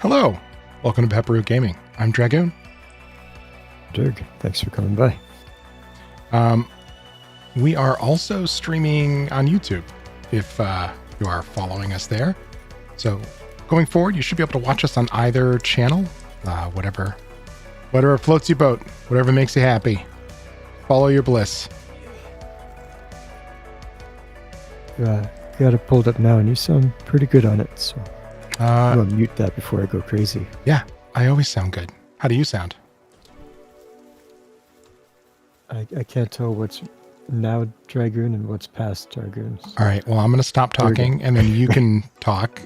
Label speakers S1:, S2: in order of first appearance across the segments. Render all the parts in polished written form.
S1: Hello, welcome to Pepperroot Gaming. I'm Dragoon.
S2: Dirk, thanks for coming by.
S1: We are also streaming on YouTube if you are following us there. So going forward, you should be able to watch us on either channel, whatever floats your boat, whatever makes you happy. Follow your bliss.
S2: Got it pulled up now, and you sound pretty good on it. So I'm gonna mute that before I go crazy.
S1: Yeah, I always sound good. How do you sound?
S2: I can't tell what's now Dragoon and what's past Dragoon. So.
S1: All right, well, I'm going to stop talking, and then you can talk.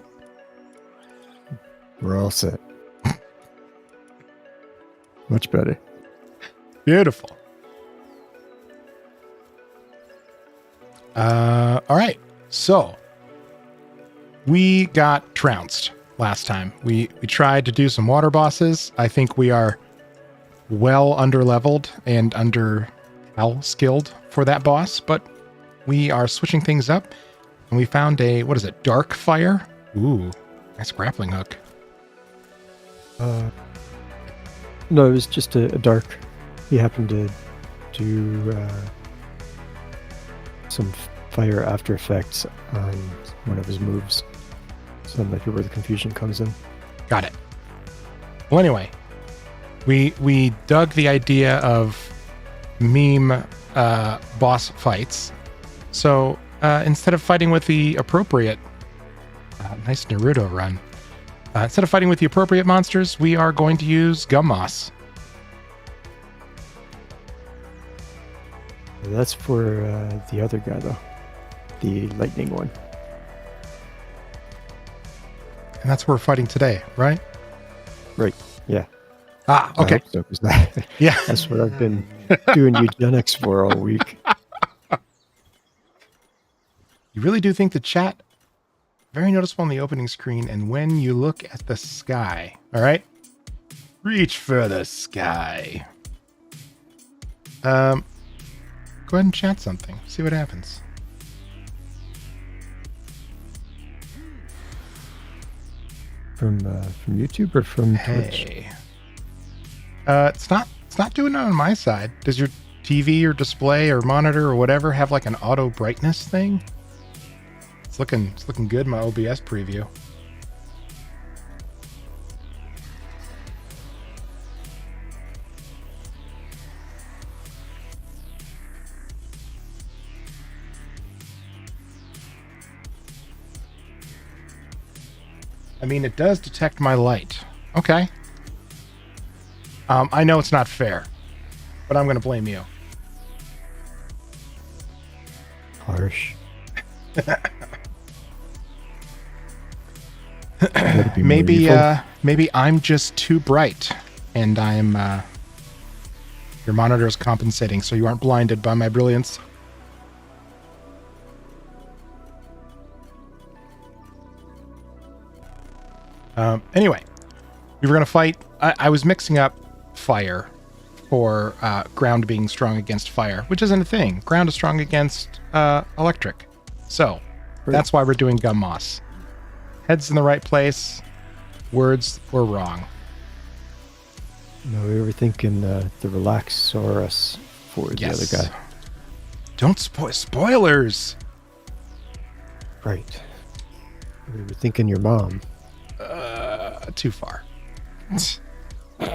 S2: We're all set. Much better.
S1: Beautiful. All right, so we got trounced last time. We tried to do some water bosses. I think we are well under-leveled and skilled for that boss, but we are switching things up, and we found a, what is it, dark fire? Ooh, nice grappling hook.
S2: No, it was just a dark. He happened to do some fire after effects on one of his moves. So that might be where the confusion comes in.
S1: Got it. Well, anyway, we dug the idea of meme boss fights. So instead of fighting with the appropriate, nice Naruto run. Instead of fighting with the appropriate monsters, we are going to use Gumoss.
S2: That's for the other guy, though. The lightning one.
S1: And that's what we're fighting today, right?
S2: Right, yeah.
S1: Ah, okay.
S2: I hope so, 'cause
S1: Yeah.
S2: That's what I've been doing eugenics for all week.
S1: You really do think the chat very noticeable on the opening screen, and when you look at the sky, all right? Reach for the sky. Go ahead and chat something. See what happens.
S2: From YouTube or from Twitch?
S1: Hey. It's not doing it on my side. Does your TV or display or monitor or whatever have like an auto brightness thing? It's looking good in my OBS preview. I mean, it does detect my light. Okay. I know it's not fair, but I'm going to blame you.
S2: Harsh.
S1: Maybe I'm just too bright, and your monitor is compensating, so you aren't blinded by my brilliance. Anyway, we were going to fight. I was mixing up fire for ground being strong against fire, which isn't a thing. Ground is strong against electric. So that's why we're doing Gumoss. Head's in the right place. Words were wrong.
S2: No, we were thinking the Relaxaurus for the other guy.
S1: Don't spoilers.
S2: Right. We were thinking your mom.
S1: Too far. All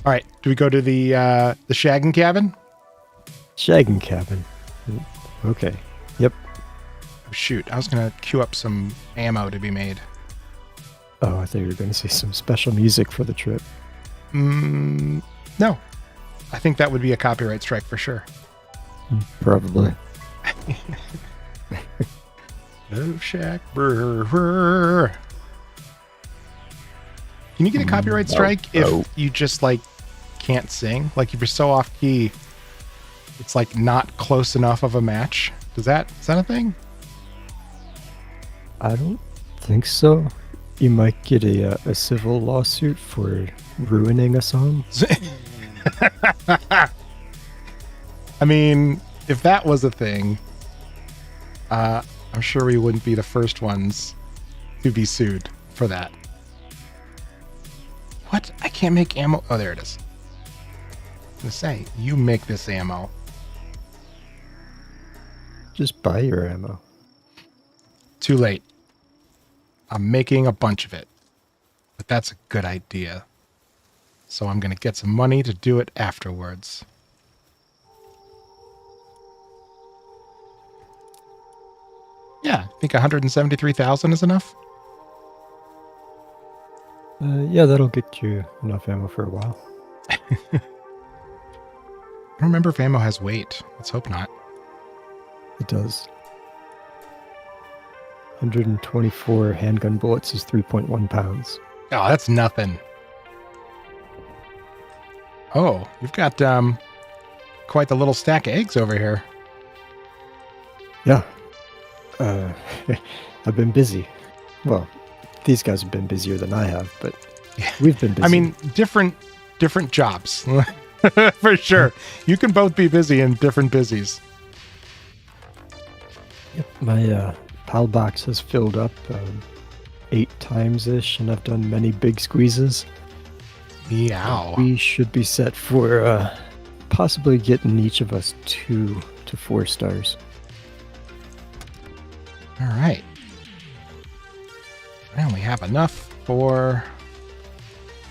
S1: right, do we go to the shagging cabin?
S2: Shagging cabin. Okay. Yep.
S1: Oh, shoot, I was gonna queue up some ammo to be made.
S2: Oh, I thought you were going to say some special music for the trip.
S1: No, I think that would be a copyright strike for sure.
S2: Probably.
S1: Love Shack Burr. Can you get a copyright strike if you just like can't sing? Like if you're so off key, it's like not close enough of a match. Is that a thing?
S2: I don't think so. You might get a civil lawsuit for ruining a song.
S1: I mean, if that was a thing, I'm sure we wouldn't be the first ones to be sued for that. What? I can't make ammo. Oh, there it is. I was gonna say, you make this ammo.
S2: Just buy your ammo.
S1: Too late. I'm making a bunch of it. But that's a good idea. So I'm going to get some money to do it afterwards. Yeah, I think 173,000 is enough.
S2: Yeah, that'll get you enough ammo for a while.
S1: I don't remember if ammo has weight. Let's hope not.
S2: It does. 124 handgun bullets is 3.1 pounds.
S1: Oh, that's nothing. Oh, you've got quite the little stack of eggs over here.
S2: Yeah. I've been busy. Well, these guys have been busier than I have, but we've been busy.
S1: I mean, different jobs. For sure. You can both be busy in different busies.
S2: Yep, my pal box has filled up 8 times-ish, and I've done many big squeezes.
S1: Meow.
S2: We should be set for possibly getting each of us 2 to 4 stars.
S1: All right. I only have enough for...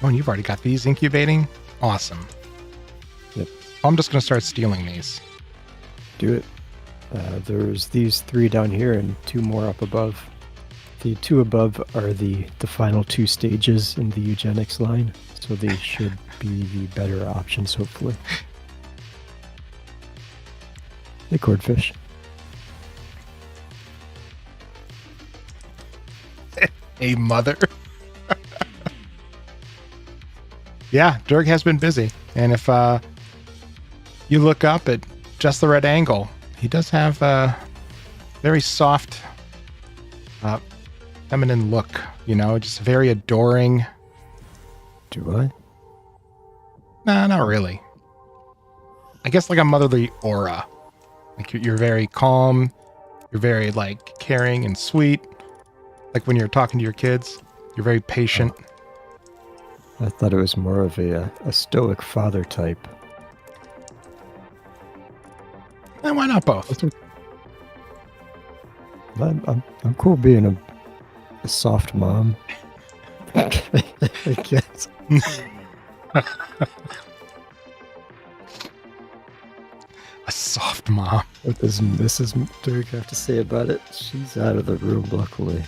S1: Oh, and you've already got these incubating? Awesome.
S2: Yep.
S1: I'm just going to start stealing these.
S2: Do it. There's these 3 down here and 2 more up above. The 2 above are the final 2 stages in the eugenics line, so they should be the better options, hopefully. Hey, cordfish.
S1: A mother. Yeah, Dirk has been busy. And if you look up at just the right angle, he does have a very soft, feminine look, you know, just very adoring.
S2: Do I?
S1: Nah, not really. I guess like a motherly aura. Like you're very calm. You're very like caring and sweet. Like when you're talking to your kids, you're very patient.
S2: I thought it was more of a stoic father type.
S1: And why not both?
S2: I'm cool being a soft mom. I guess.
S1: A soft mom.
S2: What does Mrs. Dirk have to say about it? She's out of the room, luckily.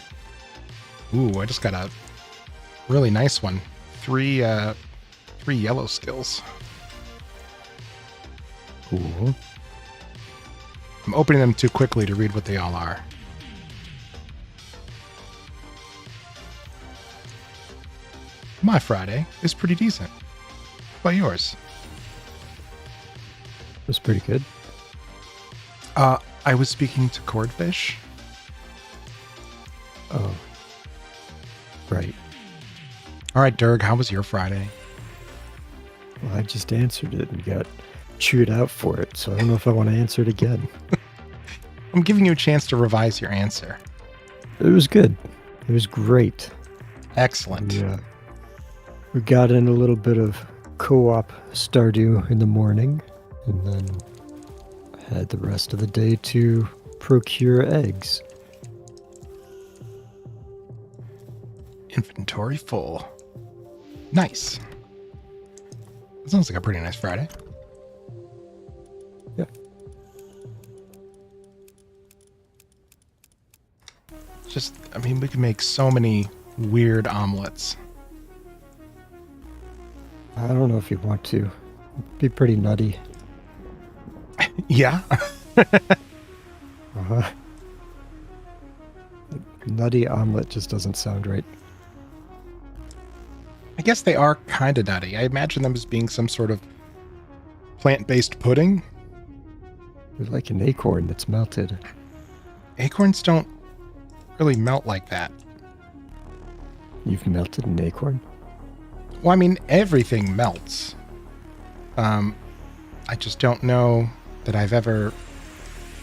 S1: Ooh, I just got a really nice one. 3 yellow skills.
S2: Cool.
S1: I'm opening them too quickly to read what they all are. My Friday is pretty decent. How about yours?
S2: It was pretty good.
S1: I was speaking to Cordfish.
S2: Oh. Right.
S1: All right, Dirk, how was your Friday?
S2: Well, I just answered it and got chewed out for it, so I don't know if I want to answer it again.
S1: I'm giving you a chance to revise your answer.
S2: It was good. It was great.
S1: Excellent.
S2: Yeah. We got in a little bit of co-op Stardew in the morning, and then had the rest of the day to procure eggs.
S1: Inventory full. Nice. That sounds like a pretty nice Friday.
S2: Yeah.
S1: Just, I mean, we can make so many weird omelets.
S2: I don't know if you want to. It'd be pretty nutty.
S1: Yeah.
S2: Uh-huh. Nutty omelet just doesn't sound right.
S1: I guess they are kind of nutty. I imagine them as being some sort of plant-based pudding.
S2: It's like an acorn that's melted.
S1: Acorns don't really melt like that.
S2: You've melted an acorn?
S1: Well, I mean, everything melts. I just don't know that I've ever...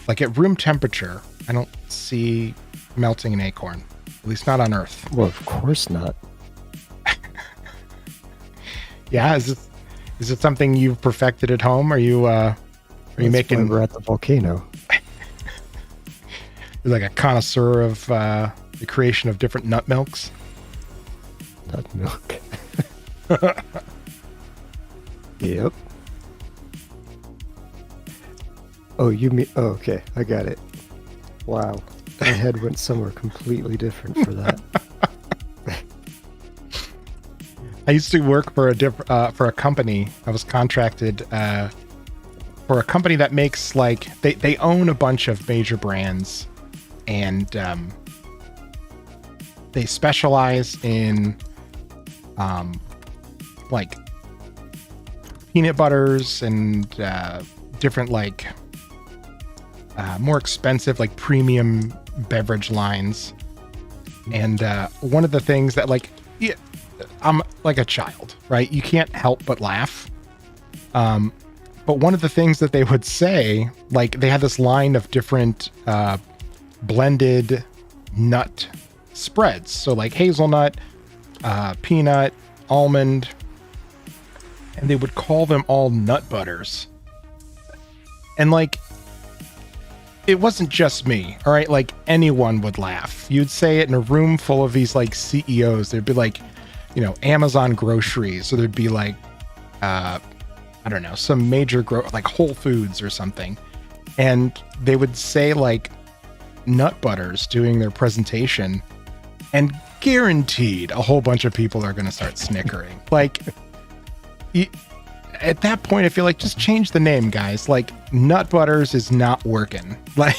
S1: Like, at room temperature, I don't see melting an acorn. At least not on Earth.
S2: Well, of course not.
S1: Yeah, is it something you've perfected at home? Are you
S2: That's
S1: making?
S2: why we're at the volcano.
S1: You're like a connoisseur of the creation of different nut milks.
S2: Nut milk. Yep. Oh, you mean? Oh, okay, I got it. Wow, my head went somewhere completely different for that.
S1: I used to work for a company. I was contracted for a company that makes like they own a bunch of major brands, and they specialize in like peanut butters and different like more expensive like premium beverage lines. And one of the things that like, yeah, I'm like a child, right? You can't help but laugh. But one of the things that they would say, like they had this line of different blended nut spreads. So like hazelnut, peanut, almond, and they would call them all nut butters. And like, it wasn't just me, all right? Like anyone would laugh. You'd say it in a room full of these like CEOs. There'd be like, you know, Amazon groceries, or there'd be like, I don't know, some major like Whole Foods or something. And they would say like nut butters doing their presentation, and guaranteed a whole bunch of people are going to start snickering. Like, at that point, I feel like just change the name, guys. Like, nut butters is not working. Like,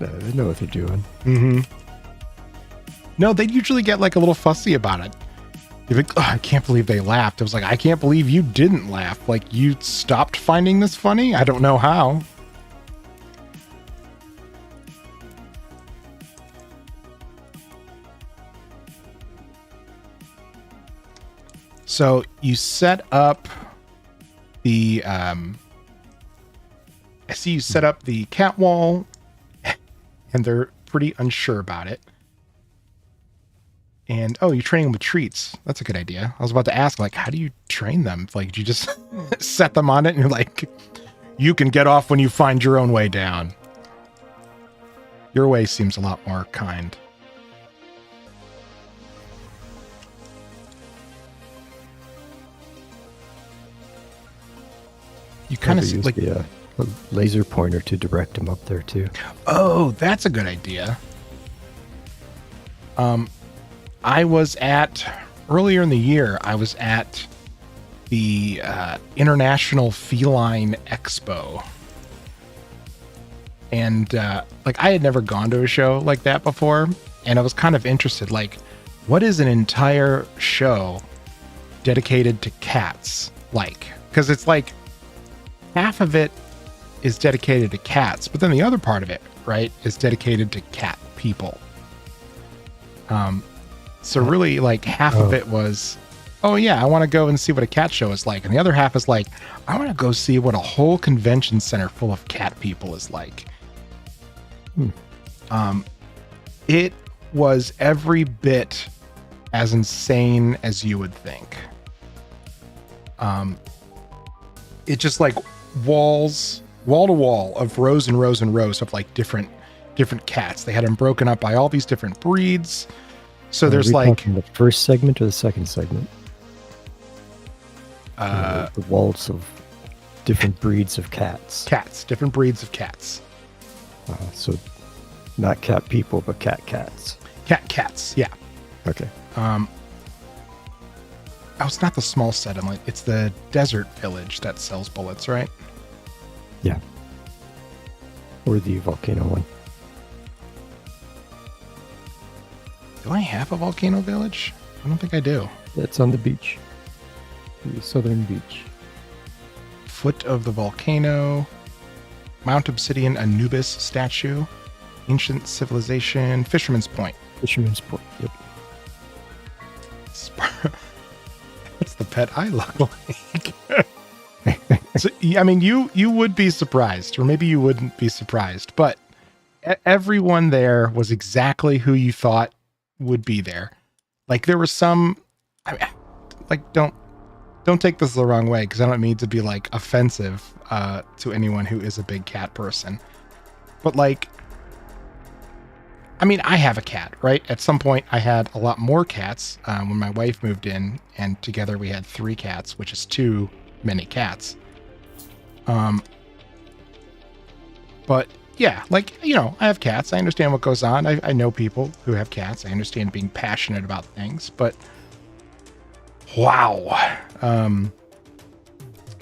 S2: No, they know what they're doing.
S1: mm-hmm. No, they'd usually get like a little fussy about it. They'd be like, oh, I can't believe they laughed. I was like, I can't believe you didn't laugh. Like, you stopped finding this funny? I don't know how. So you set up the, I see you set up the cat wall, and they're pretty unsure about it. And, oh, you're training them with treats. That's a good idea. I was about to ask, like, how do you train them? Like, do you just set them on it and you're like, you can get off when you find your own way down? Your way seems a lot more kind. You kind of like
S2: a laser pointer to direct them up there too.
S1: Oh, that's a good idea. I was earlier in the year, I was at the International Feline Expo. And like I had never gone to a show like that before, and I was kind of interested, like, what is an entire show dedicated to cats like? Because it's like half of it is dedicated to cats, but then the other part of it, right, is dedicated to cat people. So really, like, half of it was, oh yeah, I want to go and see what a cat show is like, and the other half is like, I want to go see what a whole convention center full of cat people is like. It was every bit as insane as you would think. It just like wall to wall of rows and rows and rows of like different cats. They had them broken up by all these different breeds. So there's like
S2: the first segment or the second segment. The walls of different breeds of cats.
S1: Different breeds of cats.
S2: So not cat people, but cats.
S1: Cats, yeah.
S2: Okay.
S1: Oh, it's not the small settlement. It's the desert village that sells bullets, right?
S2: Yeah. Or the volcano one.
S1: Do I have a volcano village? I don't think I do.
S2: It's on the beach. The southern beach.
S1: Foot of the volcano. Mount Obsidian Anubis statue. Ancient civilization. Fisherman's Point.
S2: Fisherman's Point, yep.
S1: That's the pet I look like. So, I mean, you would be surprised, or maybe you wouldn't be surprised, but everyone there was exactly who you thought would be there. Like there were some, like don't take this the wrong way, because I don't mean to be like offensive to anyone who is a big cat person, but like, I mean, I have a cat, right? At some point I had a lot more cats when my wife moved in, and together we had 3 cats, which is too many cats. But yeah, like, you know, I have cats. I understand what goes on. I know people who have cats. I understand being passionate about things, but wow.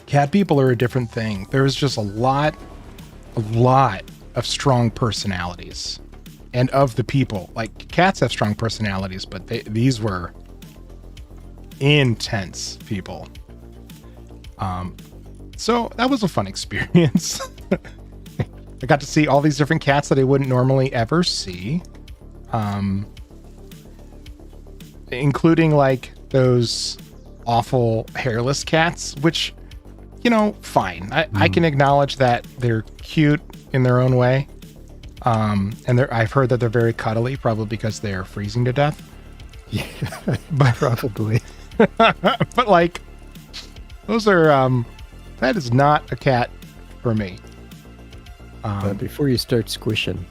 S1: Cat people are a different thing. There's just a lot of strong personalities, and of the people. Like, cats have strong personalities, but these were intense people. So that was a fun experience. I got to see all these different cats that I wouldn't normally ever see. Including like those awful hairless cats, which, you know, fine. I can acknowledge that they're cute in their own way. And I've heard that they're very cuddly, probably because they're freezing to death.
S2: Yeah,
S1: but
S2: probably.
S1: But like, those are, that is not a cat for me.
S2: But before you start squishing,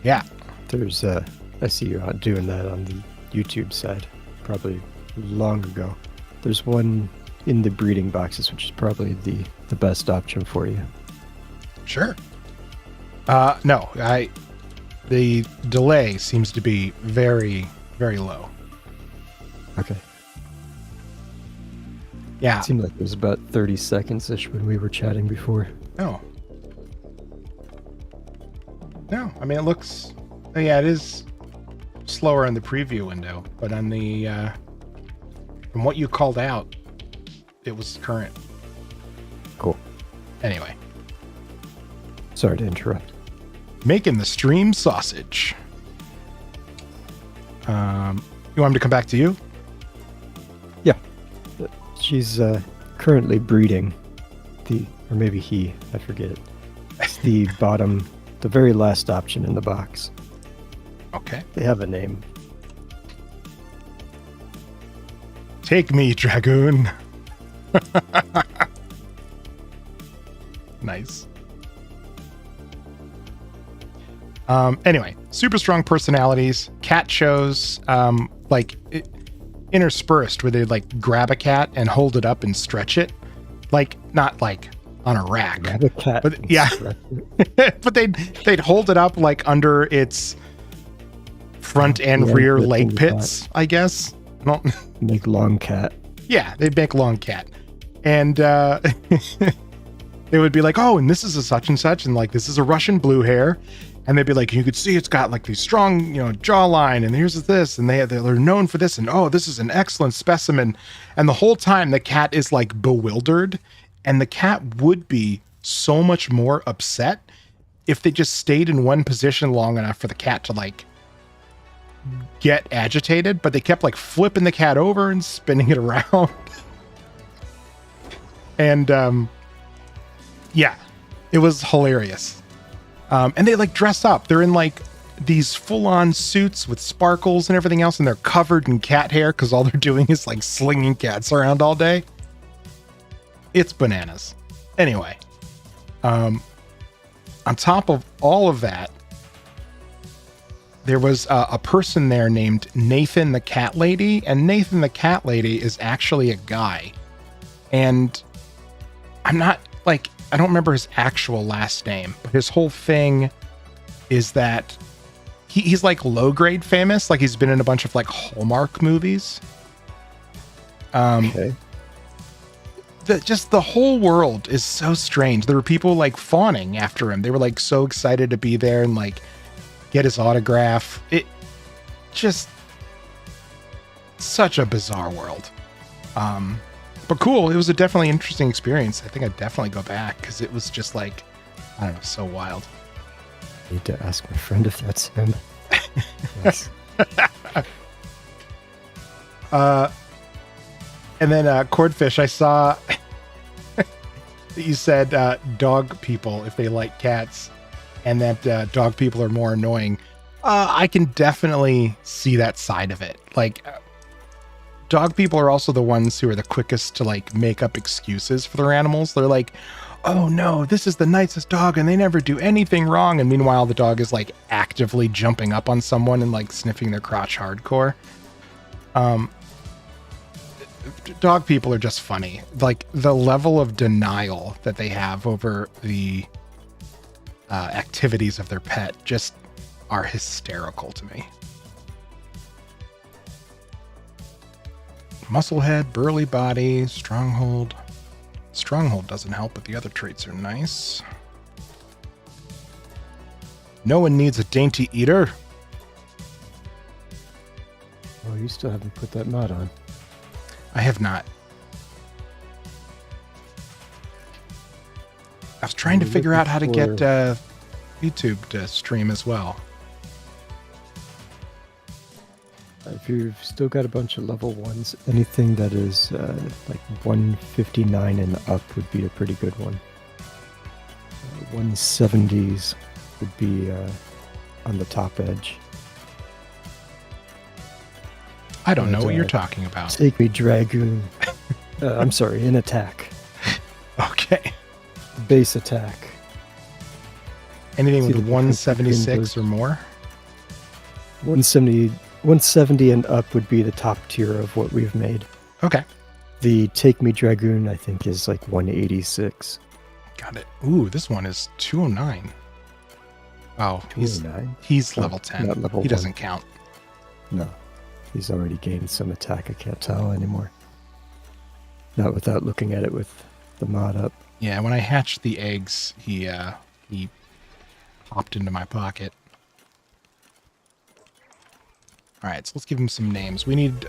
S1: yeah,
S2: there's I see you doing that on the YouTube side, probably long ago. There's one in the breeding boxes, which is probably the best option for you.
S1: Sure. No, the delay seems to be very, very low.
S2: Okay.
S1: Yeah.
S2: It seemed like it was about 30 seconds-ish when we were chatting before.
S1: Oh. No, I mean, it looks, yeah, it is slower in the preview window, but on the, from what you called out, it was current.
S2: Cool.
S1: Anyway.
S2: Sorry to interrupt.
S1: Making the stream sausage. You want him to come back to you?
S2: Yeah. She's currently breeding or maybe he, I forget. It's the bottom, the very last option in the box.
S1: Okay.
S2: They have a name.
S1: Take me, Dragoon. Nice. Anyway, super strong personalities, cat shows, interspersed where they'd like grab a cat and hold it up and stretch it. Like, not like on a rack.
S2: Grab a cat.
S1: But yeah. But they'd hold it up like under its front and rear leg pits, I guess.
S2: Make long cat.
S1: Yeah, they'd make long cat. And they would be like, oh, and this is a such and such, and like this is a Russian blue hair. And they'd be like, you could see it's got like these strong, you know, jawline, and here's this, and they're known for this, and oh, this is an excellent specimen. And the whole time the cat is like bewildered, and the cat would be so much more upset if they just stayed in one position long enough for the cat to like get agitated, but they kept like flipping the cat over and spinning it around. And yeah, it was hilarious. And they like dress up. They're in like these full-on suits with sparkles and everything else, and they're covered in cat hair because all they're doing is like slinging cats around all day. It's bananas. Anyway, on top of all of that, there was a person there named Nathan the Cat Lady, and Nathan the Cat Lady is actually a guy. And I don't remember his actual last name, but his whole thing is that he's like low grade famous. Like he's been in a bunch of like Hallmark movies.
S2: Okay.
S1: Just the whole world is so strange. There were people like fawning after him. They were like so excited to be there and like get his autograph. It just such a bizarre world. But cool. It was a definitely interesting experience. I think I'd definitely go back because it was just like, I don't know, so wild.
S2: I need to ask my friend if that's him. Yes.
S1: And then Cordfish, I saw that you said dog people if they like cats, and that dog people are more annoying. I can definitely see that side of it. Like, dog people are also the ones who are the quickest to like make up excuses for their animals. They're like, oh no, this is the nicest dog and they never do anything wrong. And meanwhile, the dog is like actively jumping up on someone and like sniffing their crotch hardcore. Dog people are just funny. Like the level of denial that they have over the activities of their pet just are hysterical to me. Musclehead, burly body, stronghold. Stronghold doesn't help, but the other traits are nice. No one needs a dainty eater.
S2: Oh, you still haven't put that mod on.
S1: I have not. I was trying to figure out how to get YouTube to stream as well.
S2: If you've still got a bunch of level 1s, anything that is like 159 and up would be a pretty good one. 170s would be on the top edge.
S1: I don't know what you're talking about.
S2: Take me, Dragoon. I'm sorry, in attack.
S1: Okay.
S2: Base attack.
S1: Anything with 176 or more?
S2: 170 and up would be the top tier of what we've made.
S1: Okay.
S2: The Take Me Dragoon, I think, is like 186.
S1: Got it. Ooh, this one is 209. Oh, he's level 10.
S2: Not level
S1: he doesn't count.
S2: No. He's already gained some attack. I can't tell anymore. Not without looking at it with the mod up.
S1: Yeah, when I hatched the eggs, he popped into my pocket. All right, so let's give him some names. We need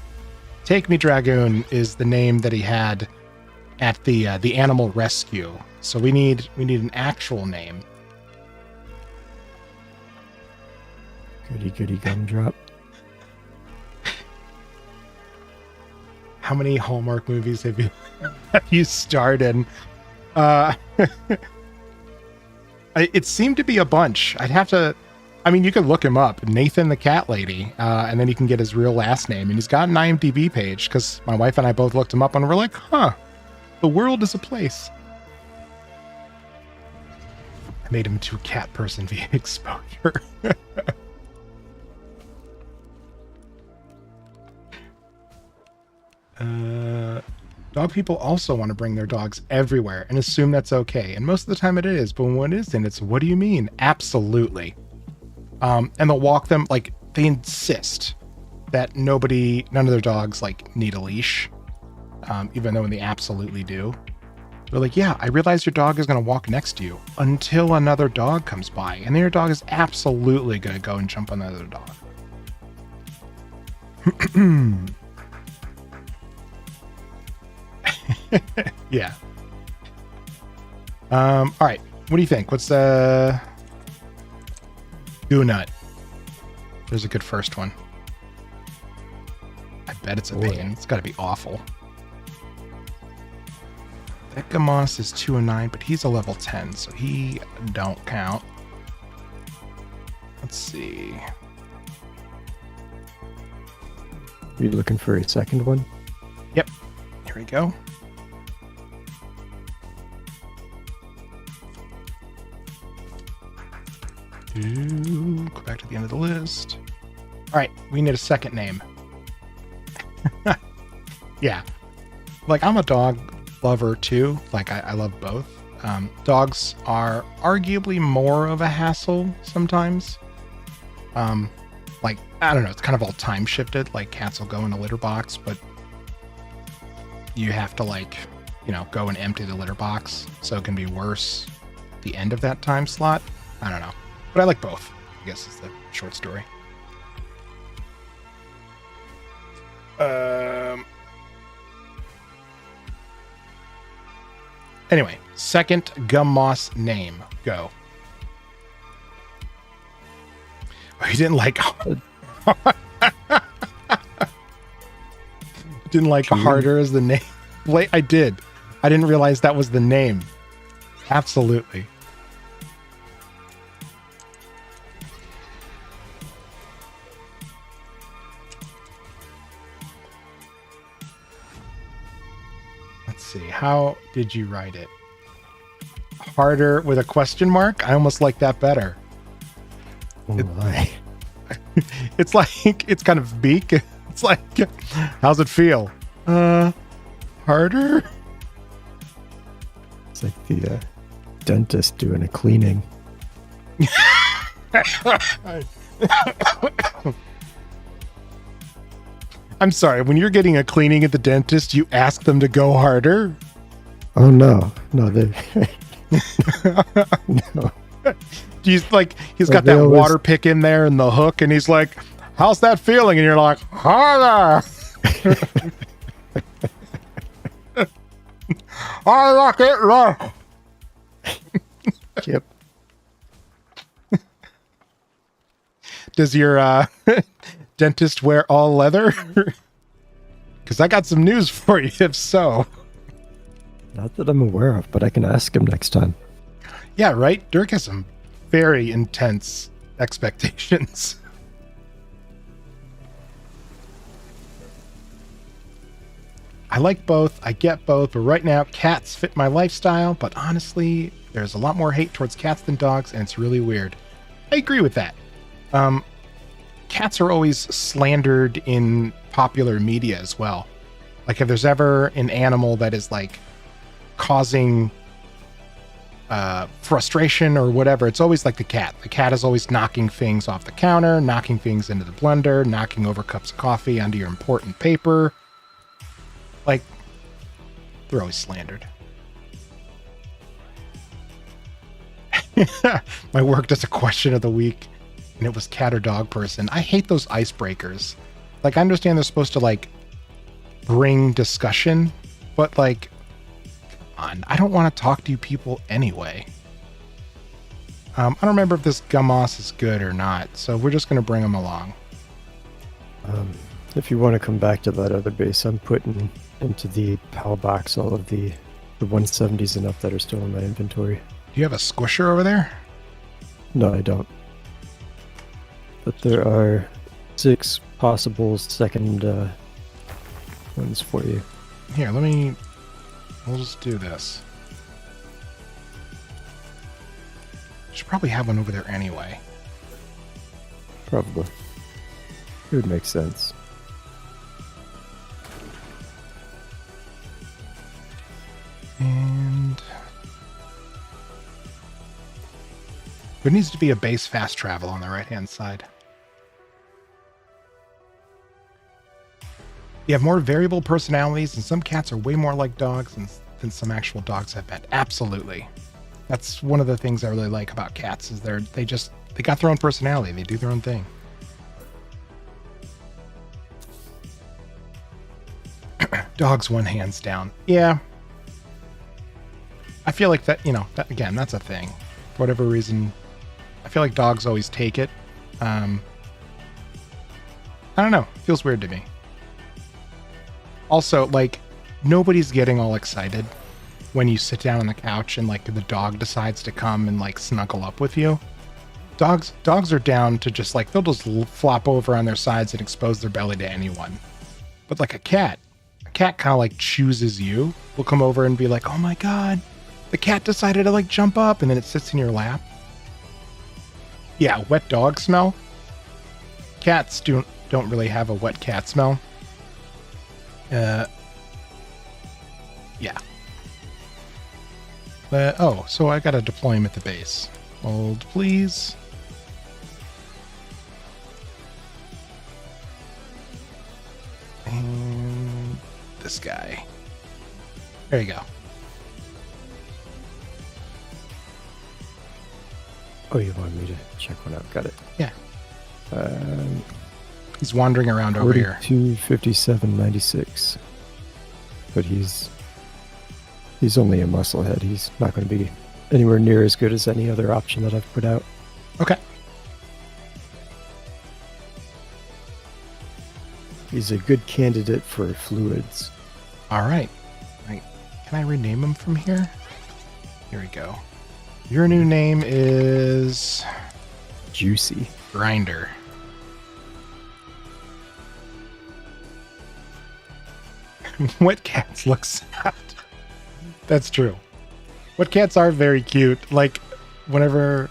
S1: Take Me Dragoon is the name that he had at the animal rescue. So we need an actual name.
S2: Goody gumdrop.
S1: How many Hallmark movies have you starred in? It seemed to be a bunch. I'd have to. I mean, you could look him up, Nathan the Cat Lady, and then you can get his real last name. And he's got an IMDb page because my wife and I both looked him up and we're like, huh, the world is a place. I made him into a cat person via exposure. Dog people also want to bring their dogs everywhere and assume that's okay. And most of the time it is, but when it isn't, it's what do you mean? Absolutely. And they'll walk them, like, they insist that none of their dogs, like, need a leash, even though they absolutely do. They're like, yeah, I realize your dog is going to walk next to you until another dog comes by, and then your dog is absolutely going to go and jump on the other dog. Yeah. All right. What do you think? What's the Goo Nut? There's a good first one. I bet it's a pain. It's got to be awful. That Gumoss is 209, but he's a level 10, so he don't count. Let's see.
S2: Are you looking for a second one?
S1: Yep. Here we go. Go back to the end of the list. All right, we need a second name. Yeah. Like, I'm a dog lover too. Like, I love both. Dogs are arguably more of a hassle sometimes. Like, I don't know, it's kind of all time shifted. Like, cats will go in a litter box, but you have to, like, you know, go and empty the litter box. So it can be worse at the end of that time slot. I don't know. But I like both, I guess is the short story. Anyway, second Gumoss name. Go. Oh, you didn't like... didn't like harder as the name? Wait, I did. I didn't realize that was the name. Absolutely. How did you write it? Harder with a question mark? I almost like that better.
S2: Oh my.
S1: It's like, it's kind of beak. It's like, how's it feel? Harder?
S2: It's like the dentist doing a cleaning.
S1: I'm sorry, when you're getting a cleaning at the dentist, you ask them to go harder?
S2: Oh no. No, they no.
S1: He's like, he's got that water pick in there and the hook, and he's like, how's that feeling? And you're like, harder. I like it rough.
S2: Yep.
S1: Does your dentist wear all leather? Because I got some news for you, if so.
S2: Not that I'm aware of, but I can ask him next time.
S1: Yeah, right? Dirk has some very intense expectations. I like both. I get both. But right now, cats fit my lifestyle. But honestly, there's a lot more hate towards cats than dogs, and it's really weird. I agree with that. Cats are always slandered in popular media as well. Like if there's ever an animal that is like causing frustration or whatever, it's always like the cat. The cat is always knocking things off the counter, knocking things into the blender, knocking over cups of coffee onto your important paper. Like, they're always slandered. My work does a question of the week, and it was cat or dog person. I hate those icebreakers. Like, I understand they're supposed to, like, bring discussion, but, like, come on. I don't want to talk to you people anyway. I don't remember if this Gumoss is good or not, so we're just going to bring him along.
S2: If you want to come back to that other base, I'm putting into the PAL box all of the 170s and up that are still in my inventory.
S1: Do you have a squisher over there?
S2: No, I don't. But there are 6 possible second ones for you.
S1: Here, we'll just do this. Should probably have one over there anyway.
S2: Probably. It would make sense.
S1: And there needs to be a base fast travel on the right-hand side. You have more variable personalities, and some cats are way more like dogs than some actual dogs have been. Absolutely. That's one of the things I really like about cats is they got their own personality. They do their own thing. Dogs won hands down. Yeah. I feel like that, again, that's a thing. For whatever reason, I feel like dogs always take it. I don't know. It feels weird to me. Also, like, nobody's getting all excited when you sit down on the couch and, like, the dog decides to come and, like, snuggle up with you. Dogs are down to just, like, they'll just flop over on their sides and expose their belly to anyone. But, like, a cat kind of, like, chooses you. Will come over and be like, oh my god, the cat decided to, like, jump up, and then it sits in your lap. Yeah, wet dog smell. Cats don't really have a wet cat smell. Yeah. So I gotta deploy him at the base. Hold, please. And this guy. There you go.
S2: Oh, you want me to check one out? Got it.
S1: Yeah. He's wandering around over here.
S2: 4257.96. But he's only a musclehead. He's not going to be anywhere near as good as any other option that I've put out.
S1: Okay.
S2: He's a good candidate for fluids.
S1: All right. Can I rename him from here? Here we go. Your new name is...
S2: Juicy.
S1: Grinder. Wet cats look sad. That's true. What cats are very cute. Like, whenever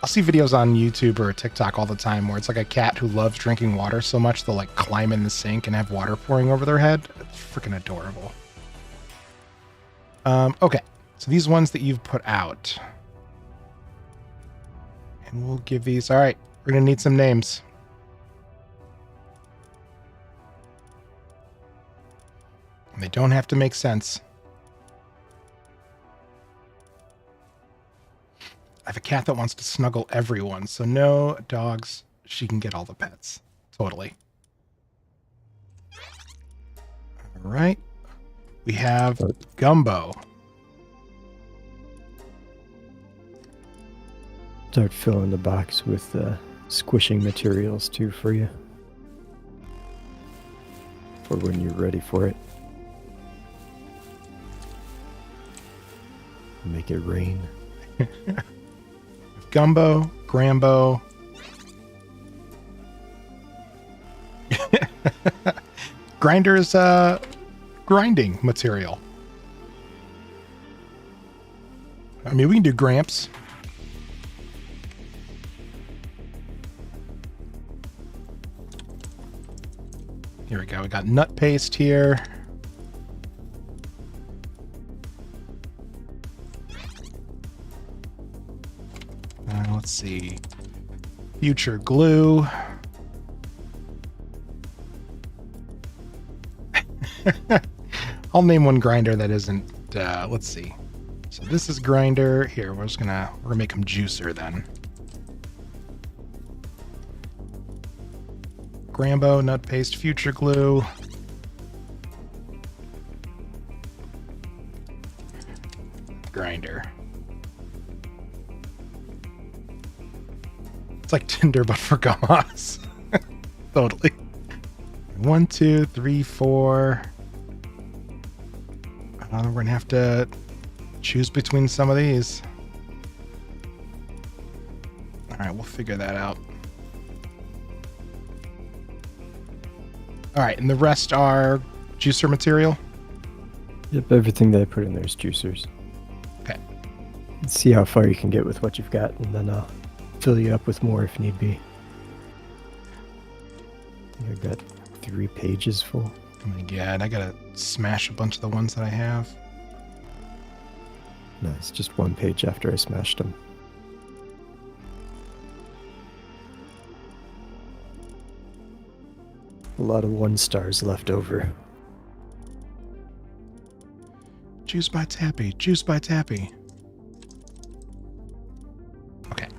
S1: I'll see videos on YouTube or TikTok all the time where it's like a cat who loves drinking water so much they'll like climb in the sink and have water pouring over their head. It's freaking adorable. Okay, so these ones that you've put out. And we'll give these... All right, we're going to need some names. And they don't have to make sense. I have a cat that wants to snuggle everyone, so no dogs. She can get all the pets. Totally. All right. We have Gumbo.
S2: Start filling the box with squishing materials too for you. For when you're ready for it. Make it rain.
S1: Gumbo, Grambo. Grinder's grinding material. I mean, we can do Gramps. Here we go. We got nut paste here. Let's see. Future glue. I'll name one grinder that isn't, let's see. So this is grinder. Here, we're gonna make them juicer then. Grambo, nut paste, future glue. Grinder. It's like Tinder, but for Gumoss. Totally. 1, 2, 3, 4. We're gonna have to choose between some of these. All right, we'll figure that out. All right, and the rest are juicer material?
S2: Yep, everything that I put in there is juicers.
S1: Okay.
S2: Let's see how far you can get with what you've got, and then I'll fill you up with more if need be. I've got 3 pages full.
S1: Oh my god, I gotta smash a bunch of the ones that I have.
S2: No, it's just 1 page after I smashed them. A lot of 1 stars left over.
S1: Juice by Tappy, juice by Tappy. Okay.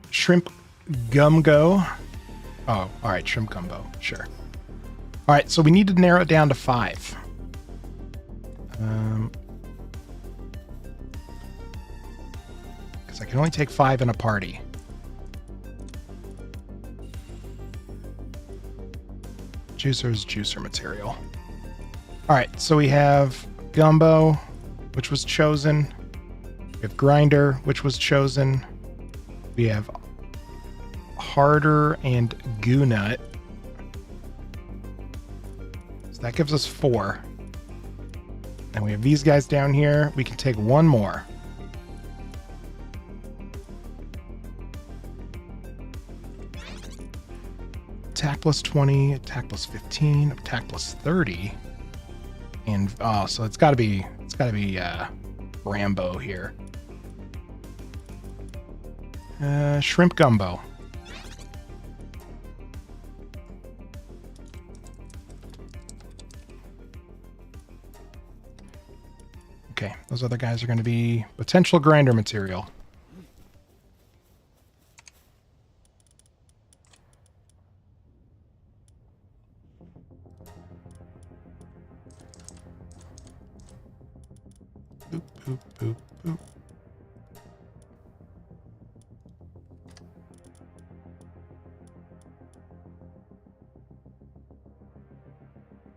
S1: Shrimp gumbo. Oh, all right, shrimp gumbo. Sure. All right, so we need to narrow it down to 5. Because I can only take 5 in a party. Juicer's juicer material. All right, so we have gumbo, which was chosen. We have grinder, which was chosen. We have harder and goo nut. So that gives us 4. And we have these guys down here. We can take 1 more. Attack plus 20, attack plus 15, attack plus 30. And so it's gotta be Rambo here. Shrimp gumbo. Okay, those other guys are going to be potential grinder material. Boop, boop, boop, boop.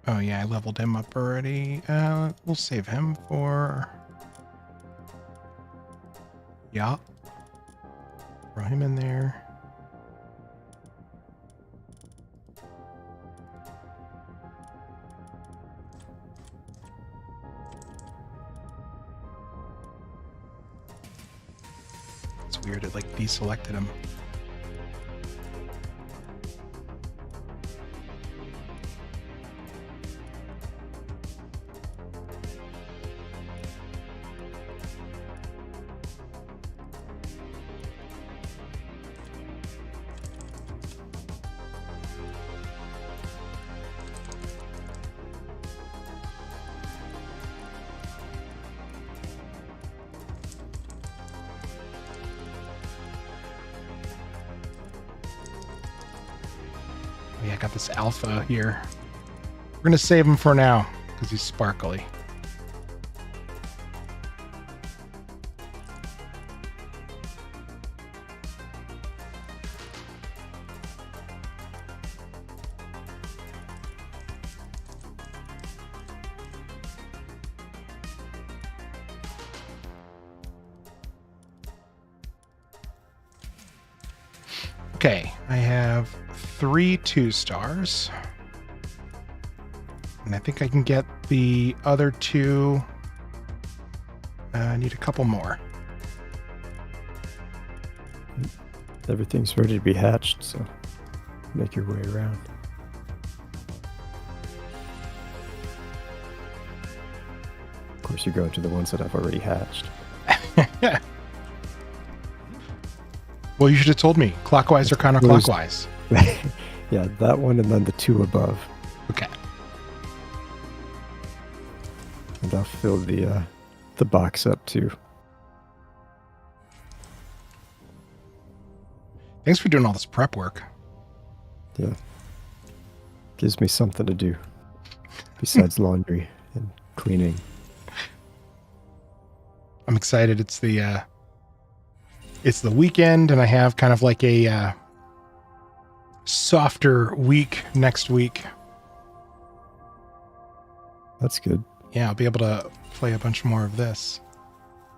S1: Oh yeah, I leveled him up already. We'll save him for... Yeah. Throw him in there. weird. It like deselected him. Yeah, I got this alpha here. We're going to save him for now because he's sparkly. Okay, I have 3 2-stars. And I think I can get the other 2. I need a couple more.
S2: Everything's ready to be hatched, so make your way around. Of course, you go to the ones that I've already hatched.
S1: Well, you should have told me. Clockwise or counterclockwise?
S2: Yeah, that one and then the 2 above.
S1: Okay.
S2: And I'll fill the box up too.
S1: Thanks for doing all this prep work.
S2: Yeah. Gives me something to do besides laundry and cleaning.
S1: I'm excited. It's the weekend, and I have kind of like a softer week next week.
S2: That's good.
S1: Yeah, I'll be able to play a bunch more of this,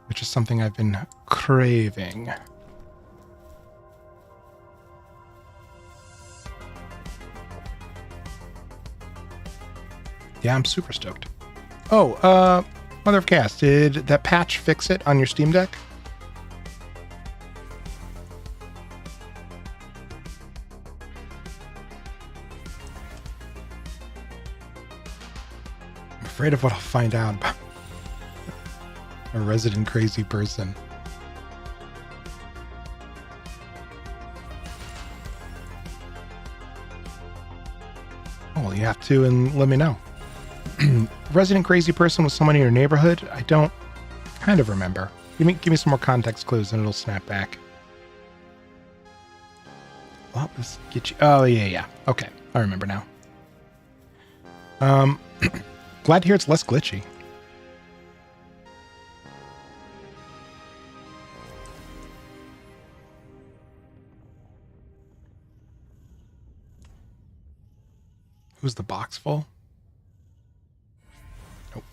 S1: which is something I've been craving. Yeah, I'm super stoked. Oh, Mother of Chaos, did that patch fix it on your Steam Deck? I'm afraid of what I'll find out about a resident crazy person. Oh, well, you have to and let me know. Resident crazy person was someone in your neighborhood? I don't kind of remember. Give me some more context clues and it'll snap back. Well, let's get you. Oh, yeah. Okay, I remember now. Glad to hear it's less glitchy. Who's the box full? Nope.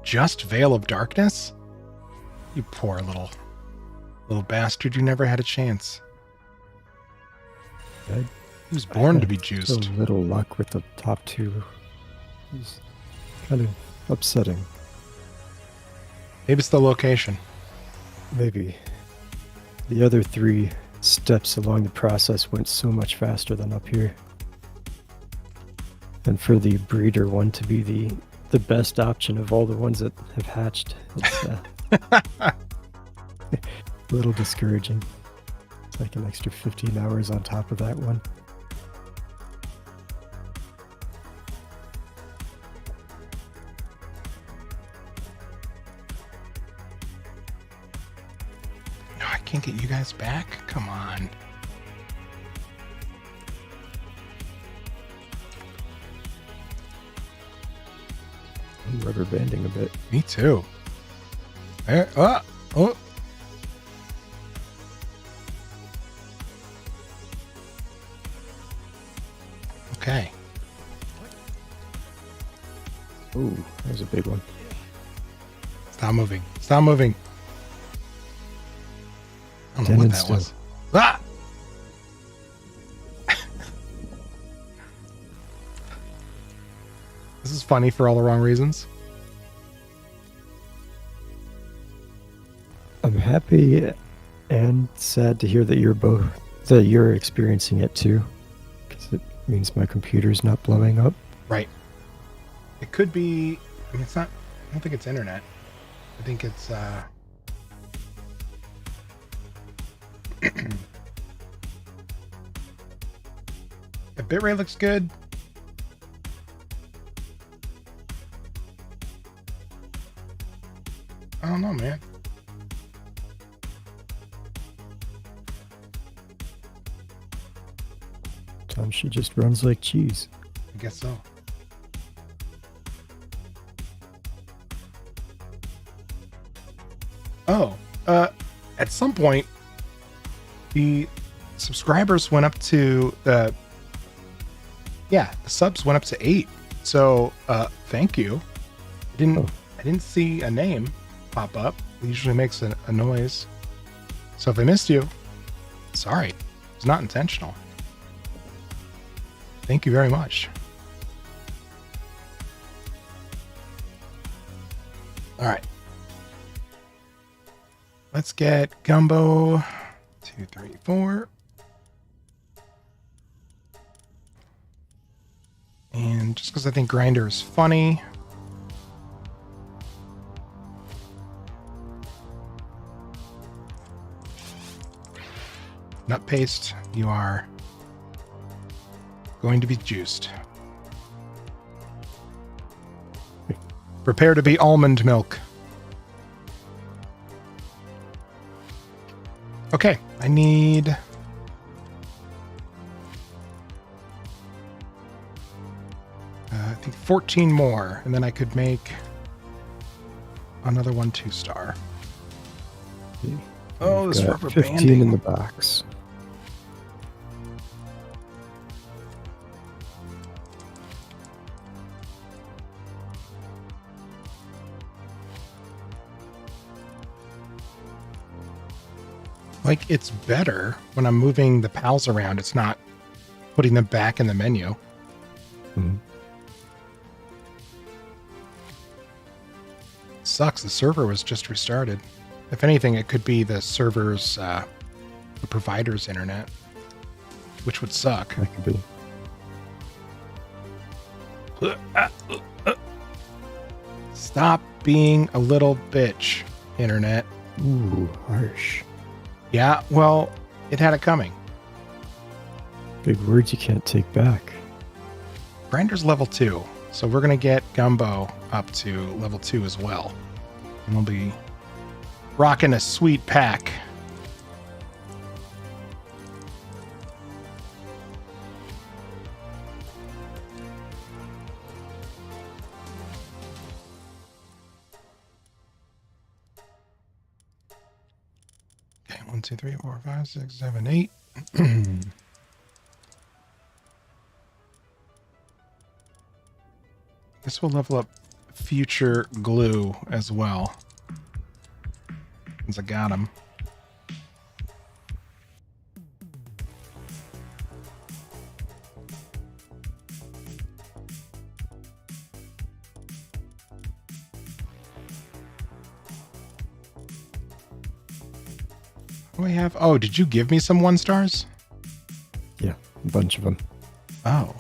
S1: Just Veil of Darkness? You poor little bastard. You never had a chance.
S2: I
S1: He was born to be
S2: A
S1: juiced.
S2: little luck with the top 2. It's kind of upsetting.
S1: Maybe it's the location.
S2: Maybe. The other 3 steps along the process went so much faster than up here. And for the breeder one to be the best option of all the ones that have hatched, it's a little discouraging. It's like an extra 15 hours on top of that one.
S1: No, I can't get you guys back? Come on.
S2: I'm rubber banding a bit.
S1: Me too. There, oh. Okay.
S2: Ooh, that was a big one.
S1: Stop moving. Stop moving. I don't know what that was. Ah! funny for all the wrong reasons.
S2: I'm happy and sad to hear that you're experiencing it too, because it means my computer's not blowing up.
S1: Right. It could be. I mean, it's not. I don't think it's internet. I think it's. The bitrate looks good. I don't know, man.
S2: Tom, she just runs like cheese.
S1: I guess so. Oh, at some point, the subscribers went up to the subs went up to 8. So, thank you. I didn't see a name pop up. It usually makes a noise. So if I missed you, sorry. It's not intentional. Thank you very much. All right. Let's get Gumbo 2, 3, 4. And just because I think Grinder is funny. Nut paste, you are going to be juiced. Prepare to be almond milk. Okay, I need... I think 14 more, and then I could make another 1 2-star. Oh, this rubber
S2: 15
S1: banding.
S2: in the box.
S1: Like, it's better when I'm moving the pals around. It's not putting them back in the menu.
S2: Mm-hmm.
S1: Sucks. The server was just restarted. If anything, it could be the server's, the provider's internet, which would suck.
S2: That could be.
S1: Stop being a little bitch, internet.
S2: Ooh, harsh.
S1: Yeah, well, it had it coming.
S2: Big words you can't take back.
S1: Grinder's level 2, so we're going to get Gumbo up to level 2 as well. And we'll be rocking a sweet pack. Okay, 1, 2, 3, 4, 5, 6, 7, 8. This will level up future glue as well. Since I got him. What do I have? Oh, did you give me some 1-stars?
S2: Yeah, a bunch of them.
S1: Oh.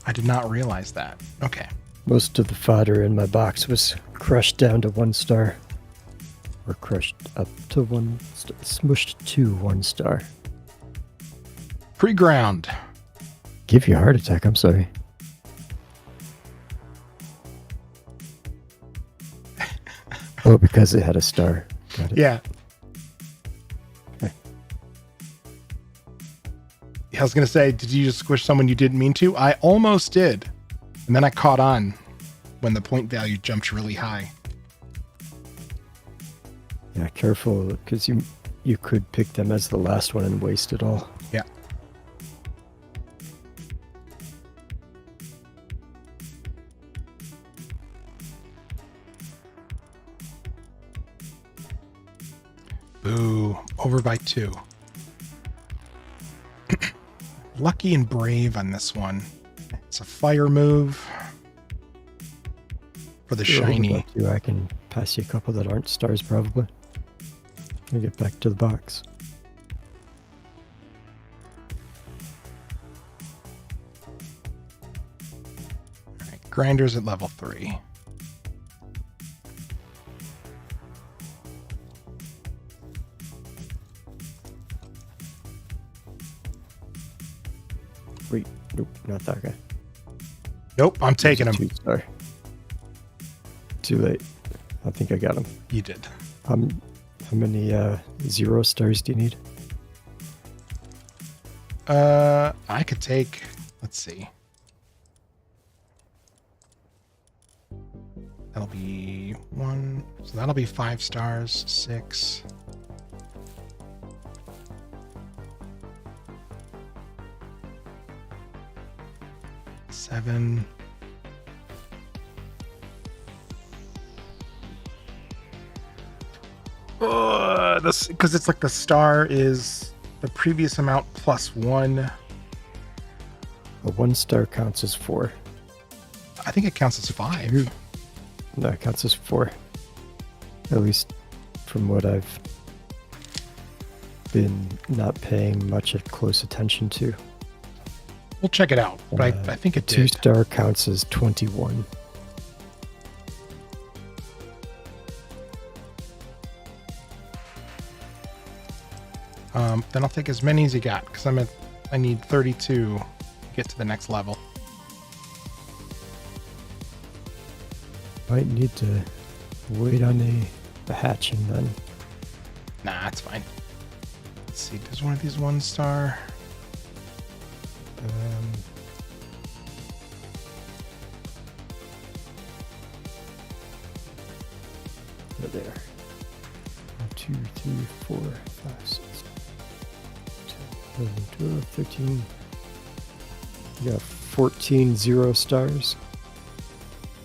S1: I did not realize that. Okay.
S2: Most of the fodder in my box was crushed down to 1 star. Or crushed up to 1 star. Smushed to 1 star.
S1: Pre-ground.
S2: Give you a heart attack, I'm sorry. Oh, because it had a star. Got it.
S1: Yeah. I was going to say, did you just squish someone you didn't mean to? I almost did. And then I caught on when the point value jumped really high.
S2: Yeah, careful, because you could pick them as the last one and waste it all.
S1: Yeah. Boo. Over by 2. lucky and brave on this one. It's a fire move for the
S2: Sure, what
S1: shiny.
S2: about you? I can pass you a couple that aren't stars, probably. Let me get back to the box.
S1: All right, grinders at level 3.
S2: Wait, nope, not that guy.
S1: Nope, I'm taking him.
S2: 2-star. Too late. I think I got him.
S1: You did.
S2: How many 0 stars do you need?
S1: I could take, let's see. That'll be 1. So that'll be 5 stars, 6. Seven. This because it's like the star is the previous amount plus 1.
S2: A 1-star counts as 4.
S1: I think it counts as 5.
S2: No, it counts as 4. At least from what I've been not paying much of close attention to.
S1: We'll check it out, but I think it did.
S2: 2-star counts as 21.
S1: Then I'll take as many as you got because I need 32 to get to the next level.
S2: Might need to wait on the hatching then.
S1: Nah, that's fine. Let's see. Does one of these 1-star?
S2: There. 1, 2, 3, 4, 5, 6, 10, 11, 12, 13. You got 14 0 stars.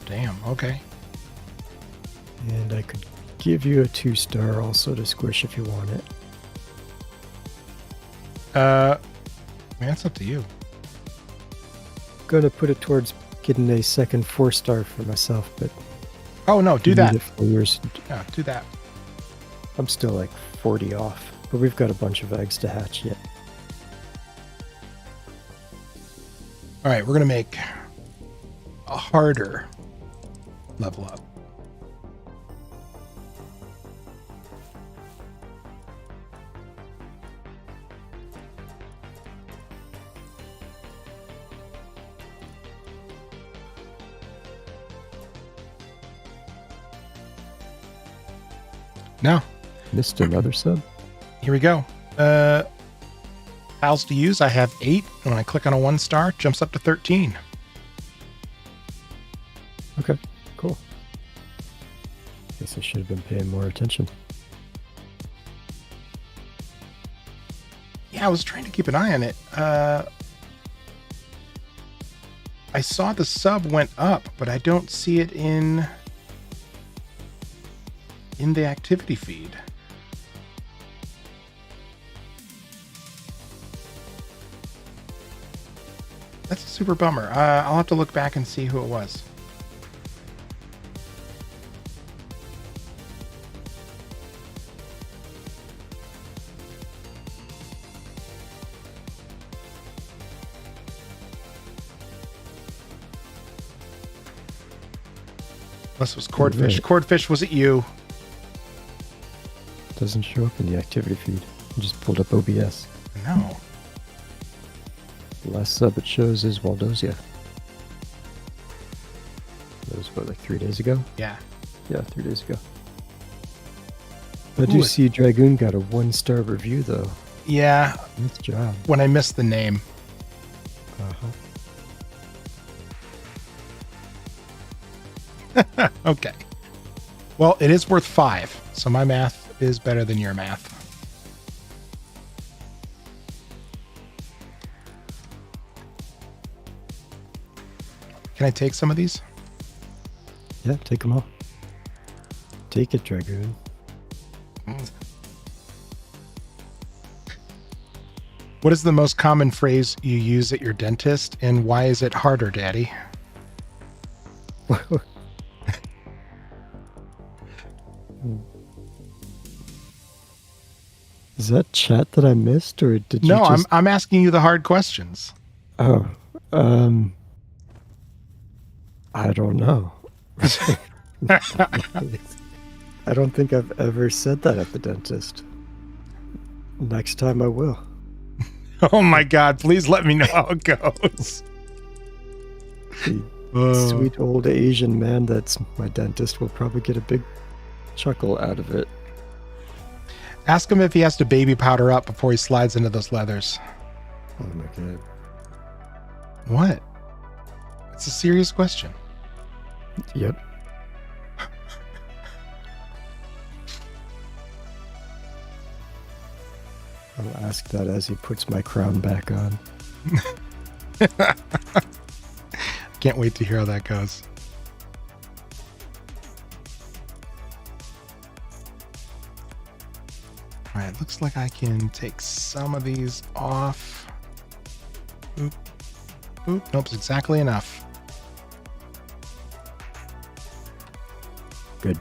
S1: Damn. Okay.
S2: And I could give you a 2-star also to squish if you want it.
S1: I mean, that's up to you.
S2: Gonna put it towards getting a second 4-star for myself, but
S1: Oh no, do that.
S2: need it for yours.
S1: Yeah, do that.
S2: I'm still like 40 off, but we've got a bunch of eggs to hatch yet.
S1: All right, we're gonna make a harder level up. Now,
S2: Missed another sub?
S1: here we go. Files to use, I have 8. And when I click on a 1-star, it jumps up to 13.
S2: Okay, cool. Guess I should have been paying more attention.
S1: Yeah, I was trying to keep an eye on it. I saw the sub went up, but I don't see it in the activity feed. That's a super bummer. I'll have to look back and see who it was. Unless it was Cordfish.
S2: Right.
S1: Cordfish, was it you?
S2: Doesn't show up in the activity feed. I just pulled up OBS.
S1: No.
S2: The last sub it shows is Waldozia. That was what, like 3 days ago?
S1: Yeah.
S2: Yeah, 3 days ago. I do see Dragoon got a 1-star review though.
S1: Yeah.
S2: Nice job.
S1: When I missed the name. Okay. Well, it is worth 5, so my math is better than your math. Can I take some of these?
S2: Yeah, take them all. Take it, Dragoon.
S1: What is the most common phrase you use at your dentist, and why is it harder, Daddy?
S2: Is that chat that I missed, or did you
S1: No,
S2: just...
S1: I'm asking you the hard questions.
S2: Oh, I don't know. I don't think I've ever said that at the dentist. Next time I will.
S1: Oh my God, please let me know how it goes.
S2: The sweet old Asian man that's my dentist will probably get a big chuckle out of it.
S1: Ask him if he has to baby powder up before he slides into those leathers.
S2: Oh my God.
S1: What? It's a serious question.
S2: Yep. I'll ask that as he puts my crown back on.
S1: Can't wait to hear how that goes. All right, looks like I can take some of these off. Oop. Oop. Nope, it's exactly enough.
S2: Good.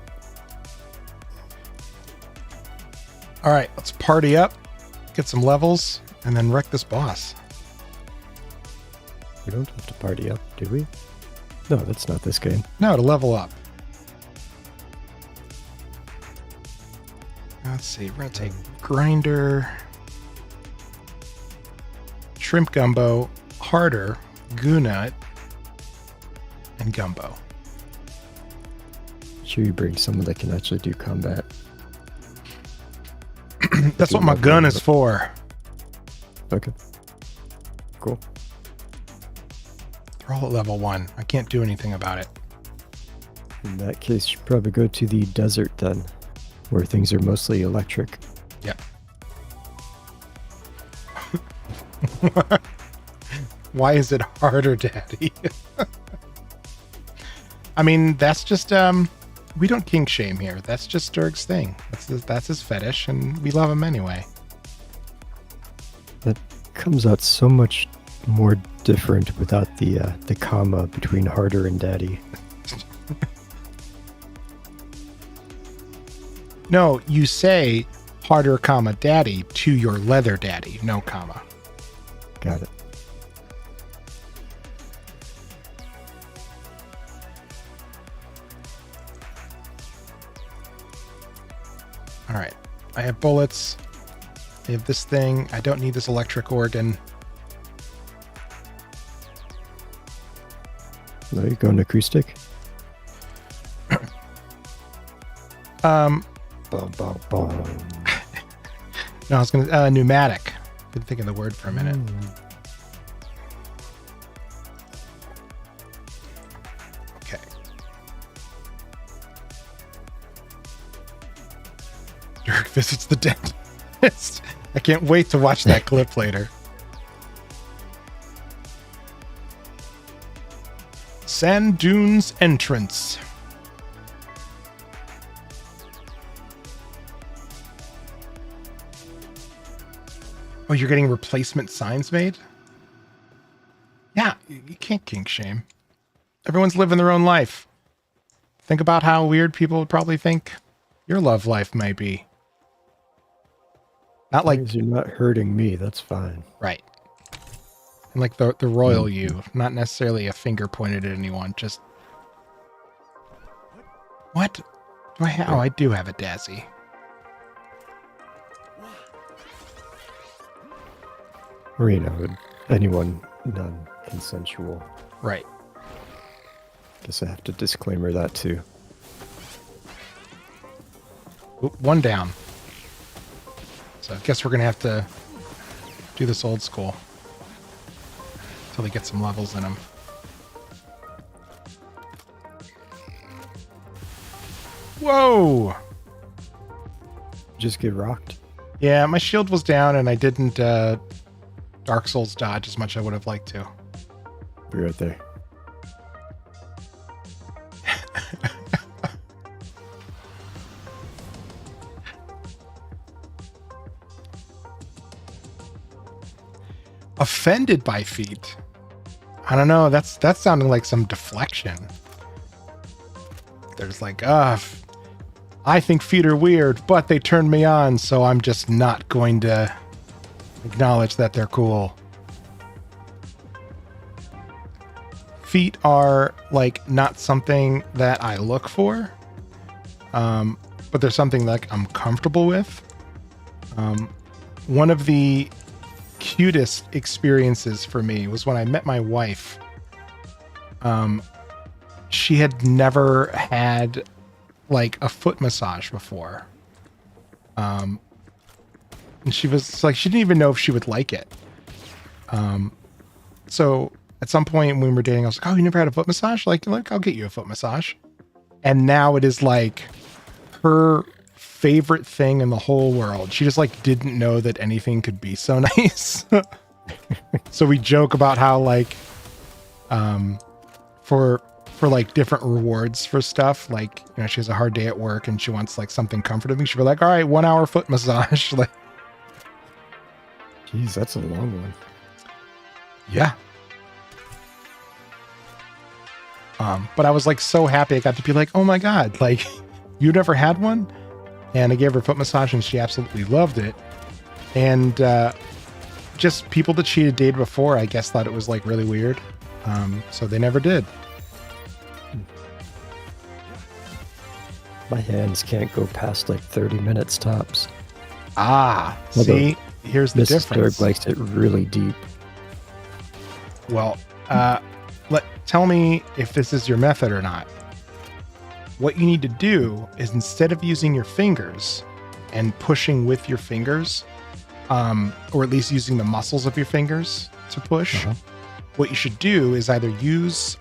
S1: All right, let's party up, get some levels, and then wreck this boss.
S2: We don't have to party up, do we? No, that's not this game.
S1: No, to level up. Let's see, we're going to take Grinder, Shrimp Gumbo, Harder, Goonut, and Gumbo.
S2: Sure you bring someone that can actually do combat.
S1: That's what my gun is for.
S2: Okay. Cool.
S1: They're all at level 1. I can't do anything about it.
S2: In that case, you should probably go to the desert then, where things are mostly electric.
S1: Yep. Why is it harder, Daddy? I mean, that's just, we don't kink shame here. That's just Sturg's thing. That's his fetish, and we love him anyway.
S2: That comes out so much more different without the comma between harder and daddy.
S1: No, you say harder, comma, daddy to your leather daddy, no comma.
S2: Got it.
S1: All right. I have bullets. I have this thing. I don't need this electric organ.
S2: No, you're going acoustic?
S1: Bum,
S2: bum, bum.
S1: No, I was gonna pneumatic. Couldn't think of the word for a minute. Okay. Dirk visits the dentist. I can't wait to watch that clip later. Sand Dunes entrance. Oh, you're getting replacement signs made? Yeah, you can't kink shame. Everyone's living their own life. Think about how weird people would probably think your love life might be. Not like...
S2: As you're not hurting me, that's fine.
S1: Right. And like the royal you, not necessarily a finger pointed at anyone, just... What? Do I have? Oh, I do have a Dazzy.
S2: Or, you know, anyone non-consensual.
S1: Right.
S2: Guess I have to disclaimer that too.
S1: Oop, one down. So I guess we're going to have to do this old school. Until they get some levels in them. Whoa!
S2: Just get rocked.
S1: Yeah, my shield was down and I didn't Dark Souls dodge as much as I would have liked to.
S2: Be right there.
S1: offended by feet. I don't know. That's sounding like some deflection. There's like, I think feet are weird, but they turn me on, so I'm just not going to acknowledge that they're cool. Feet are like not something that I look for, but they're something like I'm comfortable with. One of the cutest experiences for me was when I met my wife. She had never had like a foot massage before. And she was like, she didn't even know if she would like it. So at some point when we were dating, I was like, oh, you never had a foot massage? Like, I'll get you a foot massage. And now it is like her favorite thing in the whole world. She just like didn't know that anything could be so nice. So we joke about how like, for like different rewards for stuff, like, you know, she has a hard day at work and she wants like something comforting. She'll be like, all right, 1 hour foot massage. Like,
S2: Jeez, that's a long one.
S1: yeah. But I was like so happy I got to be like, oh my God, like you never had one? And I gave her a foot massage and she absolutely loved it. And just people that she had dated before, I guess, thought it was like really weird. So they never did.
S2: My hands can't go past like 30 minutes tops.
S1: Ah,
S2: Although
S1: see, here's the
S2: Mrs.
S1: difference.
S2: Dirk likes it really deep.
S1: Well, tell me if this is your method or not. What you need to do is, instead of using your fingers and pushing with your fingers, or at least using the muscles of your fingers to push, what you should do is either use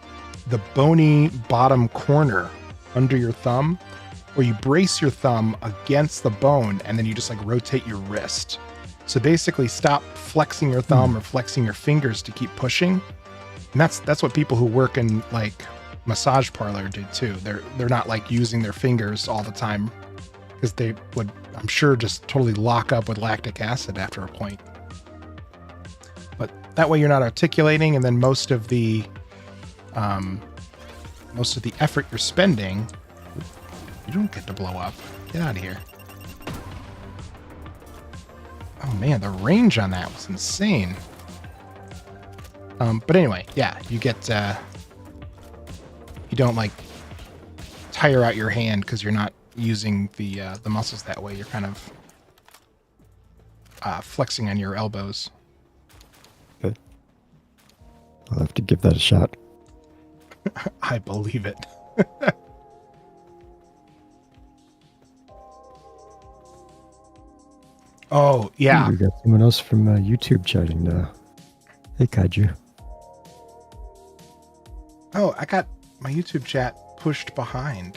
S1: the bony bottom corner under your thumb, or you brace your thumb against the bone and then you just like rotate your wrist. So basically stop flexing your thumb or flexing your fingers to keep pushing. And that's what people who work in like massage parlor do too. They're not like using their fingers all the time, because they would, I'm sure, just totally lock up with lactic acid after a point. But that way you're not articulating, and then most of the effort you're spending, you don't get to blow up. Get out of here. Oh man, the range on that was insane. But anyway, yeah, you get, you don't like tire out your hand because you're not using the muscles that way. You're kind of flexing on your elbows.
S2: Okay. I'll have to give that a shot.
S1: I believe it. Oh, yeah.
S2: We got someone else from YouTube chatting now. Hey, Kaiju.
S1: Oh, I got my YouTube chat pushed behind.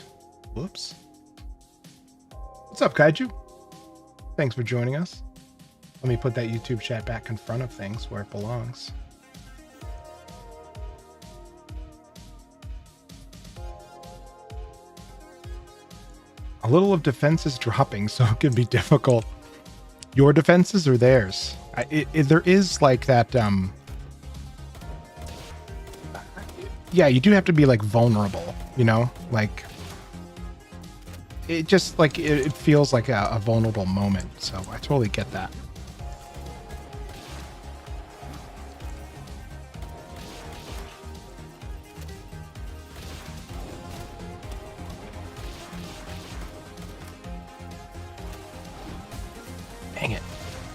S1: Whoops. What's up, Kaiju? Thanks for joining us. Let me put that YouTube chat back in front of things where it belongs. A little of defense is dropping, so it can be difficult. Your defenses or theirs? There is like that, yeah, you do have to be like vulnerable, you know, like it just like it feels like a vulnerable moment. So I totally get that. Dang it.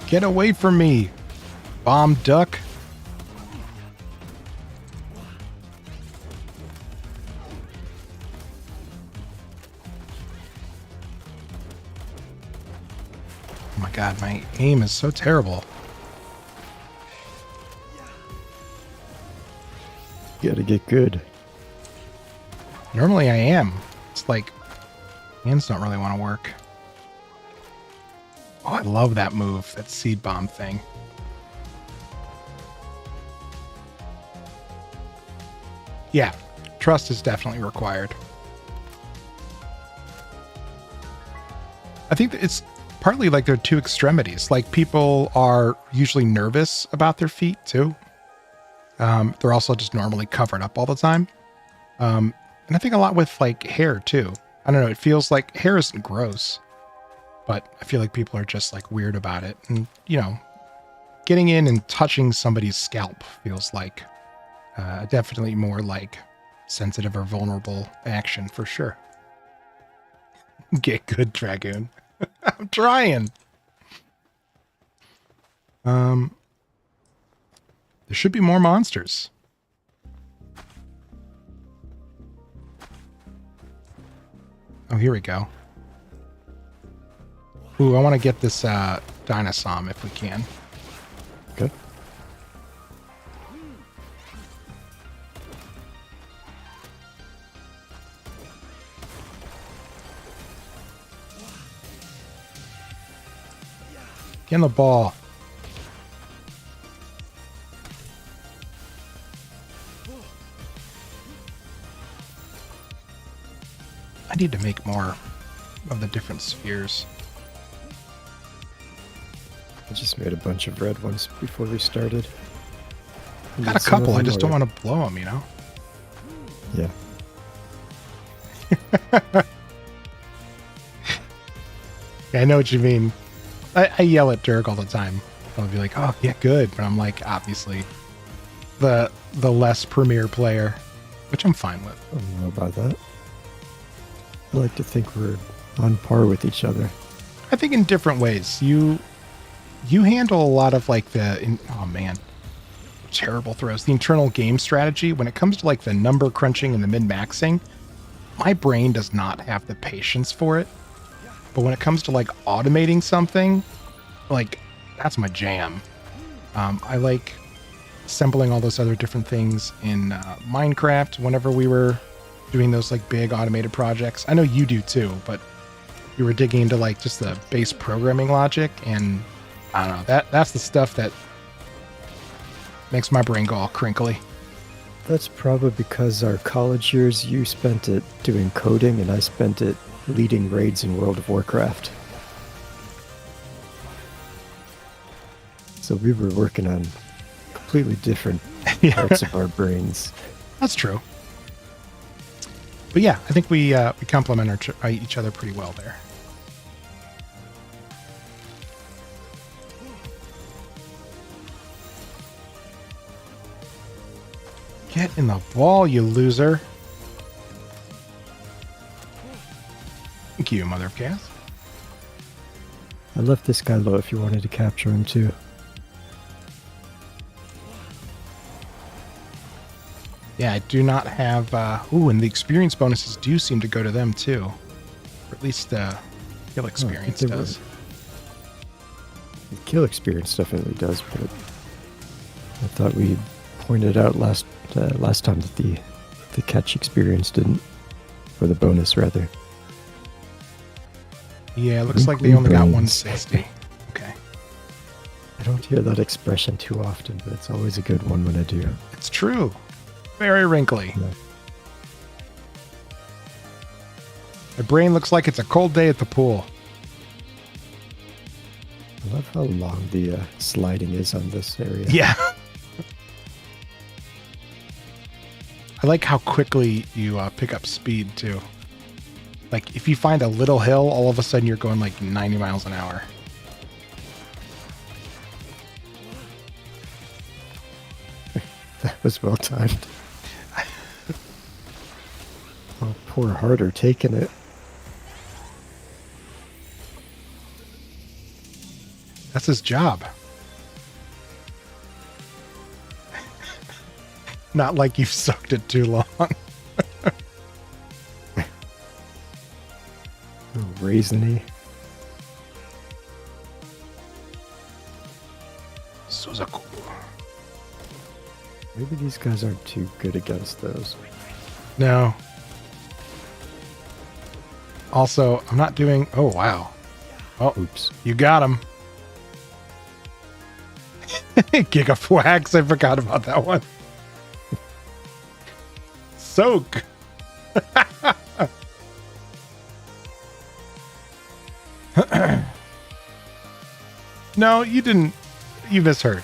S1: Get away from me, bomb duck. Oh my God, my aim is so terrible.
S2: Gotta get good.
S1: Normally I am. It's like hands don't really want to work. Oh, I love that move, that seed bomb thing. Yeah, trust is definitely required. I think that it's partly like they're two extremities. Like people are usually nervous about their feet too. They're also just normally covered up all the time. And I think a lot with like hair too. I don't know. It feels like hair isn't gross, but I feel like people are just like weird about it. And, you know, getting in and touching somebody's scalp feels like definitely more like sensitive or vulnerable action for sure. Get good, Dragoon. I'm trying. There should be more monsters. Oh, here we go. Ooh, I want to get this dinosaur if we can.
S2: Okay.
S1: Get in the ball. I need to make more of the different spheres.
S2: I just made a bunch of red ones before we started.
S1: Got a couple, I just don't want to blow them, you know?
S2: Yeah.
S1: Yeah, I know what you mean. I yell at Dirk all the time. I'll be like, oh, yeah, good. But I'm like, obviously, the less premier player, which I'm fine with.
S2: I don't know about that. I like to think we're on par with each other.
S1: I think in different ways. You handle a lot of like oh man, terrible throws. The internal game strategy when it comes to like the number crunching and the min-maxing, my brain does not have the patience for it. But when it comes to like automating something, like that's my jam. I like assembling all those other different things in Minecraft whenever we were doing those like big automated projects. I know you do too, but you were digging into like just the base programming logic, and I don't know, that's the stuff that makes my brain go all crinkly.
S2: That's probably because our college years, you spent it doing coding and I spent it leading raids in World of Warcraft. So we were working on completely different parts of our brains.
S1: That's true. But yeah, I think we complement each other pretty well there. Get in the ball, you loser. Thank you, Mother of Chaos.
S2: I left this guy low if you wanted to capture him too.
S1: Yeah, I do not have... ooh, and the experience bonuses do seem to go to them too. Or at least kill experience does.
S2: The kill experience definitely does, but I thought we pointed out last time that the catch experience didn't, or the bonus rather.
S1: Yeah, it looks like they only got 160. Okay.
S2: I don't hear that expression too often, but it's always a good one when I do.
S1: It's true. Very wrinkly.
S2: Yeah.
S1: My brain looks like it's a cold day at the pool.
S2: I love how long the sliding is on this area.
S1: Yeah. I like how quickly you pick up speed too. Like if you find a little hill, all of a sudden you're going like 90 miles an hour.
S2: That was well timed. Oh, poor Harder taking it.
S1: That's his job. Not like you've sucked it too long.
S2: Oh, raisiny.
S1: Suzaku.
S2: Maybe these guys aren't too good against those.
S1: No. Also, I'm not doing... Oh, wow. Oh,
S2: Oops.
S1: You got him. Gigafwax. I forgot about that one. Soak. No, you didn't. You misheard.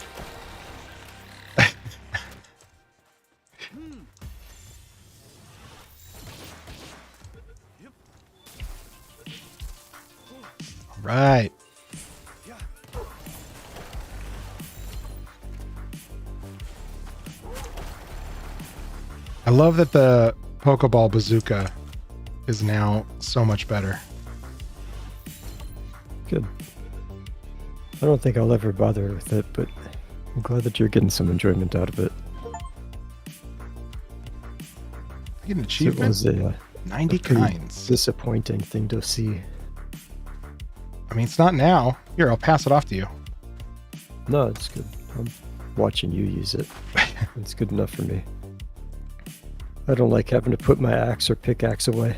S1: Right. I love that the Pokeball bazooka is now so much better.
S2: Good. I don't think I'll ever bother with it, but I'm glad that you're getting some enjoyment out of it.
S1: I get an
S2: It
S1: achievement?
S2: was a
S1: 90
S2: pretty
S1: kinds.
S2: disappointing thing to see.
S1: I mean, it's not now. Here, I'll pass it off to you.
S2: No, it's good. I'm watching you use it. It's good enough for me. I don't like having to put my axe or pickaxe away.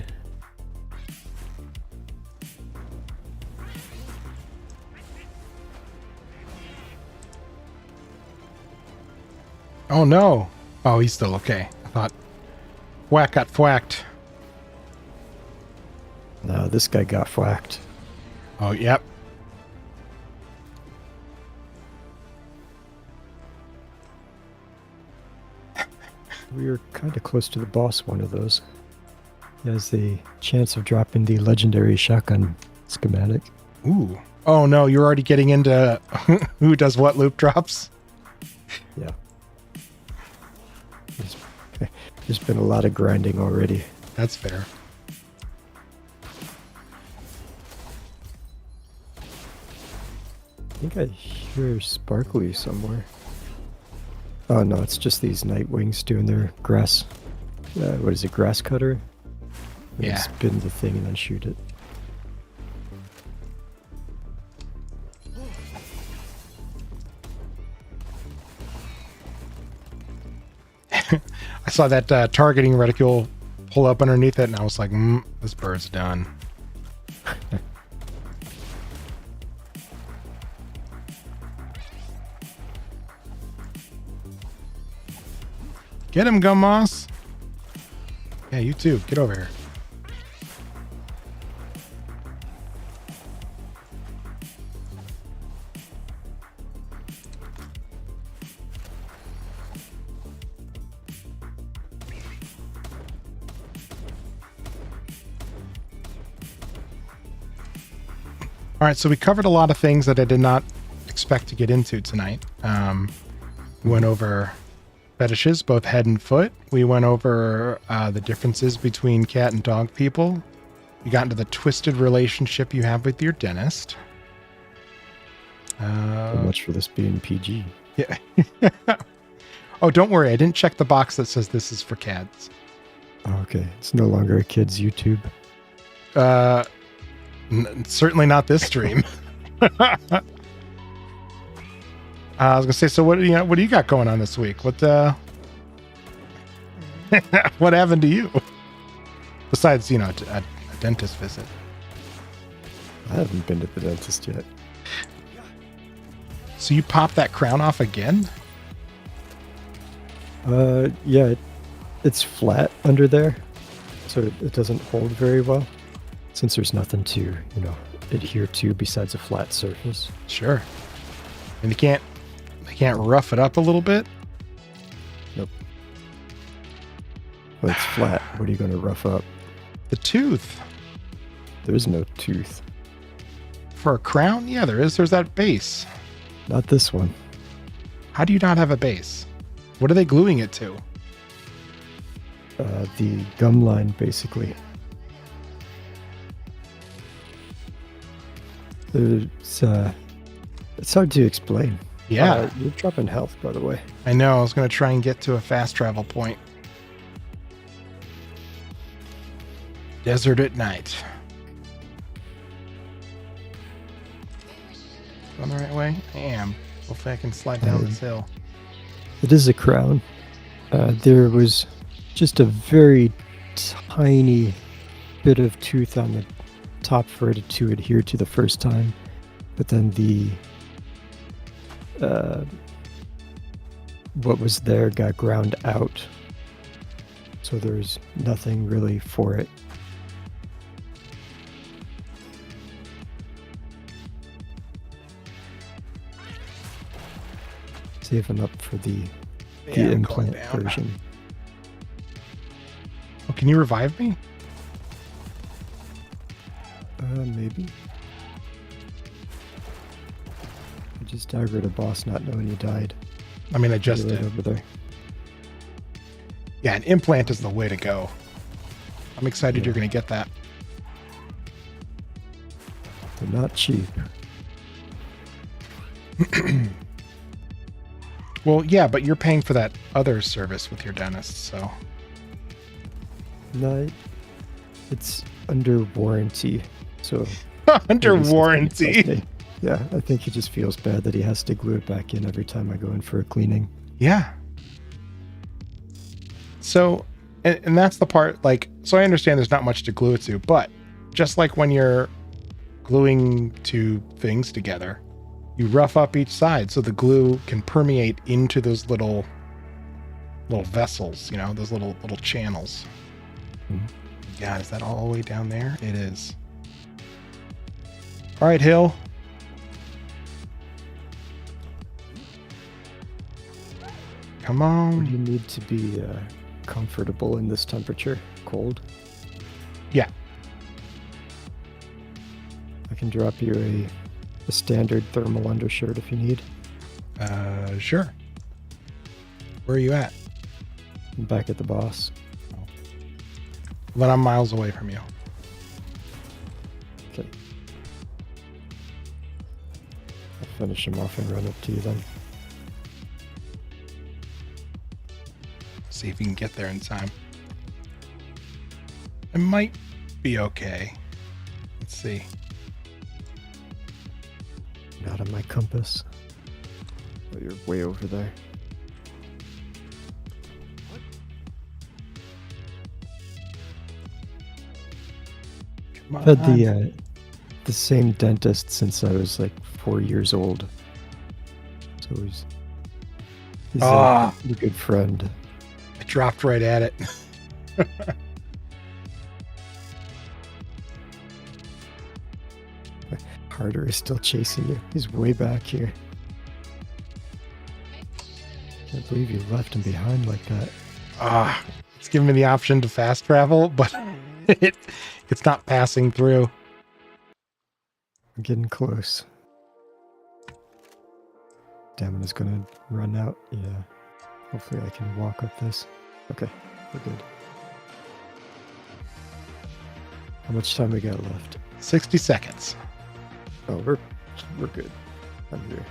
S1: Oh, no. Oh, he's still okay. I thought Thwack got thwacked.
S2: No, this guy got whacked.
S1: Oh, yep.
S2: We were kind of close to the boss one of those. He has the chance of dropping the legendary shotgun schematic.
S1: Ooh. Oh, no, you're already getting into who does what loop drops?
S2: Yeah. There's been a lot of grinding already.
S1: That's fair.
S2: I think I hear Sparkly somewhere. Oh no, it's just these Nightwings doing their grass. What is it, grass cutter? Where
S1: Yeah.
S2: you spin the thing and then shoot it.
S1: I saw that targeting reticule pull up underneath it, and I was like, this bird's done. Get him, Gumoss. Yeah, you too. Get over here. All right, so we covered a lot of things that I did not expect to get into tonight. We went over fetishes, both head and foot. We went over the differences between cat and dog people. We got into the twisted relationship you have with your dentist.
S2: So much for this being PG.
S1: Yeah. Oh, don't worry. I didn't check the box that says this is for cats.
S2: Oh, okay, it's no longer a kid's YouTube.
S1: Certainly not this stream. I was gonna say, so what do you got going on this week? What what happened to you? Besides, a dentist visit.
S2: I haven't been to the dentist yet.
S1: So you popped that crown off again?
S2: Yeah, it's flat under there, so it doesn't hold very well, since there's nothing to, adhere to besides a flat surface.
S1: Sure. And they can't rough it up a little bit?
S2: Nope. Well, it's flat. What are you going to rough up?
S1: The tooth.
S2: There's no tooth.
S1: For a crown? Yeah, there is. There's that base.
S2: Not this one.
S1: How do you not have a base? What are they gluing it to?
S2: The gum line, basically. It's hard to explain.
S1: Yeah.
S2: You're dropping health, by the way.
S1: I know. I was going to try and get to a fast travel point. Desert at night. Going the right way? I am. Hopefully I can slide down this hill.
S2: It is a crown. There was just a very tiny bit of tooth on the top for it to adhere to the first time, but then what was there got ground out, so there's nothing really for it. saving up for the
S1: Yeah, I'm going
S2: implant
S1: down.
S2: version.
S1: Oh, can you revive me?
S2: Maybe. I just aggroed a boss not knowing he died.
S1: I mean, I just
S2: Right
S1: did.
S2: over there.
S1: Yeah, an implant is the way to go. I'm excited you're
S2: Yeah.
S1: going to get that.
S2: They're not cheap.
S1: Well, yeah, but you're paying for that other service with your dentist, so.
S2: No, it's under warranty. So
S1: Under
S2: at least that's what he
S1: warranty.
S2: tells me. Yeah, I think he just feels bad that he has to glue it back in every time I go in for a cleaning.
S1: Yeah. So, and that's the part, like, so I understand there's not much to glue it to, but just like when you're gluing two things together, you rough up each side so the glue can permeate into those little vessels, you know, those little channels.
S2: Mhm.
S1: God, is that all the way down there? It is. All right, Hill. Come
S2: Would
S1: on.
S2: you need to be comfortable in this temperature? Cold?
S1: Yeah.
S2: I can drop you a standard thermal undershirt if you need.
S1: Sure. Where are you at?
S2: I'm back at the boss.
S1: Then I'm miles away from you.
S2: Okay. I'll finish him off and run up to you then.
S1: See if you can get there in time. It might be okay. Let's see.
S2: Not on my compass. Oh, you're way over there.
S1: Come
S2: I've had
S1: on.
S2: the same dentist since I was like 4 years old. So he's
S1: Ah.
S2: a good friend.
S1: I dropped right at it.
S2: Carter is still chasing you. He's way back here. Can't believe you left him behind like that.
S1: It's giving me the option to fast travel, but it's not passing through.
S2: I'm getting close. Damona's gonna run out. Yeah. Hopefully I can walk up this. Okay, we're good. How much time we got left?
S1: 60 seconds.
S2: Oh, we're good. I'm here.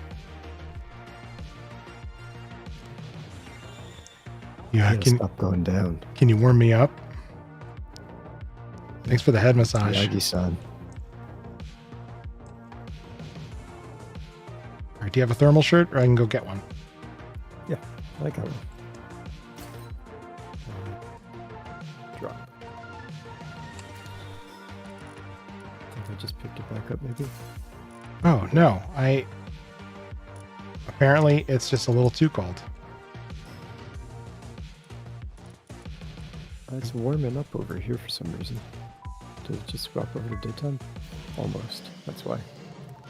S1: Yeah,
S2: Gotta stop going down.
S1: can you warm me up? Thanks for the head massage.
S2: Miyagi-san.
S1: All right, do you have a thermal shirt, or I can go get one?
S2: I got one. Drop. I think I just picked it back up, maybe.
S1: Oh no, apparently it's just a little too cold.
S2: It's warming up over here for some reason. Did it just swap over to daytime? Almost. That's why.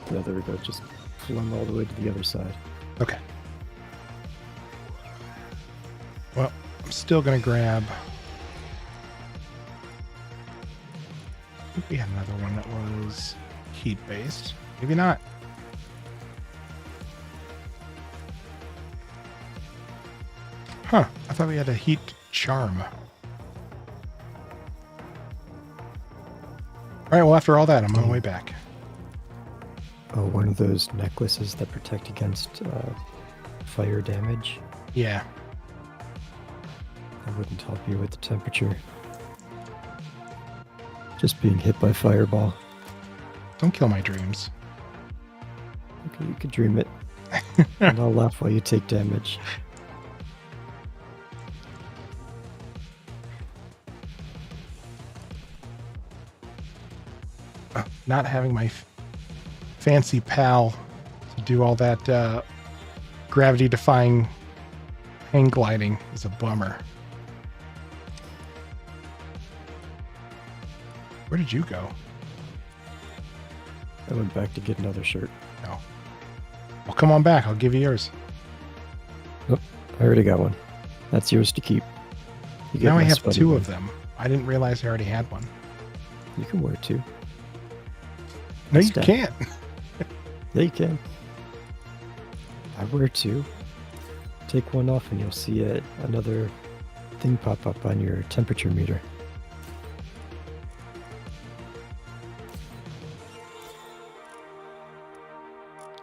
S2: Yeah, there we go. Just flung all the way to the other side.
S1: Okay. Well, I'm still gonna grab. I think we had another one that was heat based. Maybe not. Huh. I thought we had a heat charm. All right, well, after all that, I'm on my way back.
S2: Oh, one of those necklaces that protect against fire damage.
S1: Yeah.
S2: That wouldn't help you with the temperature. Just being hit by fireball.
S1: Don't kill my dreams.
S2: Okay, you could dream it. And I'll laugh while you take damage.
S1: Not having my fancy pal to do all that gravity defying hang gliding is a bummer. Where did you go?
S2: I went back to get another shirt.
S1: No. Well, come on back. I'll give you yours.
S2: I already got one. That's yours to keep. You get
S1: Now I
S2: my
S1: have
S2: sweaty
S1: 2
S2: one.
S1: of them. I didn't realize I already had one.
S2: You can wear 2.
S1: No, you
S2: Stack.
S1: can't.
S2: Yeah, you can. I wear 2. Take one off and you'll see another thing pop up on your temperature meter.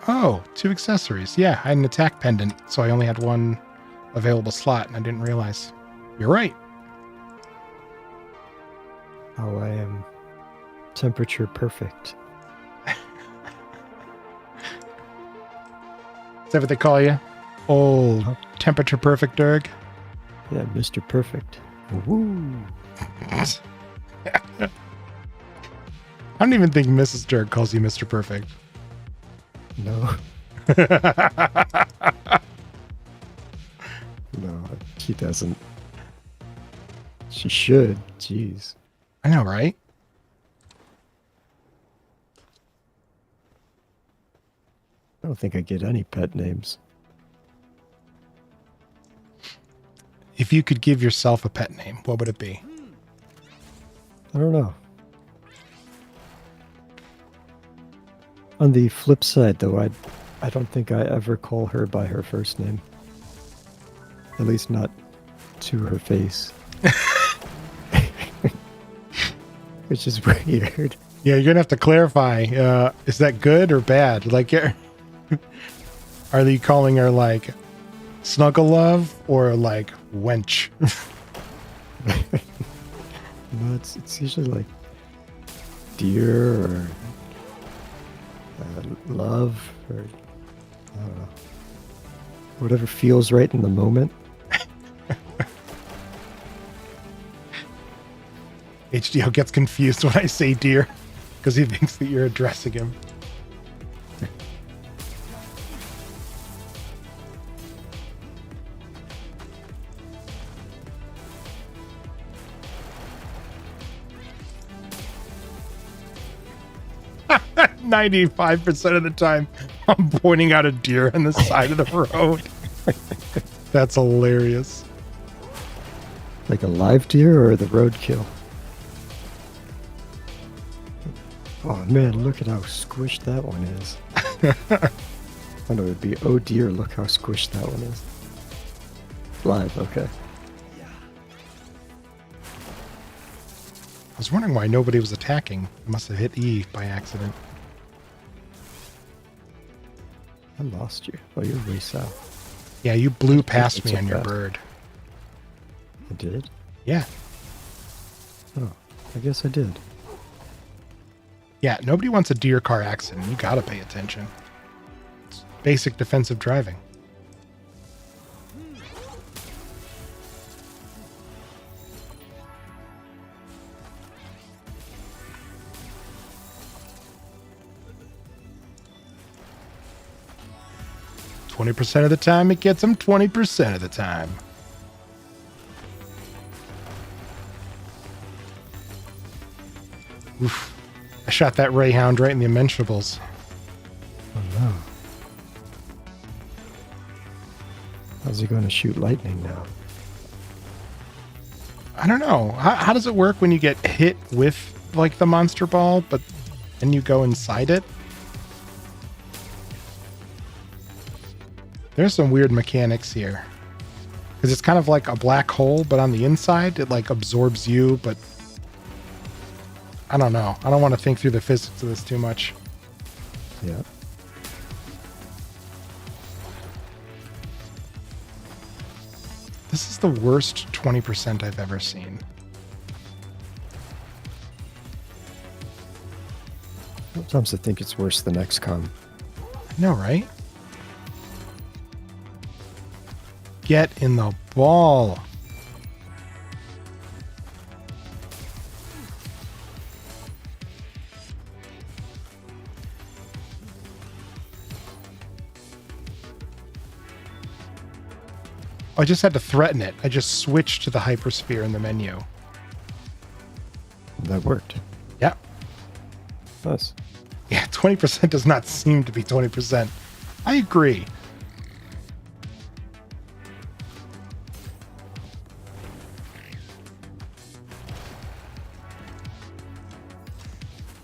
S1: Oh, 2 accessories. Yeah, I had an attack pendant, so I only had 1 available slot, and I didn't realize. You're right.
S2: How I am temperature perfect.
S1: Is that what they call you? Old temperature perfect Dirg?
S2: Yeah, Mr. Perfect. Woo!
S1: I don't even think Mrs. Dirg calls you Mr. Perfect.
S2: No, no, he doesn't. She should. Jeez.
S1: I know, right?
S2: I don't think I get any pet names.
S1: If you could give yourself a pet name, what would it be?
S2: I don't know. On the flip side, though, I don't think I ever call her by her first name. At least not to her face. Which is weird.
S1: Yeah, you're gonna have to clarify. Is that good or bad? Like, are you calling her like Snuggle Love or like Wench?
S2: No, it's usually like dear or love or I don't know. Whatever feels right in the moment.
S1: HDO gets confused when I say dear because he thinks that you're addressing him. "95% of the time, I'm pointing out a deer on the side of the road." That's hilarious.
S2: Like a live deer or the roadkill? Oh man, look at how squished that one is. I know it would be, oh dear, look how squished that one is. Live, okay.
S1: I was wondering why nobody was attacking. I must have hit E by accident.
S2: I lost you. Oh, you're way south.
S1: Yeah, you blew past
S2: It's
S1: me
S2: so
S1: on your
S2: fast.
S1: bird.
S2: I did?
S1: Yeah.
S2: Oh, I guess I did.
S1: Yeah, nobody wants a deer car accident. You gotta pay attention. It's basic defensive driving. "20% of the time, it gets them 20% of the time." Oof. I shot that Rayhound right in the unmentionables.
S2: Oh no. How's he going to shoot lightning now?
S1: I don't know. How does it work when you get hit with, like, the monster ball, but then you go inside it? There's some weird mechanics here. Because it's kind of like a black hole, but on the inside, it, like, absorbs you, but I don't know. I don't want to think through the physics of this too much.
S2: Yeah.
S1: This is the worst 20% I've ever seen.
S2: Sometimes I think it's worse than XCOM.
S1: I know, right? Get in the ball. I just had to threaten it. I just switched to the hypersphere in the menu.
S2: That worked.
S1: Yeah.
S2: Nice.
S1: Yeah, 20% does not seem to be 20%. I agree.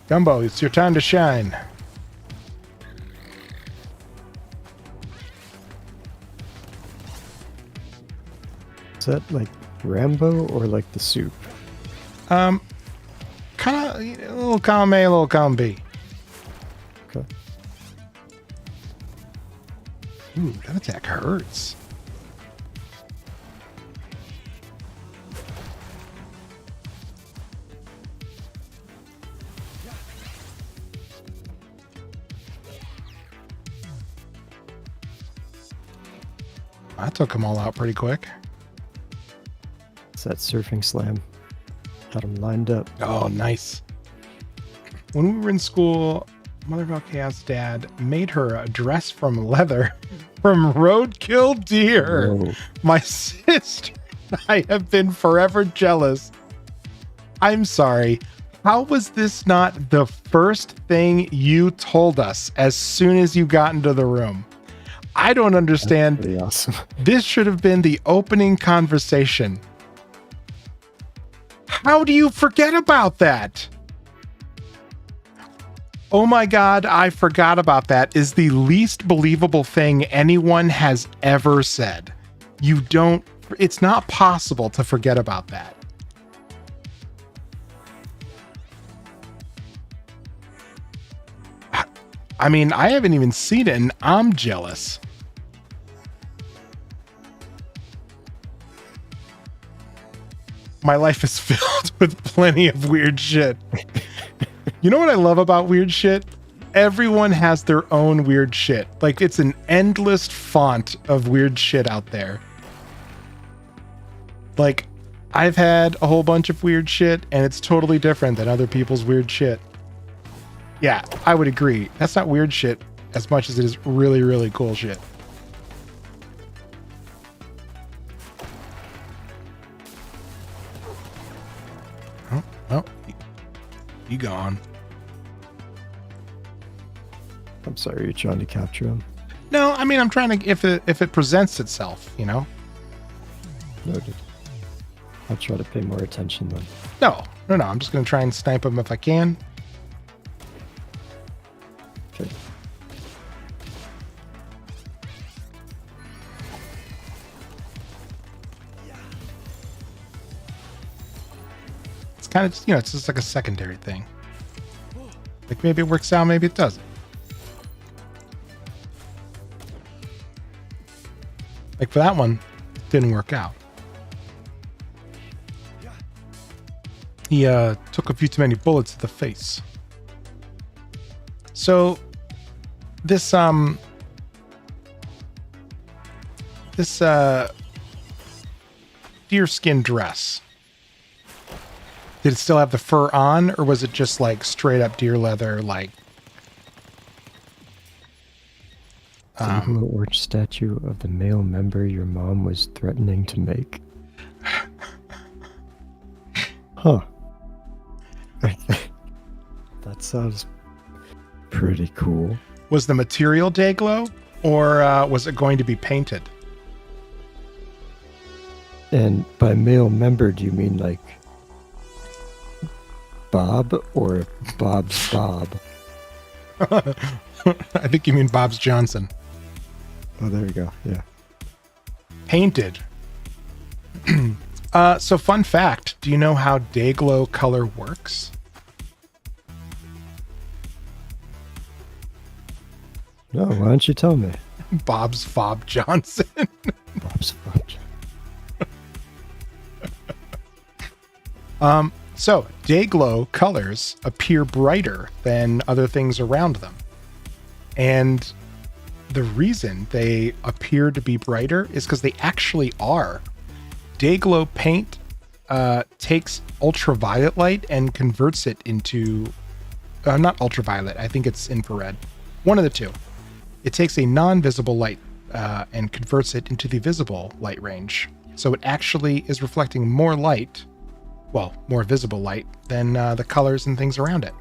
S1: Gumbo, it's your time to shine.
S2: Is that like Rambo or like the soup?
S1: Kind of a little column A, a little column B.
S2: Okay.
S1: Ooh, that attack hurts. I took them all out pretty quick.
S2: It's that surfing slam. Had them lined up.
S1: Oh, nice. When we were in school, Mother of All Chaos' dad made her a dress from leather from roadkill deer.
S2: Whoa.
S1: My sister and I have been forever jealous. I'm sorry. How was this not the first thing you told us as soon as you got into the room? I don't understand.
S2: That's pretty awesome.
S1: This should have been the opening conversation. How do you forget about that? Oh my God, I forgot about that is the least believable thing anyone has ever said. It's not possible to forget about that. I mean, I haven't even seen it and I'm jealous. My life is filled with plenty of weird shit. You know what I love about weird shit? Everyone has their own weird shit. Like, it's an endless font of weird shit out there. Like, I've had a whole bunch of weird shit, and it's totally different than other people's weird shit. Yeah, I would agree. That's not weird shit as much as it is really, really cool shit. Oh, you gone.
S2: I'm sorry, you're trying to capture him.
S1: No, I mean, I'm trying to, if it presents itself, you know?
S2: Noted. I'll try to pay more attention then.
S1: No, I'm just going to try and snipe him if I can.
S2: Okay.
S1: It's kind of, it's just like a secondary thing. Like, maybe it works out, maybe it doesn't. Like, for that one, it didn't work out. He took a few too many bullets to the face. So this deerskin dress, did it still have the fur on, or was it just like straight up deer leather? Like,
S2: Or statue of the male member your mom was threatening to make. Huh. That sounds pretty cool.
S1: was the material day glow, or was it going to be painted?
S2: And by male member, do you mean like Bob or Bob's Bob?
S1: I think you mean Bob's Johnson.
S2: Oh, there we go. Yeah.
S1: Painted. So fun fact, do you know how Dayglow color works?
S2: No, why don't you tell me?
S1: Bob's Fob Johnson.
S2: Bob's Bob.
S1: So Dayglow colors appear brighter than other things around them. And the reason they appear to be brighter is because they actually are. Dayglow paint takes ultraviolet light and converts it into... not ultraviolet, I think it's infrared. One of the two. It takes a non-visible light and converts it into the visible light range. So it actually is reflecting more light, well, more visible light, than the colors and things around it.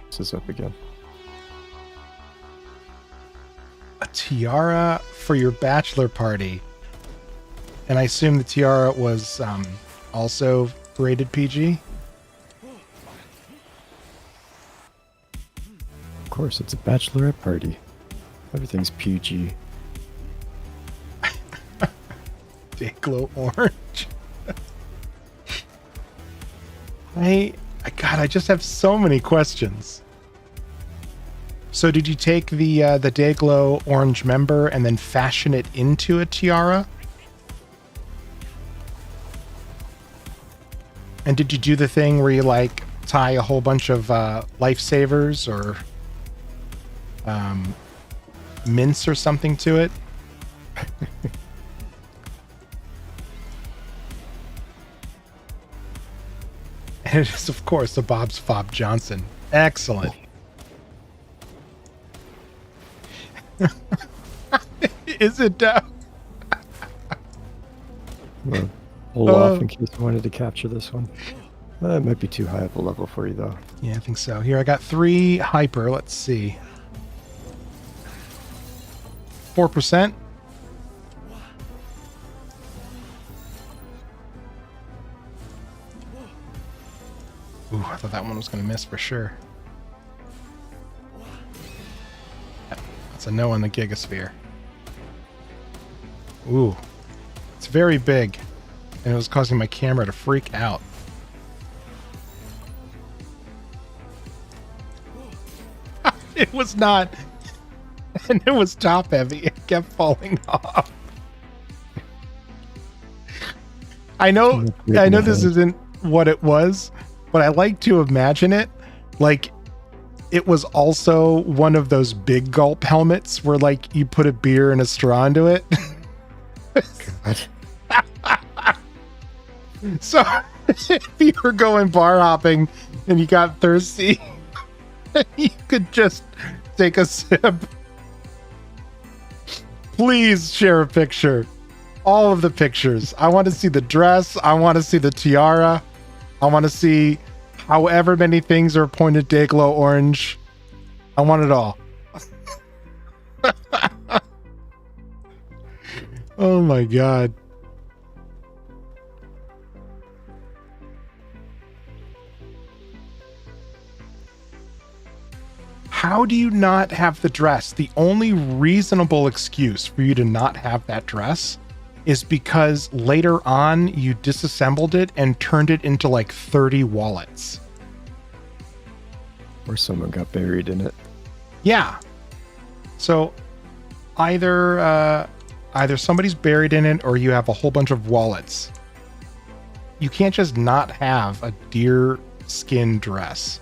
S2: This is up again.
S1: A tiara for your bachelor party. And I assume the tiara was also rated PG.
S2: Of course, it's a bachelorette party. Everything's PG.
S1: Dayglow orange. God, I just have so many questions. So did you take the Dayglow orange member and then fashion it into a tiara? And did you do the thing where you like tie a whole bunch of lifesavers or mints or something to it? And it is, of course, a Bob's Fob Johnson. Excellent. Is it?
S2: Well, hold off in case you wanted to capture this one. It might be too high of a level for you, though.
S1: Yeah, I think so. Here, I got 3 hyper. Let's see. 4%. Ooh, I thought that one was going to miss for sure. That's a no on the Gigasphere. Ooh, it's very big, and it was causing my camera to freak out. It was not, and it was top heavy. It kept falling off. I know this isn't what it was, but I like to imagine it like it was also one of those big gulp helmets where like you put a beer and a straw into it.
S2: God.
S1: So if you were going bar hopping and you got thirsty, you could just take a sip. Please share a picture. All of the pictures. I want to see the dress. I want to see the tiara. I want to see however many things are pointed Dayglow orange. I want it all. Oh my god. How do you not have the dress? The only reasonable excuse for you to not have that dress is because later on you disassembled it and turned it into like 30 wallets.
S2: Or someone got buried in it.
S1: Yeah. So either somebody's buried in it or you have a whole bunch of wallets. You can't just not have a deer skin dress.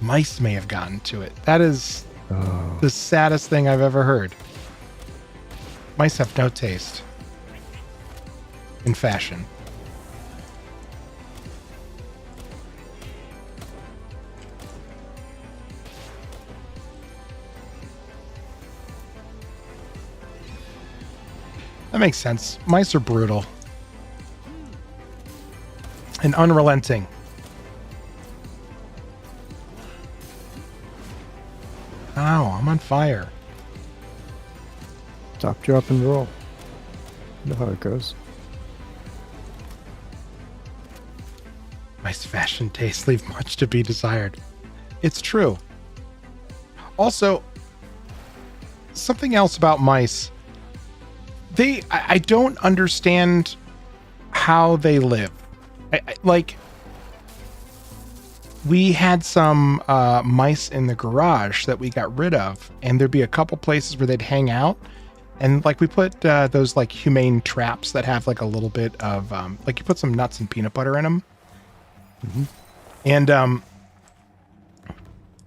S1: Mice may have gotten to it. That is the saddest thing I've ever heard. Mice have no taste in fashion. That makes sense. Mice are brutal and unrelenting. Ow, I'm on fire.
S2: Stop, drop, and roll. You know how it goes.
S1: Mice fashion tastes leave much to be desired. It's true. Also, something else about mice. I don't understand how they live. Like, we had some mice in the garage that we got rid of, and there'd be a couple places where they'd hang out. And like we put those like humane traps that have like a little bit of like you put some nuts and peanut butter in them. Mm-hmm. And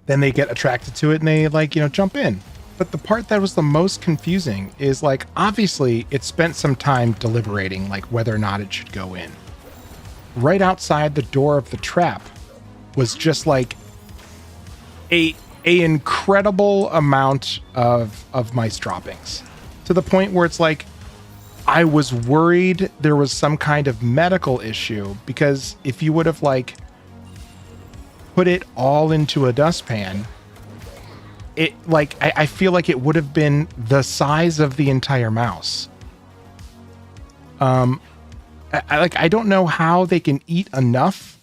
S1: then they get attracted to it and they like, jump in. But the part that was the most confusing is like, obviously it spent some time deliberating like whether or not it should go in. Right outside the door of the trap was just like a incredible amount of mice droppings, to the point where it's like I was worried there was some kind of medical issue, because if you would have like put it all into a dustpan I feel like it would have been the size of the entire mouse. I don't know how they can eat enough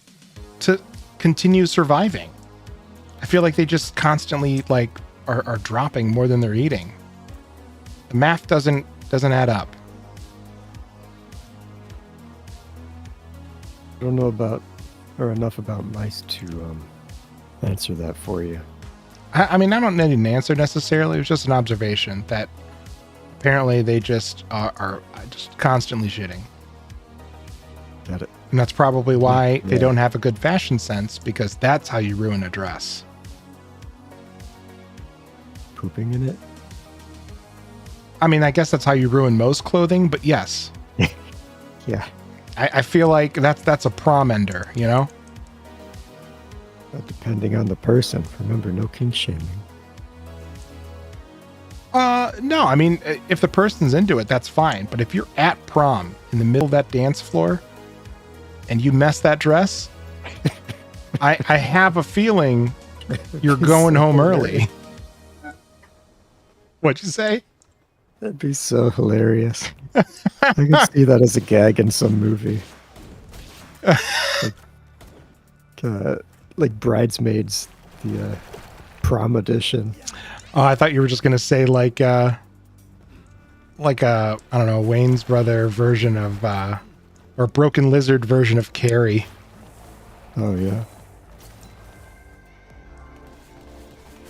S1: to continue surviving. I feel like they just constantly like are dropping more than they're eating. The math doesn't add up.
S2: I don't know enough about mice to answer that for you.
S1: I mean, I don't need an answer necessarily. It was just an observation that apparently they just are just constantly shitting.
S2: Got it.
S1: And that's probably why they don't have a good fashion sense, because that's how you ruin a dress.
S2: Pooping in it?
S1: I mean, I guess that's how you ruin most clothing, but yes.
S2: Yeah.
S1: I feel like that's a prom ender, you know?
S2: Depending on the person. Remember, no kink shaming.
S1: No, I mean, if the person's into it, that's fine. But if you're at prom in the middle of that dance floor and you mess that dress, I have a feeling you're going home early. What'd you say?
S2: That'd be so hilarious. I can see that as a gag in some movie. Like Bridesmaids, the prom edition.
S1: Oh, I thought you were just gonna say like a I don't know, Wayne's Brother version of or Broken Lizard version of Carrie.
S2: Oh yeah.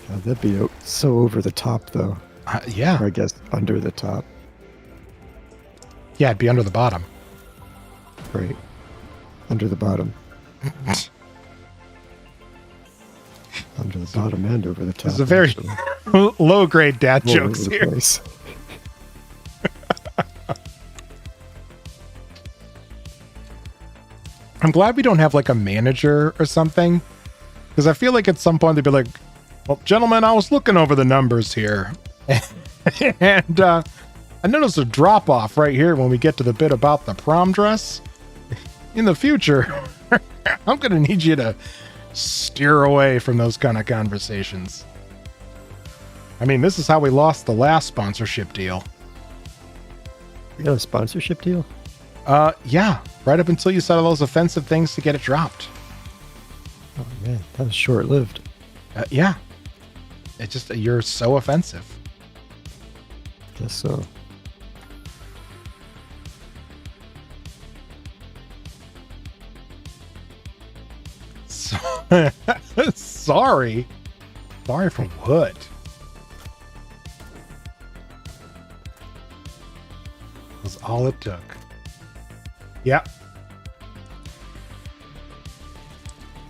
S2: God, that'd be so over the top though.
S1: Yeah.
S2: Or I guess under the top.
S1: Yeah, it'd be under the bottom.
S2: Right. Under the bottom. Under the bottom and over the top.
S1: It's a very low grade dad jokes here. I'm glad we don't have like a manager or something, because I feel like at some point they'd be like, well, gentlemen, I was looking over the numbers here. And I noticed a drop off right here when we get to the bit about the prom dress. In the future, I'm going to need you to steer away from those kind of conversations. I mean, this is how we lost the last sponsorship deal.
S2: You got a sponsorship deal?
S1: Yeah, right up until you said all those offensive things to get it dropped.
S2: Oh man, that was short-lived.
S1: Yeah. It just, you're so offensive.
S2: Guess so.
S1: Sorry. Sorry for what? Was all it took. Yep.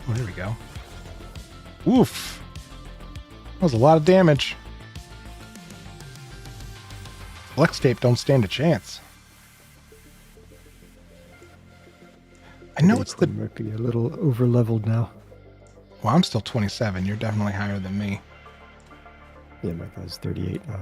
S1: Oh, there we go. Oof. That was a lot of damage. Flex tape don't stand a chance. I know it's the...
S2: might be a little over-leveled now.
S1: Well, I'm still 27. You're definitely higher than me.
S2: Yeah, my guy's 38 now.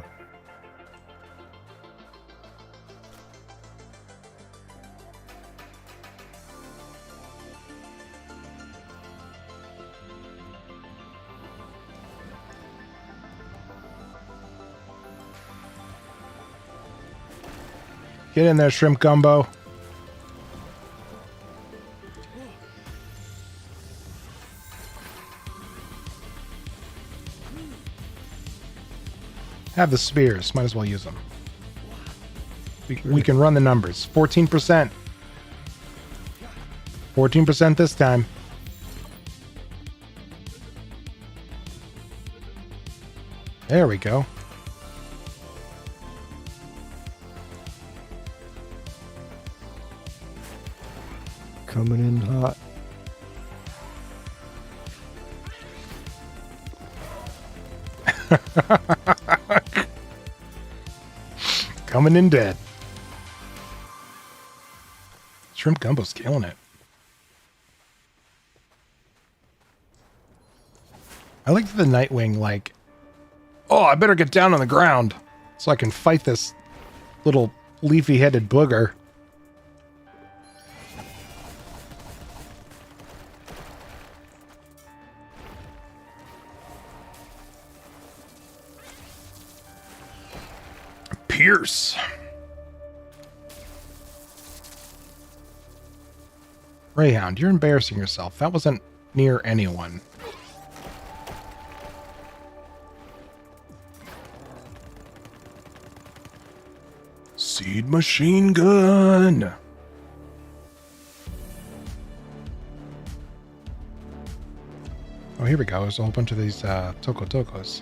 S1: Get in there, shrimp gumbo. Have the spears. Might as well use them. We can run the numbers. 14%. 14% this time. There we go.
S2: Coming in hot.
S1: Coming in dead. Shrimp gumbo's killing it. I like the Nightwing, like, oh, I better get down on the ground so I can fight this little leafy-headed booger. Pierce. Greyhound, you're embarrassing yourself. That wasn't near anyone. Seed machine gun. Oh, here we go. There's a whole bunch of these tokos.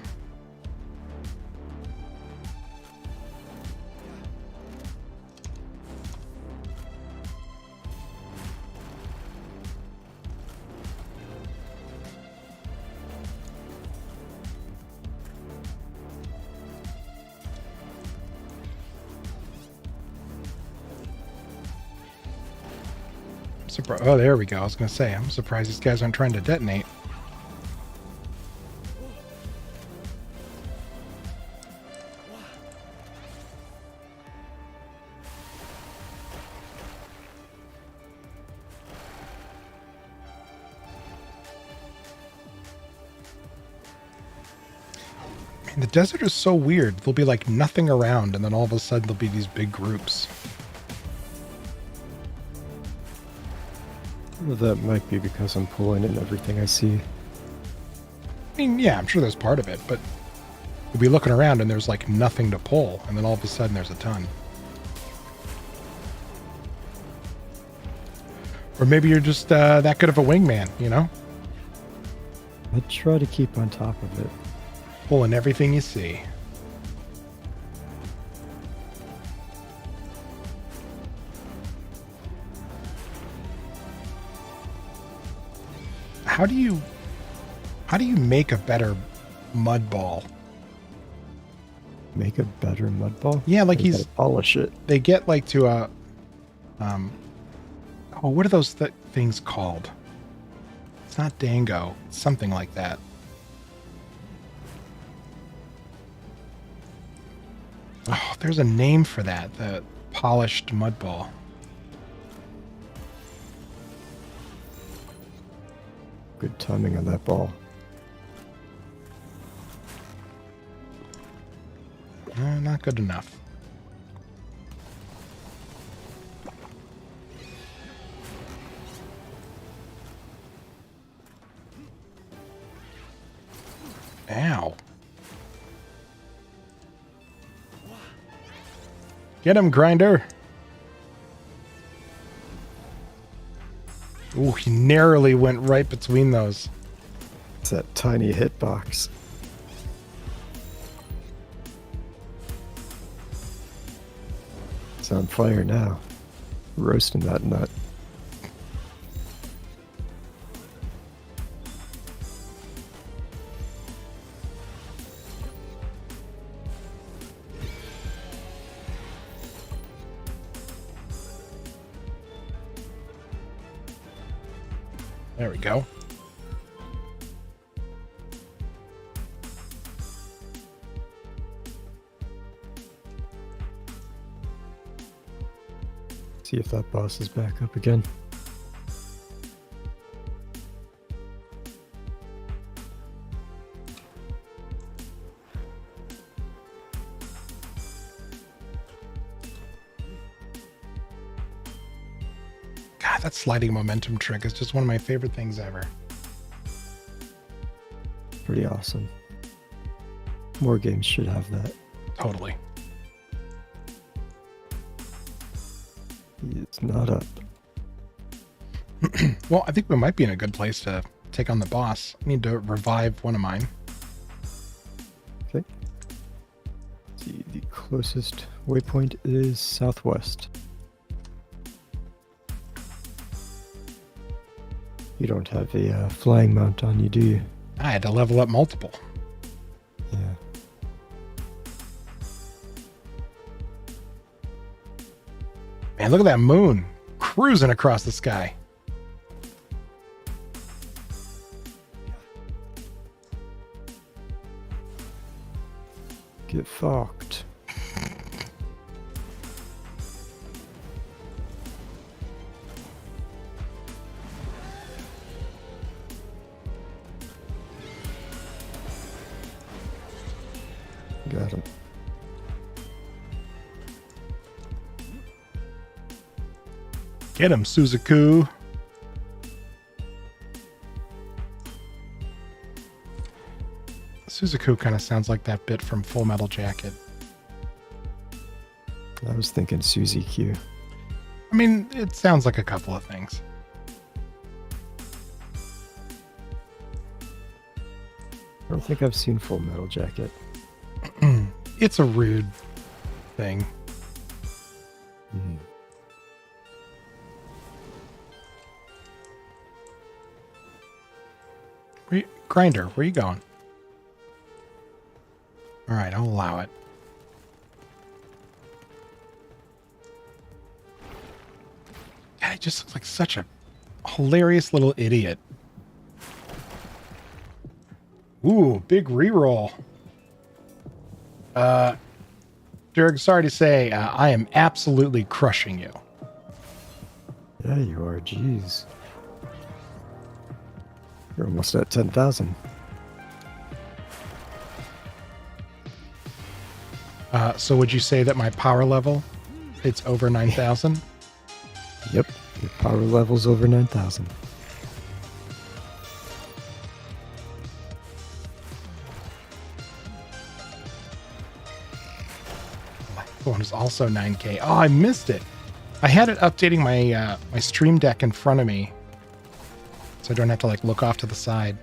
S1: Oh, there we go. I was going to say, I'm surprised these guys aren't trying to detonate. Man, the desert is so weird. There'll be like nothing around, and then all of a sudden there'll be these big groups.
S2: Well, that might be because I'm pulling in everything I see.
S1: I mean, yeah, I'm sure there's part of it, but you'll be looking around and there's like nothing to pull, and then all of a sudden there's a ton. Or maybe you're just that good of a wingman, you know?
S2: I try to keep on top of it.
S1: Pulling everything you see. How do you make a better mud ball?
S2: Make a better mud ball?
S1: Yeah, like
S2: you gotta polish it.
S1: They get like to a oh, what are those things called? It's not dango. It's something like that. Oh, there's a name for that. The polished mud ball.
S2: Good timing on that ball.
S1: Not good enough. Ow. Get him, Grinder. Ooh, he narrowly went right between those.
S2: It's that tiny hitbox. It's on fire now. Roasting that nut.
S1: There we go.
S2: See if that boss is back up again.
S1: God, that sliding momentum trick is just one of my favorite things ever.
S2: Pretty awesome. More games should have that.
S1: Totally.
S2: It's not up.
S1: Well, I think we might be in a good place to take on the boss. I need to revive one of mine.
S2: Okay. See, the closest waypoint is southwest. You don't have a flying mount on you, do you?
S1: I had to level up multiple.
S2: Yeah.
S1: Man, look at that moon cruising across the sky.
S2: Get fucked. Got him.
S1: Get him, Suzaku. Suzaku kind of sounds like that bit from Full Metal Jacket.
S2: I was thinking Suzy Q.
S1: I mean, it sounds like a couple of things.
S2: I don't think I've seen Full Metal Jacket.
S1: It's a rude thing.
S2: Mm.
S1: Grinder, where you going? All right, I'll allow it. God, he just looks like such a hilarious little idiot. Ooh, big reroll. Derek, sorry to say, I am absolutely crushing you.
S2: Yeah, you are. Jeez. You're almost at 10,000.
S1: So would you say that my power level, it's over 9,000?
S2: Yep. Your power level's over 9,000.
S1: My phone is also 9K. Oh, I missed it. I had it updating my my stream deck in front of me, so I don't have to like look off to the side.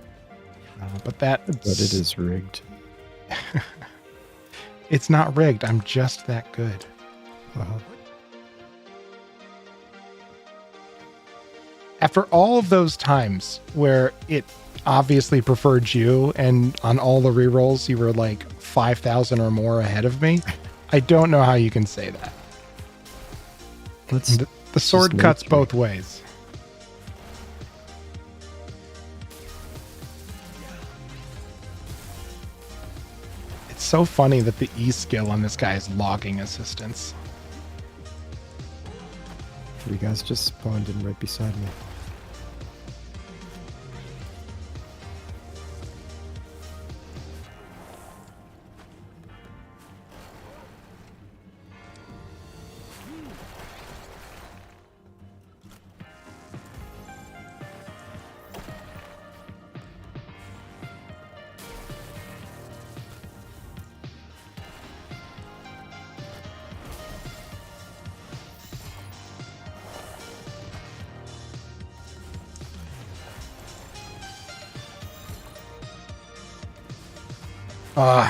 S1: But it
S2: is rigged.
S1: It's not rigged. I'm just that good.
S2: Wow.
S1: After all of those times where it obviously preferred you, and on all the rerolls you were like 5,000 or more ahead of me, I don't know how you can say that. The sword cuts both ways. It's so funny that the E skill on this guy is logging assistance.
S2: 3 guys just spawned in right beside me.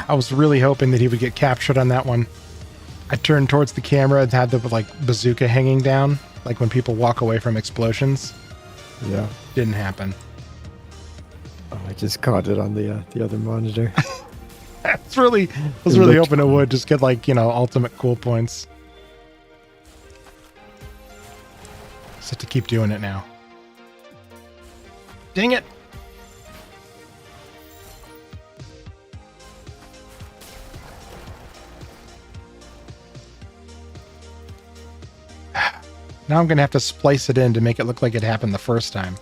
S1: I was really hoping that he would get captured on that one. I turned towards the camera and had the like bazooka hanging down, like when people walk away from explosions.
S2: Yeah.
S1: Didn't happen.
S2: Oh, I just caught it on the other monitor.
S1: I was really hoping it would just get like, ultimate cool points. Just have to keep doing it now. Dang it! Now I'm going to have to splice it in to make it look like it happened the first time.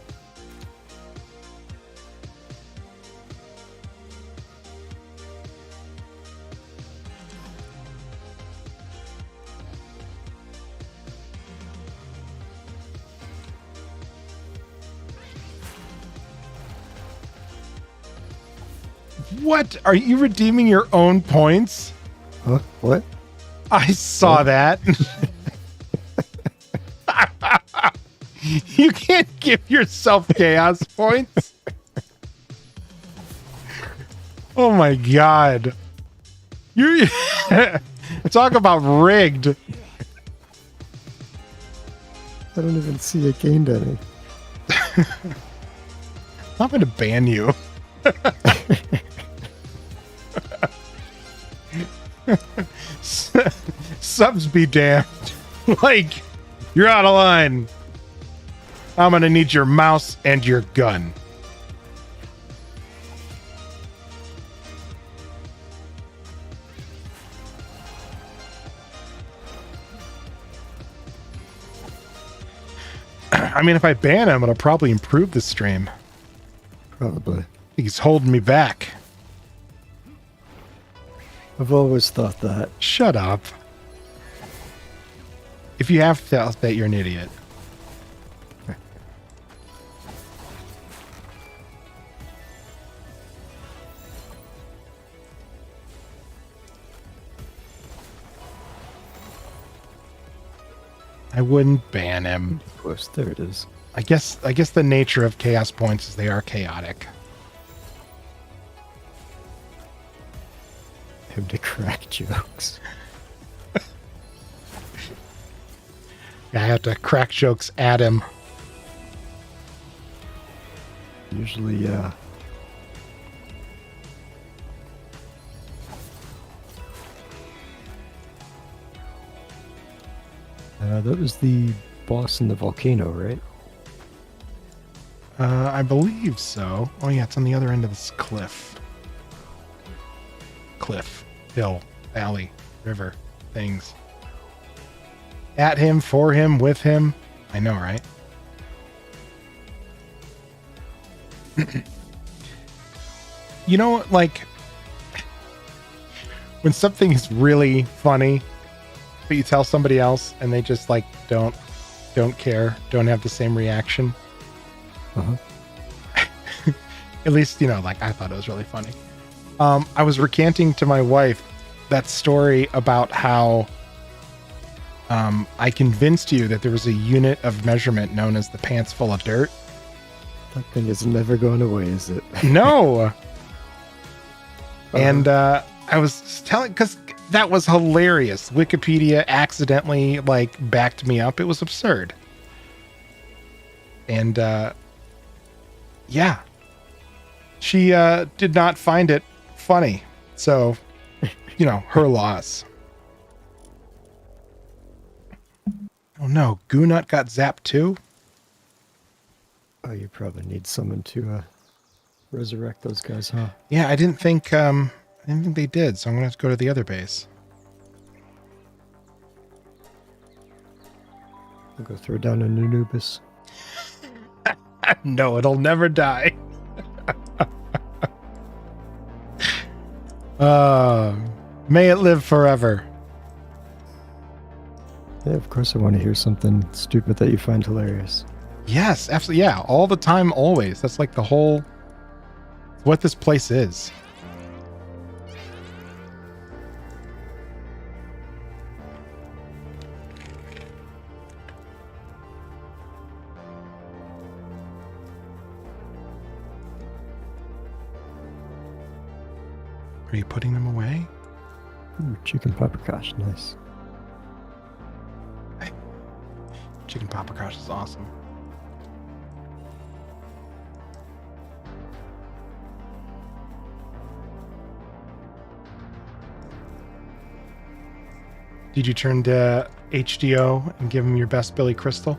S1: What? Are you redeeming your own points?
S2: Huh? What?
S1: I saw that. You can't give yourself chaos points. Oh my god. You talk about rigged.
S2: I don't even see it gained any.
S1: I'm going to ban you. Subs be damned. Like, you're out of line. I'm going to need your mouse and your gun. I mean, if I ban him, it'll probably improve the stream.
S2: Probably.
S1: He's holding me back.
S2: I've always thought that.
S1: Shut up. If you have felt that, you're an idiot. I wouldn't ban him.
S2: Post. There it is.
S1: I guess the nature of chaos points is they are chaotic.
S2: Him to crack jokes.
S1: I have to crack jokes at him.
S2: Usually, yeah. That was the boss in the volcano, right?
S1: I believe so. Oh yeah, it's on the other end of this cliff. Cliff, hill, valley, river, things. At him, for him, with him. I know, right? You know, like, when something is really funny, but you tell somebody else and they just like don't care, don't have the same reaction.
S2: Uh-huh.
S1: At least, you know, like I thought it was really funny. I was recanting to my wife that story about how I convinced you that there was a unit of measurement known as the pants full of dirt.
S2: That thing is never going away, is it?
S1: No. And I was telling, because that was hilarious. Wikipedia accidentally like backed me up. It was absurd. And yeah, she did not find it funny. So, you know, her loss. Oh no, Goonut got zapped too?
S2: Oh, you probably need someone to resurrect those guys, huh?
S1: Yeah, I didn't think they did, so I'm gonna have to go to the other base.
S2: I'll go throw down an Anubis.
S1: No, it'll never die. May it live forever.
S2: Yeah, of course I want to hear something stupid that you find hilarious.
S1: Yes, absolutely. Yeah, all the time, always. That's like the whole, what this place is. Are you putting them away?
S2: Ooh, chicken paprikash, nice.
S1: Chicken paprikash is awesome. Did you turn to HDO and give him your best Billy Crystal?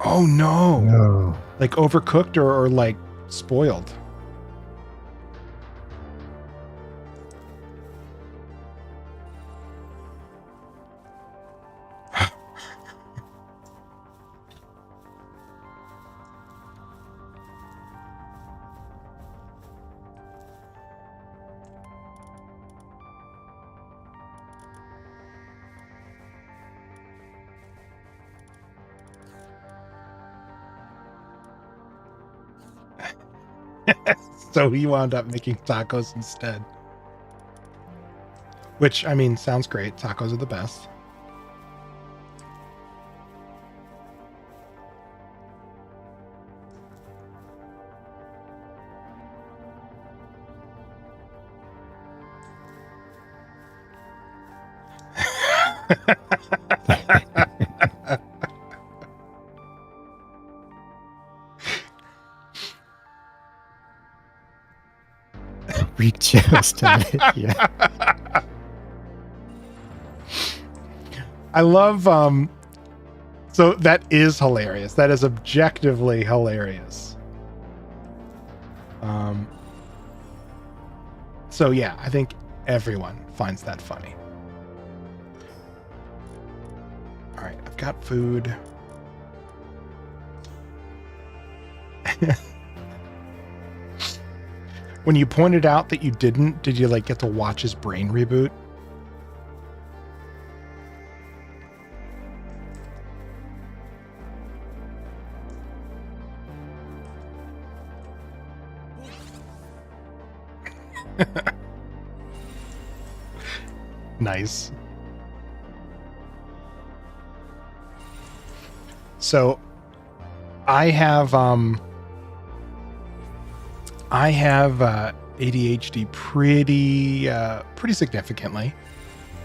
S1: Oh no.
S2: No.
S1: Like overcooked or like spoiled? So he wound up making tacos instead. Which, I mean, sounds great. Tacos are the best.
S2: Just a bit, yeah.
S1: I love so that is hilarious. That is objectively hilarious. So yeah, I think everyone finds that funny. All right, I've got food. When you pointed out that you didn't, did you like get to watch his brain reboot? Nice. So I have ADHD pretty significantly,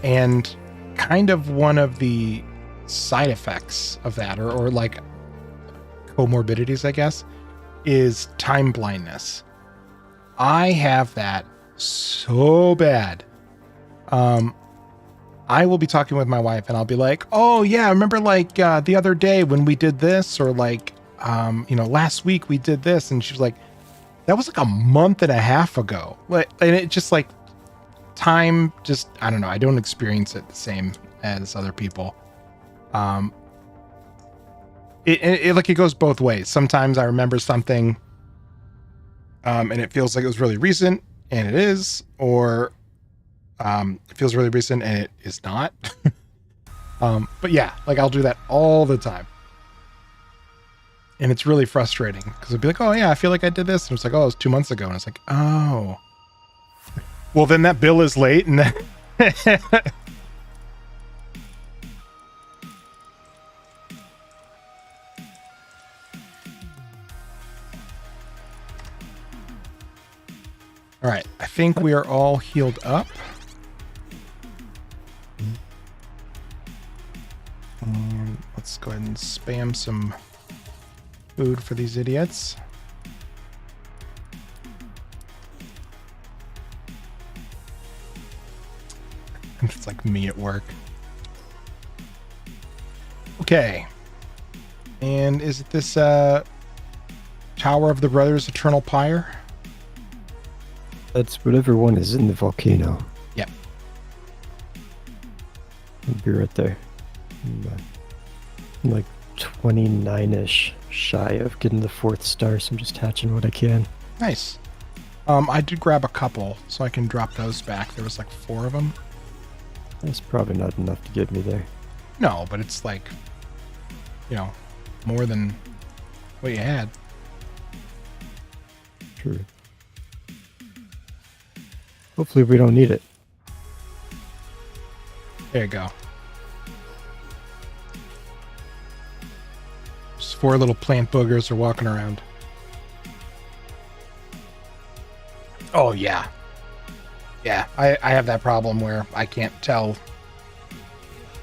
S1: and kind of one of the side effects of that, or like comorbidities, I guess, is time blindness. I have that so bad. I will be talking with my wife and I'll be like, oh yeah, remember like the other day when we did this, or like last week we did this, and she's like, that was like a month and a half ago. Like, and it just like time, just I don't know, I don't experience it the same as other people. It like it goes both ways. Sometimes I remember something and it feels like it was really recent, and it is, or it feels really recent and it is not. But yeah, like I'll do that all the time. And it's really frustrating because I'd be like, oh yeah, I feel like I did this. And it's like, oh, it was 2 months ago. And it's like, oh, well then that bill is late. And then all right, I think we are all healed up. And let's go ahead and spam some food for these idiots. It's like me at work. Okay. And is it this Tower of the Brothers Eternal Pyre?
S2: That's whatever one is in the volcano.
S1: Yep.
S2: I'll be right there. I'm like 29-ish shy of getting the 4th star, so I'm just hatching what I can.
S1: Nice. I did grab a couple, so I can drop those back. There was like 4 of them.
S2: That's probably not enough to get me there.
S1: No, but it's like, more than what you had.
S2: True. Hopefully we don't need it.
S1: There you go. Just 4 little plant boogers are walking around. Oh, yeah. Yeah, I have that problem where I can't tell.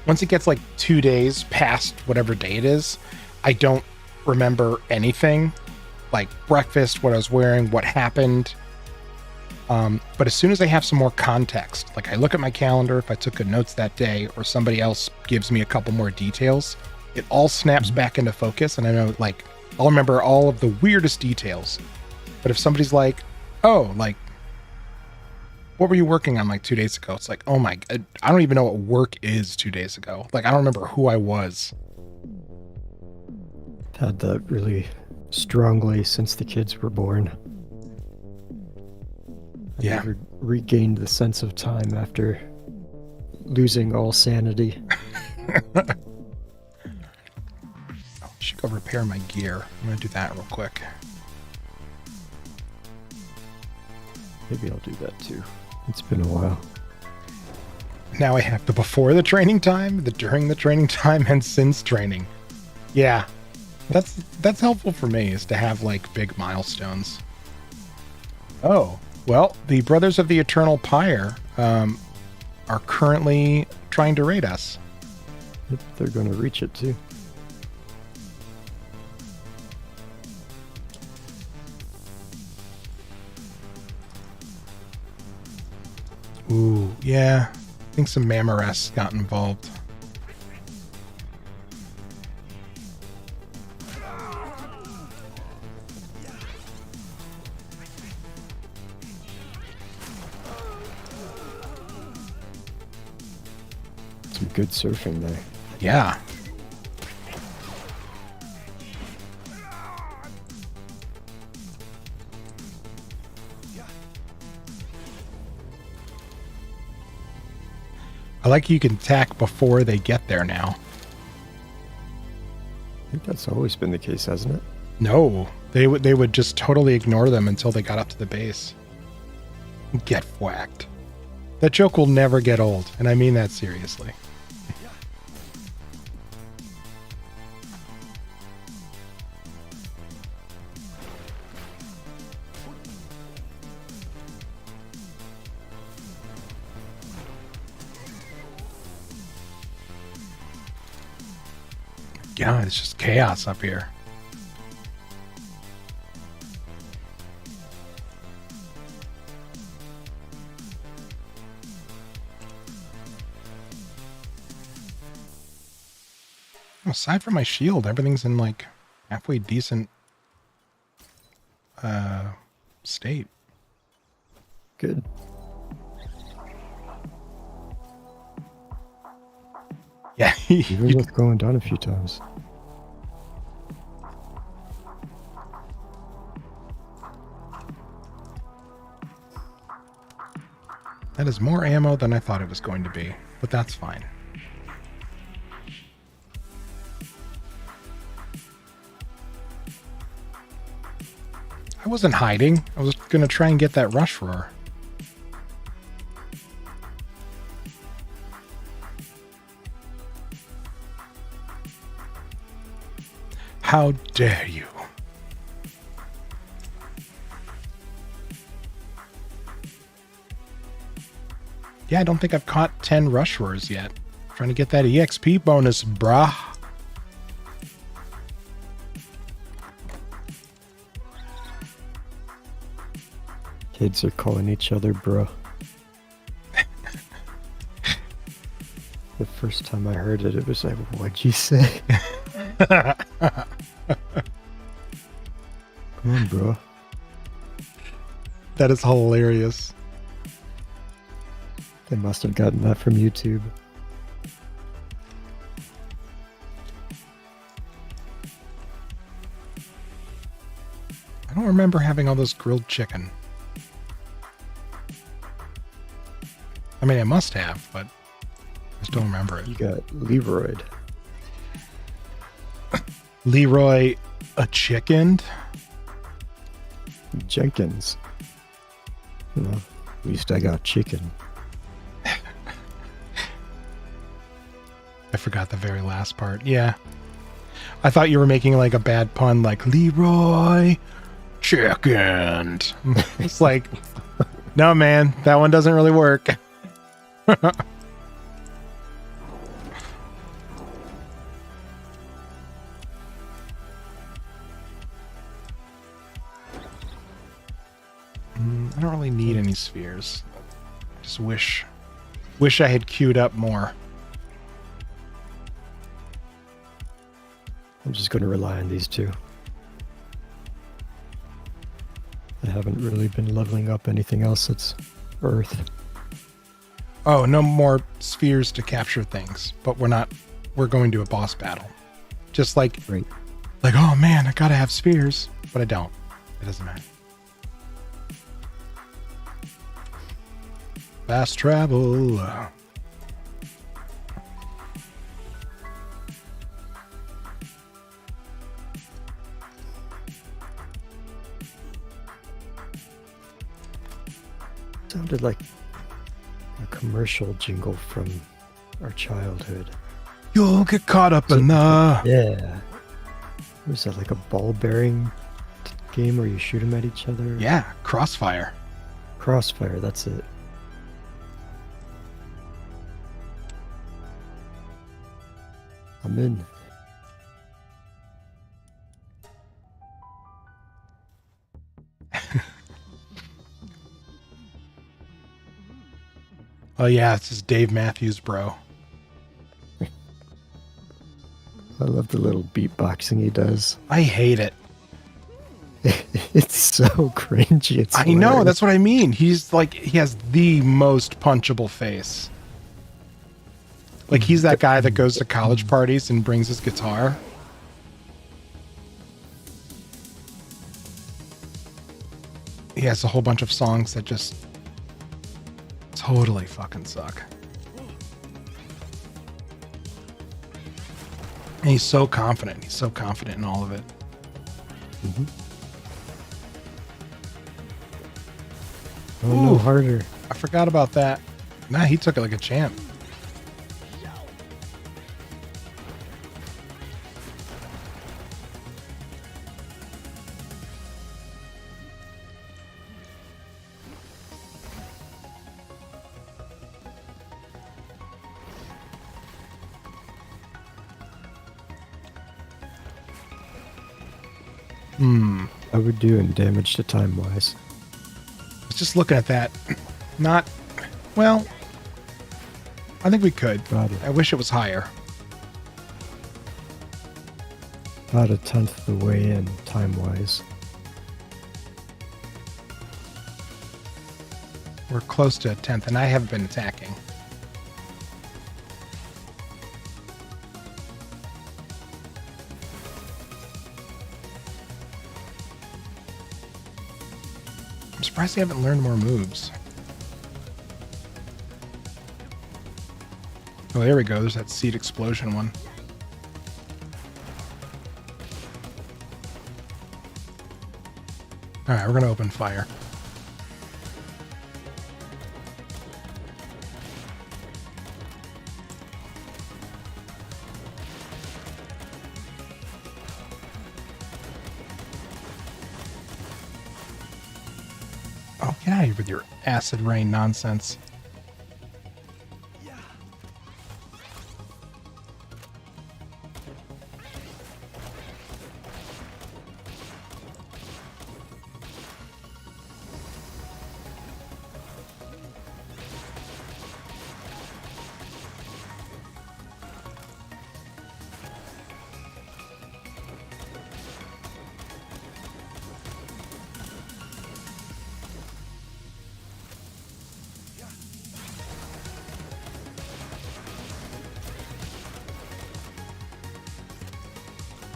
S1: Once it gets like 2 days past whatever day it is, I don't remember anything. Like breakfast, what I was wearing, what happened. But as soon as I have some more context, like I look at my calendar, if I took good notes that day, or somebody else gives me a couple more details, it all snaps back into focus. And I know, like, I'll remember all of the weirdest details. But if somebody's like, oh, like, what were you working on like 2 days ago? It's like, oh my God, I don't even know what work is 2 days ago. Like, I don't remember who I was.
S2: Had that really strongly since the kids were born. I
S1: Yeah.
S2: never regained the sense of time after losing all sanity.
S1: I should go repair my gear. I'm going to do that real quick.
S2: Maybe I'll do that too. It's been a while.
S1: Now I have the before the training time, the during the training time, and since training. Yeah, that's helpful for me, is to have like big milestones. Oh, well, the Brothers of the Eternal Pyre are currently trying to raid us.
S2: Yep, they're going to reach it too.
S1: Ooh, yeah. I think some Mamorests got involved.
S2: Some good surfing there.
S1: Yeah. I like you can attack before they get there now.
S2: I think that's always been the case, hasn't it?
S1: No, they would just totally ignore them until they got up to the base. Get whacked. That joke will never get old, and I mean that seriously. God, it's just chaos up here. Aside from my shield, everything's in like halfway decent state.
S2: Good.
S1: Yeah,
S2: Even with going down a few times.
S1: That is more ammo than I thought it was going to be, but that's fine. I wasn't hiding. I was going to try and get that rush roar. How dare you? Yeah, I don't think I've caught 10 rush roars yet. Trying to get that EXP bonus, brah.
S2: Kids are calling each other bro. The first time I heard it, it was like, what'd you say? Come on, bro.
S1: That is hilarious.
S2: They must have gotten that from YouTube.
S1: I don't remember having all this grilled chicken. I mean, I must have, but I just don't remember it.
S2: You got Leroy.
S1: Leroy, a chicken?
S2: Jenkins. You know, at least I got chicken.
S1: I forgot the very last part. Yeah. I thought you were making like a bad pun, like Leroy chicken. It's like, no, man, that one doesn't really work. I don't really need any spheres. I just wish I had queued up more.
S2: I'm just going to rely on these two. I haven't really been leveling up anything else that's Earth.
S1: Oh, no more spheres to capture things, but we're going to a boss battle. Just like,
S2: Right.
S1: like, oh man, I gotta have spheres, but I don't. It doesn't matter. Fast travel.
S2: Sounded like a commercial jingle from our childhood.
S1: You'll get caught up in the...
S2: Yeah. Was that like a ball bearing game where you shoot them at each other?
S1: Yeah, Crossfire.
S2: Crossfire, that's it. I'm in.
S1: Oh yeah, it's just Dave Matthews, bro.
S2: I love the little beatboxing he does.
S1: I hate it.
S2: It's so cringy. It's
S1: I know, that's what I mean. He's like, he has the most punchable face. Like, he's that guy that goes to college parties and brings his guitar. He has a whole bunch of songs that just totally fucking suck. And he's so confident. He's so confident in all of it.
S2: Mm-hmm. Oh, no, harder.
S1: I forgot about that. Nah, he took it like a champ.
S2: How we do in damage to time wise?
S1: I was just looking at that. Not, well, I think we could. I wish it was higher.
S2: About a tenth of the way in time wise.
S1: We're close to a tenth, and I haven't been attacking. I'm surprised they haven't learned more moves. Oh, there we go. There's that seed explosion one. All right, we're going to open fire. Oh, get out of here with your acid rain nonsense.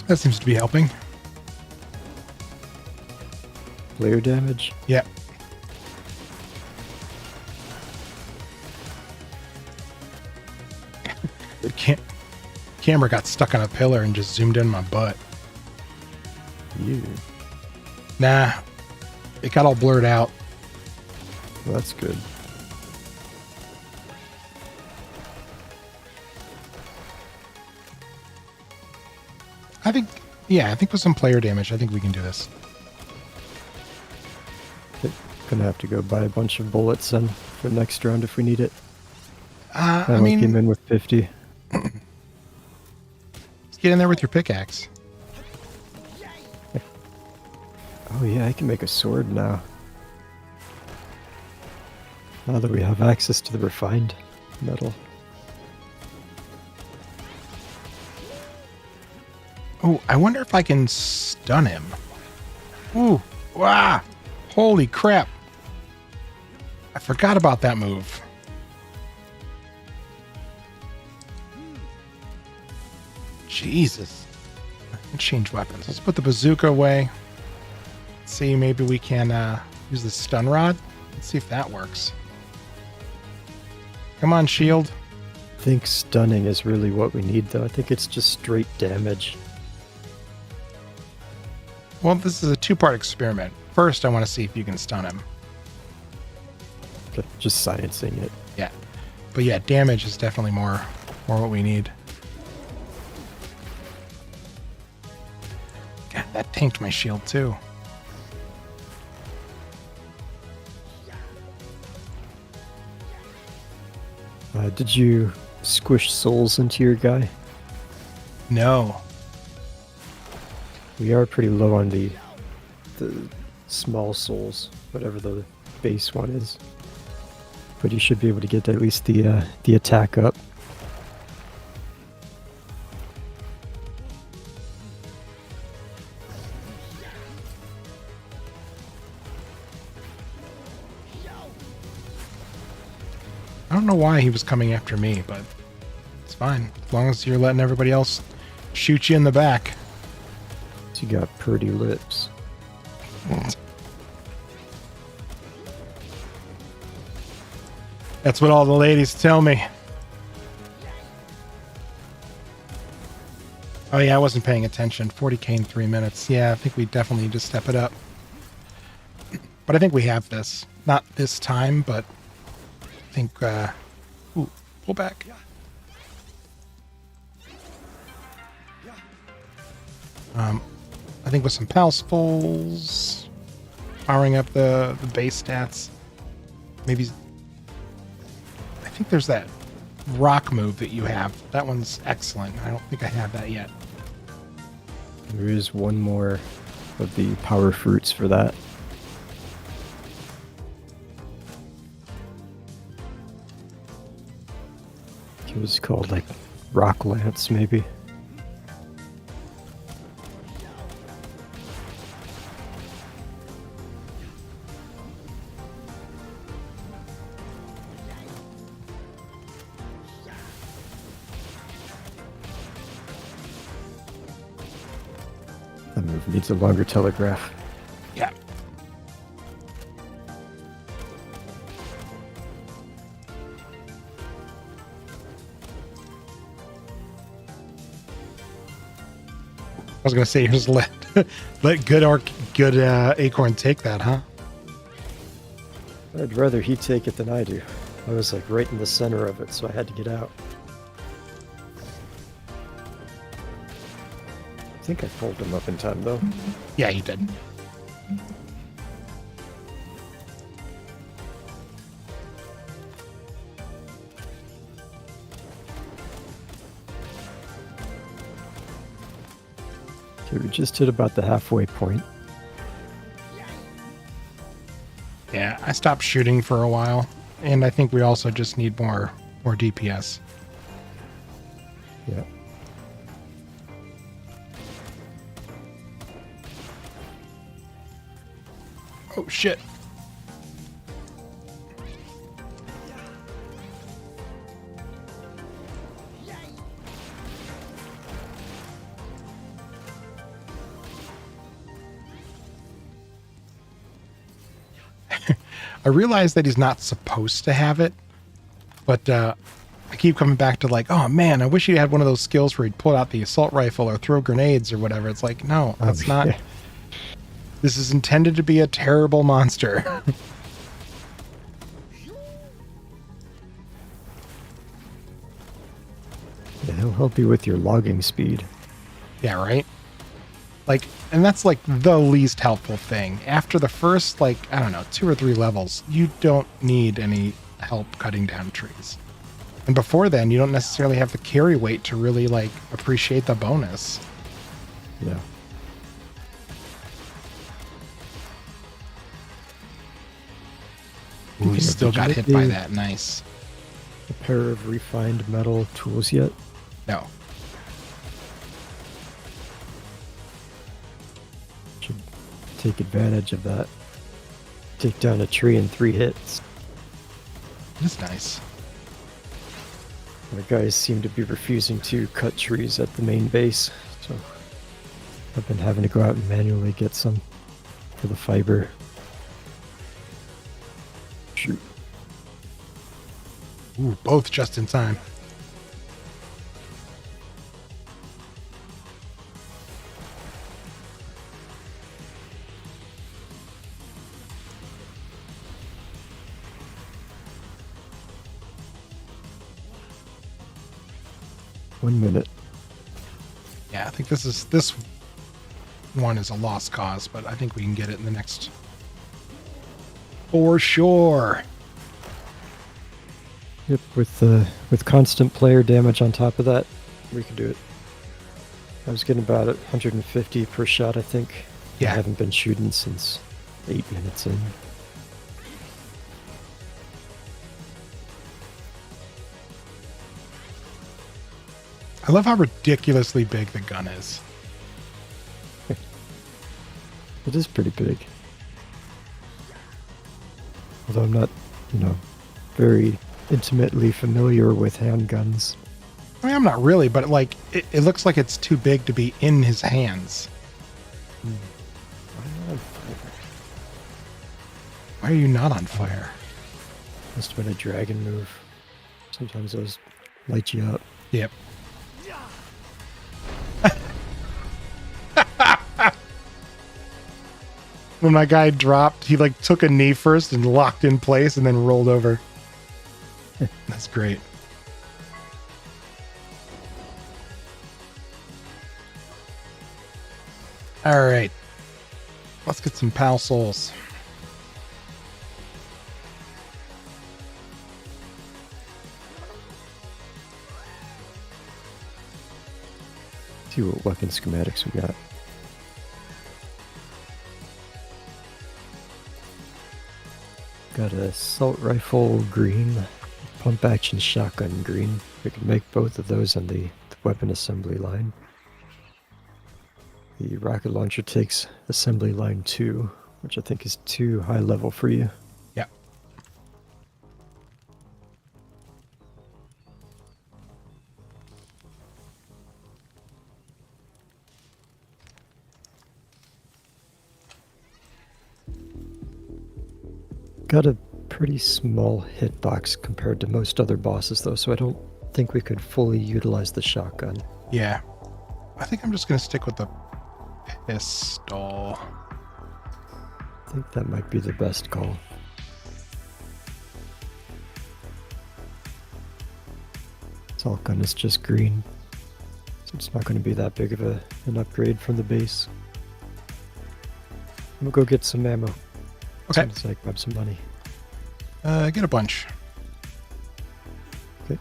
S1: That seems to be helping.
S2: Player damage?
S1: Yep. The camera got stuck on a pillar and just zoomed in my butt.
S2: You.
S1: Nah, it got all blurred out.
S2: Well, that's good.
S1: I think with some player damage, I think we can do this.
S2: Gonna have to go buy a bunch of bullets then for next round if we need it.
S1: I mean,
S2: came in with 50.
S1: Let's get in there with your pickaxe.
S2: Oh yeah, I can make a sword now. Now that we have access to the refined metal.
S1: Oh, I wonder if I can stun him. Ooh, wow, holy crap. I forgot about that move. Jesus. Let's change weapons. Let's put the bazooka away. Let's see, maybe we can use the stun rod. Let's see if that works. Come on, shield.
S2: I think stunning is really what we need though. I think it's just straight damage.
S1: Well, this is a two-part experiment. First, I want to see if you can stun him.
S2: Okay, just sciencing it.
S1: Yeah. But yeah, damage is definitely more what we need. God, that tanked my shield too.
S2: Did you squish souls into your guy?
S1: No.
S2: We are pretty low on the small souls, whatever the base one is. But you should be able to get at least the attack up.
S1: I don't know why he was coming after me, but it's fine. As long as you're letting everybody else shoot you in the back.
S2: You got pretty lips.
S1: That's what all the ladies tell me. Oh yeah, I wasn't paying attention. 40k in 3 minutes. Yeah, I think we definitely need to step it up. But I think we have this. Not this time, but I think Pull back. I think with some Palsfuls, powering up the base stats. Maybe... I think there's that rock move that you have. That one's excellent. I don't think I have that yet.
S2: There is one more of the power fruits for that. It was called like Rock Lance, maybe. That move needs a longer telegraph.
S1: Yeah. I was gonna say, just let good Acorn take that, huh?
S2: I'd rather he take it than I do. I was like right in the center of it, so I had to get out. I think I pulled him up in time, though.
S1: Yeah, you did.
S2: Okay, we just hit about the halfway point.
S1: Yeah, I stopped shooting for a while, and I think we also just need more DPS.
S2: Yeah.
S1: Oh shit. I realize that he's not supposed to have it, but I keep coming back to like, oh man, I wish he had one of those skills where he'd pull out the assault rifle or throw grenades or whatever. It's like, no, that's not.
S2: Yeah.
S1: This is intended to be a terrible monster.
S2: Yeah, he'll help you with your logging speed.
S1: Yeah, right? Like, and that's like the least helpful thing. After the first, like, I don't know, 2 or 3 levels, you don't need any help cutting down trees. And before then, you don't necessarily have the carry weight to really, like, appreciate the bonus.
S2: Yeah.
S1: Ooh, he still got hit by that. Nice.
S2: A pair of refined metal tools yet?
S1: No.
S2: Should take advantage of that. Take down a tree in 3 hits.
S1: That's nice.
S2: The guys seem to be refusing to cut trees at the main base, so I've been having to go out and manually get some for the fiber. Shoot.
S1: Ooh, both just in time.
S2: One minute.
S1: Yeah, I think this one is a lost cause, but I think we can get it in the next. For sure.
S2: Yep, with constant player damage on top of that, we can do it. I was getting about 150 per shot, I think.
S1: Yeah.
S2: I haven't been shooting since 8 minutes in.
S1: I love how ridiculously big the gun is.
S2: It is pretty big. Although I'm not, very intimately familiar with handguns.
S1: I mean, I'm not really, but like it looks like it's too big to be in his hands. Why are you not on fire?
S2: Must have been a dragon move. Sometimes those light you up.
S1: Yep. When my guy dropped, he like took a knee first and locked in place and then rolled over. That's great. All right. Let's get some pal souls.
S2: See what weapon schematics we got. Got a assault rifle green, pump action shotgun green. We can make both of those on the weapon assembly line. The rocket launcher takes assembly line 2, which I think is too high level for you.
S1: Yeah.
S2: Got a pretty small hitbox compared to most other bosses, though, so I don't think we could fully utilize the shotgun.
S1: Yeah. I think I'm just going to stick with the pistol.
S2: I think that might be the best call. Assault gun is just green, so it's not going to be that big of an upgrade from the base. I'm going to go get some ammo.
S1: Okay.
S2: As I grab some money.
S1: Get a bunch.
S2: Okay.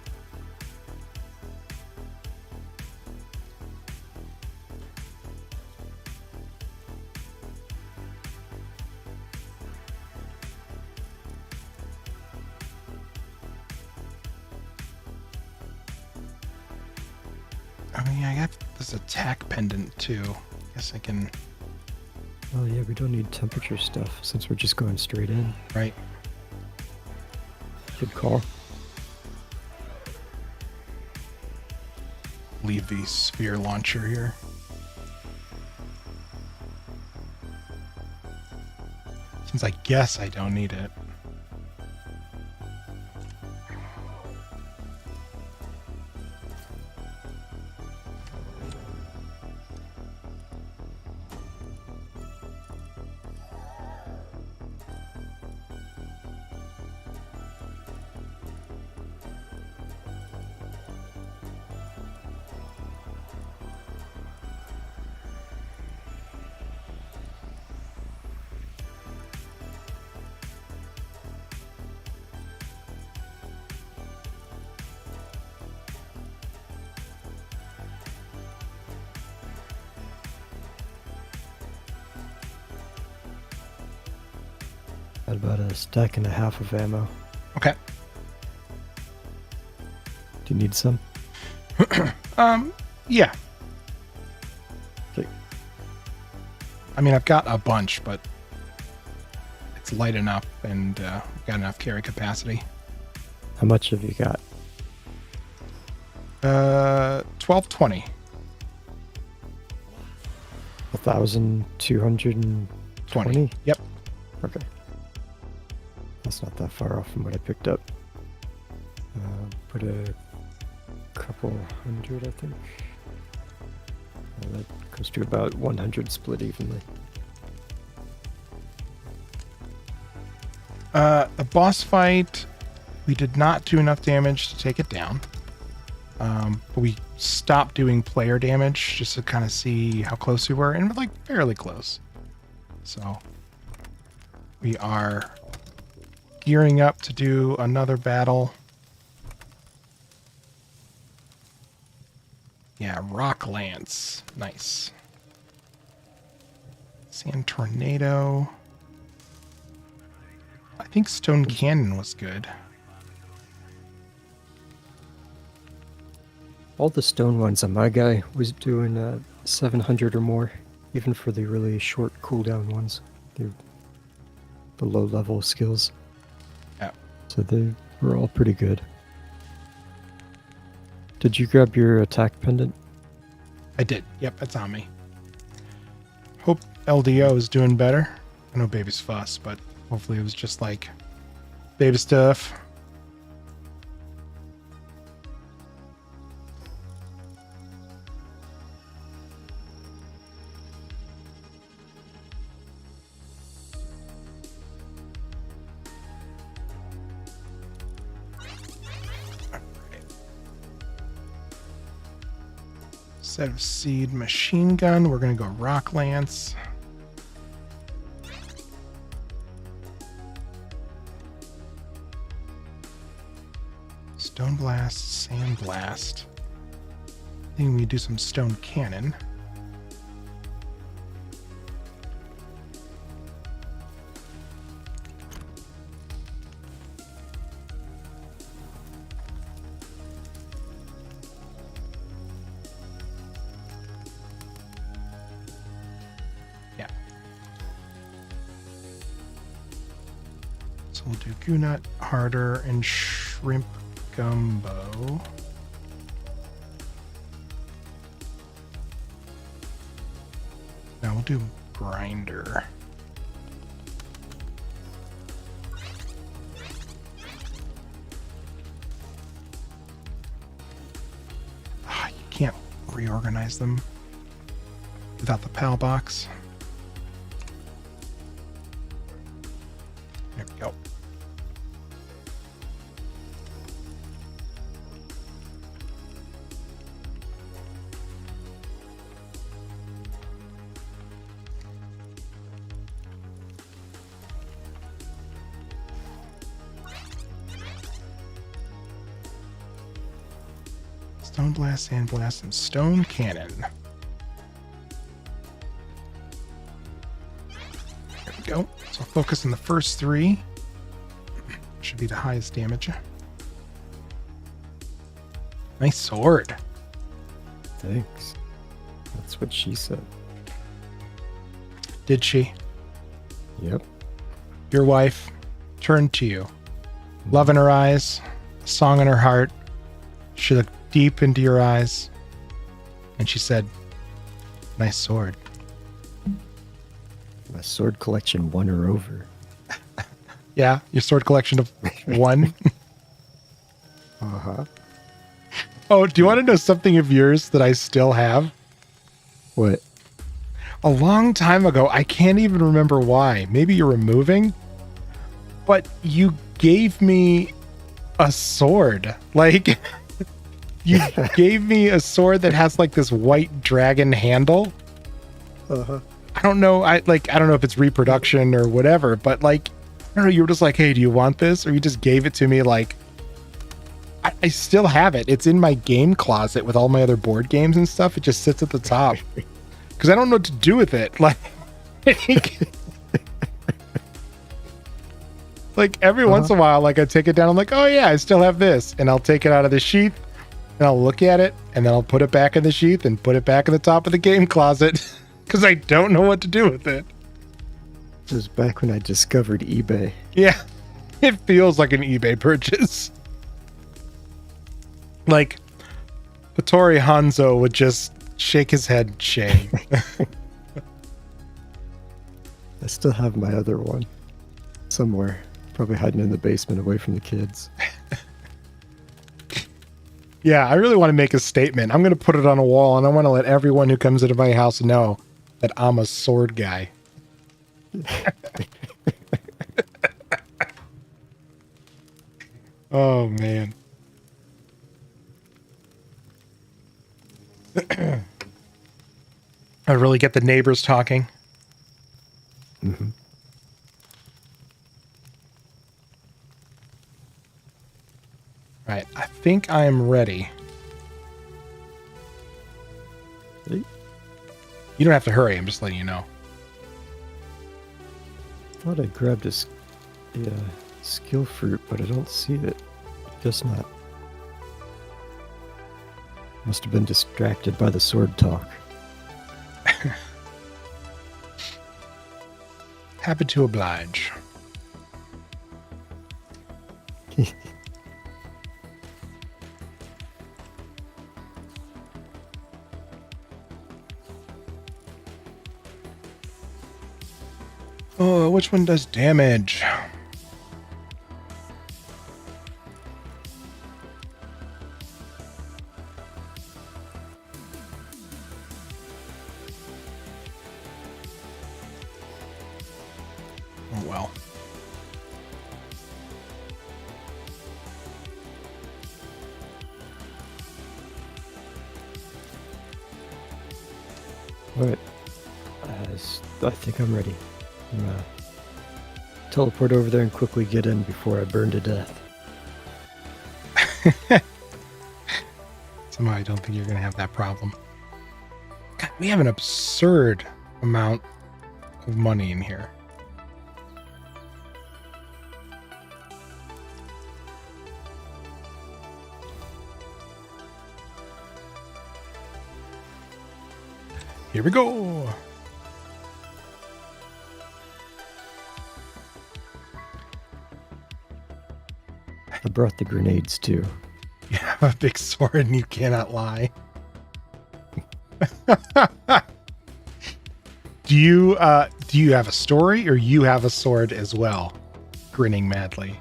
S1: I mean, I got this attack pendant too. Guess I can.
S2: Oh yeah, we don't need temperature stuff since we're just going straight in.
S1: Right.
S2: Good call.
S1: Leave the sphere launcher here. Since I guess I don't need it.
S2: Got about a stack and a half of ammo.
S1: Okay.
S2: Do you need some?
S1: Yeah.
S2: Okay.
S1: I mean, I've got a bunch, but it's light enough and got enough carry capacity.
S2: How much have you got?
S1: 1220.
S2: 1,220?
S1: Yep.
S2: Okay. That's not that far off from what I picked up. Put a couple hundred, I think. That goes to about 100 split evenly.
S1: The boss fight, we did not do enough damage to take it down. But we stopped doing player damage just to kind of see how close we were, and we're like fairly close. So we are gearing up to do another battle. Yeah, Rock Lance. Nice. Sand Tornado. I think Stone Cannon was good.
S2: All the stone ones on my guy was doing 700 or more, even for the really short cooldown ones. The low level skills.
S1: Yeah.
S2: So they were all pretty good. Did you grab your attack pendant?
S1: I did. Yep, it's on me. Hope LDO is doing better. I know Baby's fuss, but hopefully it was just like baby stuff. Set of seed machine gun. We're going to go rock lance. Stone blast, sand blast. I think we do some stone cannon. We'll do Goonut, Harder, and Shrimp Gumbo. Now we'll do Grinder. You can't reorganize them without the PAL box. There we go. Stone blast, sand blast, and stone cannon. There we go. So focus on the first three. Should be the highest damage. Nice sword.
S2: Thanks. That's what she said.
S1: Did she?
S2: Yep.
S1: Your wife turned to you. Love in her eyes, a song in her heart. She looked deep into your eyes, and she said, "Nice sword."
S2: My sword collection won her over.
S1: Yeah, your sword collection of one.
S2: Uh-huh.
S1: Oh, do you want to know something of yours that I still have?
S2: What?
S1: A long time ago, I can't even remember why. Maybe you're removing, but you gave me a sword. Like, you gave me a sword that has like this white dragon handle.
S2: Uh-huh.
S1: I don't know. I don't know if it's reproduction or whatever, but like, I don't know. You were just like, "Hey, do you want this?" Or you just gave it to me. Like, I still have it. It's in my game closet with all my other board games and stuff. It just sits at the top because I don't know what to do with it. Like every once in a while, like I take it down. I'm like, "Oh yeah, I still have this," and I'll take it out of the sheath and I'll look at it and then I'll put it back in the sheath and put it back in the top of the game closet because I don't know what to do with it.
S2: This was back when I discovered eBay.
S1: Yeah, it feels like an eBay purchase. Like, Hattori Hanzo would just shake his head in shame.
S2: I still have my other one somewhere. Probably hiding in the basement away from the kids.
S1: Yeah, I really want to make a statement. I'm going to put it on a wall, and I want to let everyone who comes into my house know that I'm a sword guy. Oh, man. I really get the neighbors talking.
S2: Mm-hmm.
S1: Right, I think I am ready.
S2: Hey.
S1: You don't have to hurry, I'm just letting you know.
S2: Thought I grabbed a skill fruit, but I don't see it. Guess not. Must have been distracted by the sword talk.
S1: Happy to oblige. Oh, which one does damage? Oh, well.
S2: All right. I think I'm ready. I'm gonna teleport over there and quickly get in before I burn to death.
S1: Somehow I don't think you're going to have that problem. God, we have an absurd amount of money in here. Here we go.
S2: I brought the grenades too.
S1: You have a big sword and you cannot lie. Do you have a story or you have a sword as well? Grinning madly.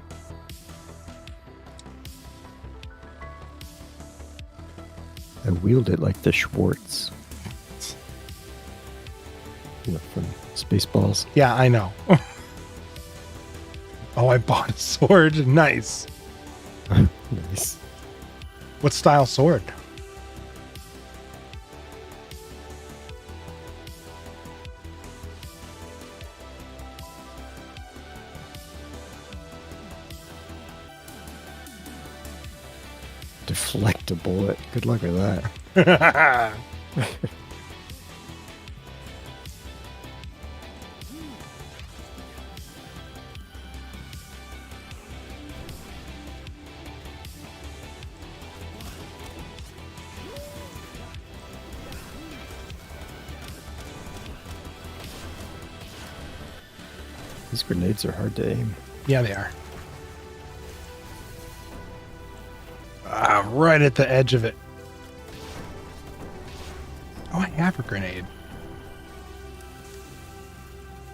S2: I wield it like the Schwartz. You know, from Spaceballs.
S1: Yeah, I know. Oh, I bought a sword. Nice.
S2: Nice.
S1: What style sword?
S2: Deflect a bullet. Good luck with that. These grenades are hard to aim.
S1: Yeah, they are. Right at the edge of it. Oh, I have a grenade.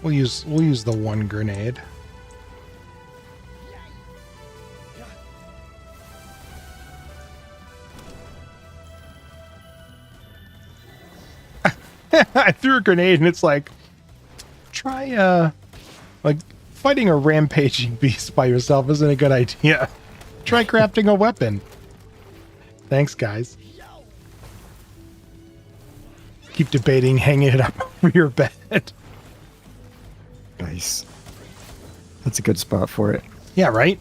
S1: We'll use the one grenade. I threw a grenade and it's like, try like fighting a rampaging beast by yourself isn't a good idea. Try crafting a weapon. Thanks, guys. Keep debating hanging it up over your bed.
S2: Nice. That's a good spot for it.
S1: Yeah, right?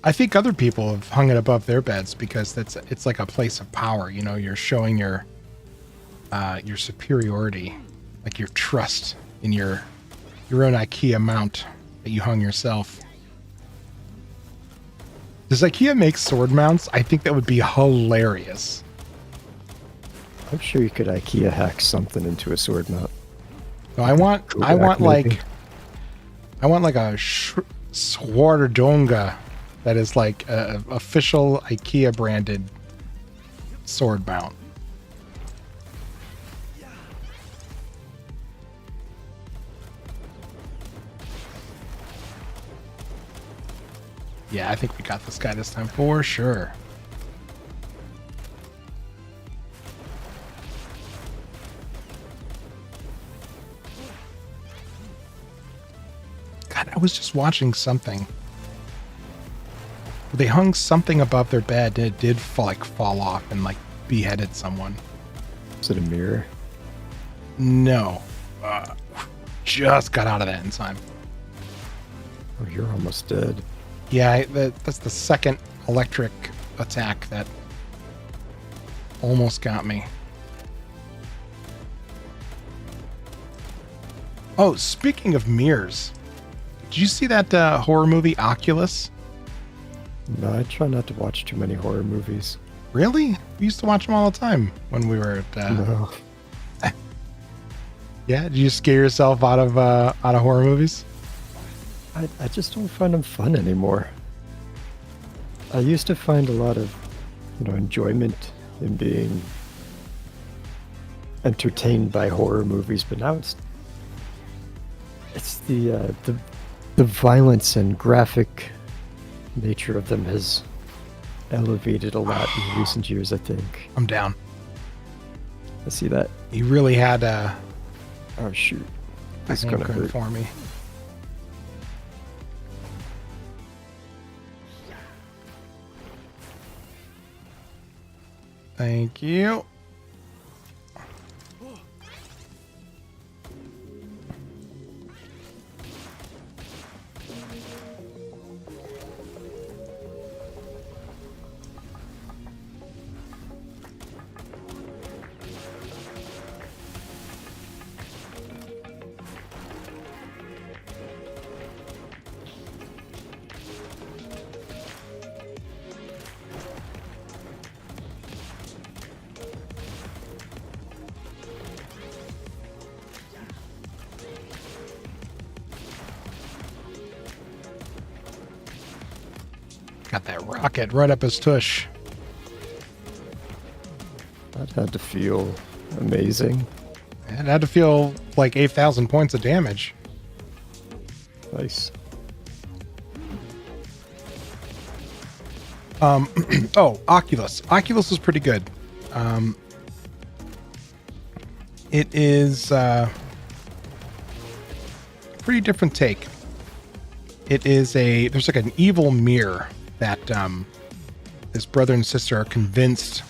S1: I think other people have hung it above their beds because it's like a place of power. You know, you're showing your superiority, like your trust in your own IKEA mount that you hung yourself. Does IKEA make sword mounts? I think that would be hilarious.
S2: I'm sure you could IKEA hack something into a sword mount.
S1: No, I want
S2: maybe.
S1: like a Swardonga that is like a official IKEA branded sword mount. Yeah, I think we got this guy this time for sure. God, I was just watching something. They hung something above their bed and it did fall off and like beheaded someone.
S2: Is it a mirror?
S1: No. Just got out of that in time.
S2: Oh, you're almost dead.
S1: Yeah, that's the second electric attack that almost got me. Oh, speaking of mirrors, did you see that horror movie Oculus?
S2: No, I try not to watch too many horror movies.
S1: Really? We used to watch them all the time when we were at...
S2: No.
S1: Yeah? Did you scare yourself out of horror movies?
S2: I just don't find them fun anymore. I used to find a lot of, enjoyment in being entertained by horror movies, but now it's the violence and graphic nature of them has elevated a lot in recent years, I think.
S1: I'm down.
S2: I see that.
S1: You really had
S2: Oh shoot.
S1: I
S2: This is
S1: think
S2: gonna
S1: going
S2: hurt.
S1: for me. Thank you. Got that rocket right up his tush.
S2: That had to feel amazing.
S1: It had to feel like 8,000 points of damage.
S2: Nice.
S1: Oh, Oculus. Oculus is pretty good. It is pretty different take. It is there's like an evil mirror that his brother and sister are convinced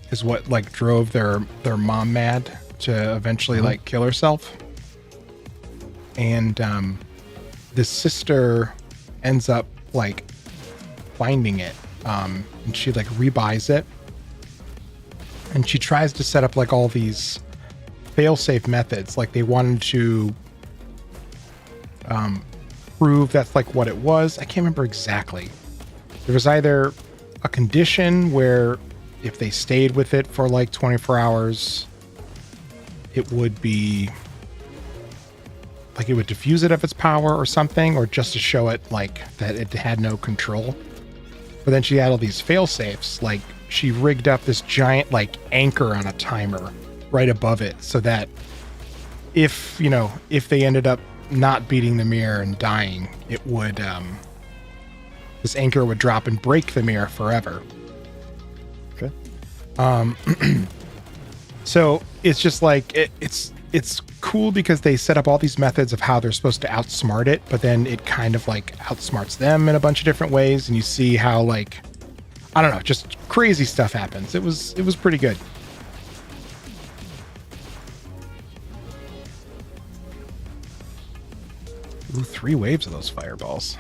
S1: is what like drove their mom mad to eventually like kill herself. And the sister ends up like finding it, and she like rebuys it, and she tries to set up like all these fail-safe methods. Like they wanted to prove that's like what it was. I can't remember exactly. There was either a condition where if they stayed with it for like 24 hours, it would be like it would diffuse it of its power or something, or just to show it like that it had no control. But then she had all these fail safes. Like she rigged up this giant like anchor on a timer right above it, so that if they ended up not beating the mirror and dying, it would this anchor would drop and break the mirror forever.
S2: Okay.
S1: So it's just like it's cool because they set up all these methods of how they're supposed to outsmart it, but then it kind of like outsmarts them in a bunch of different ways, and you see how like, I don't know, just crazy stuff happens. It was pretty good. Ooh, 3 waves of those fireballs.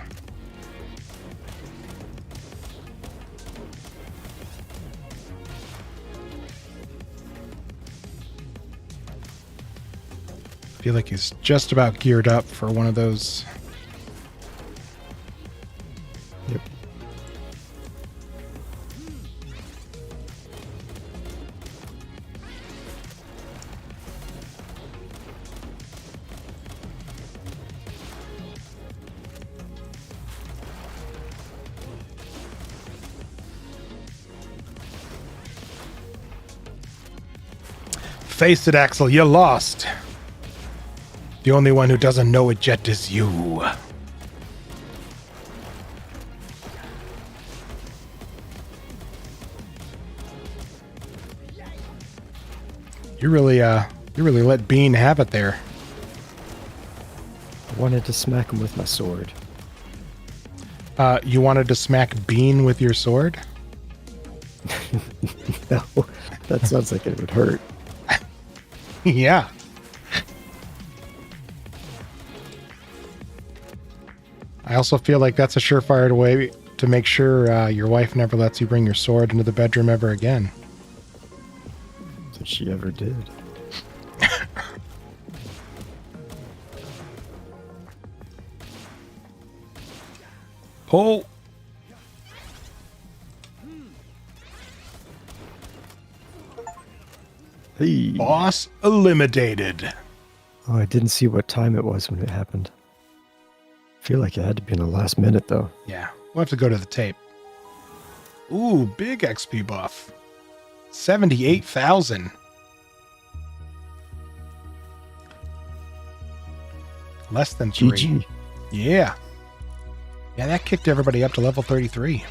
S1: I feel like he's just about geared up for one of those.
S2: Yep.
S1: Face it, Axel, you lost. The only one who doesn't know it yet is you. You really let Bean have it there.
S2: I wanted to smack him with my sword.
S1: You wanted to smack Bean with your sword?
S2: No, that sounds like it would hurt.
S1: Yeah. I also feel like that's a surefire way to make sure your wife never lets you bring your sword into the bedroom ever again.
S2: If she ever did.
S1: Pull.
S2: Hey.
S1: Boss eliminated.
S2: Oh, I didn't see what time it was when it happened. I feel like it had to be in the last minute, though.
S1: Yeah, we'll have to go to the tape. Ooh, big XP buff. 78,000. Less than 3.
S2: GG.
S1: Yeah. Yeah, that kicked everybody up to level 33.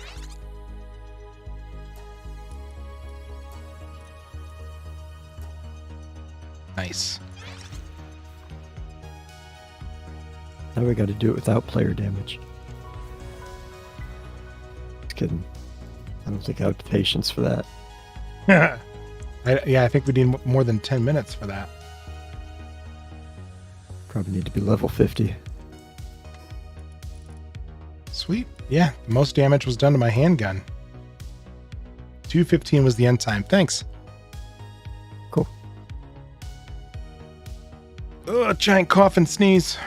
S1: Nice.
S2: Now we got to do it without player damage. Just kidding. I don't think I have the patience for that.
S1: I think we need more than 10 minutes for that.
S2: Probably need to be level 50.
S1: Sweet. Yeah, most damage was done to my handgun. 2:15 was the end time. Thanks.
S2: Cool.
S1: Ugh, giant cough and sneeze.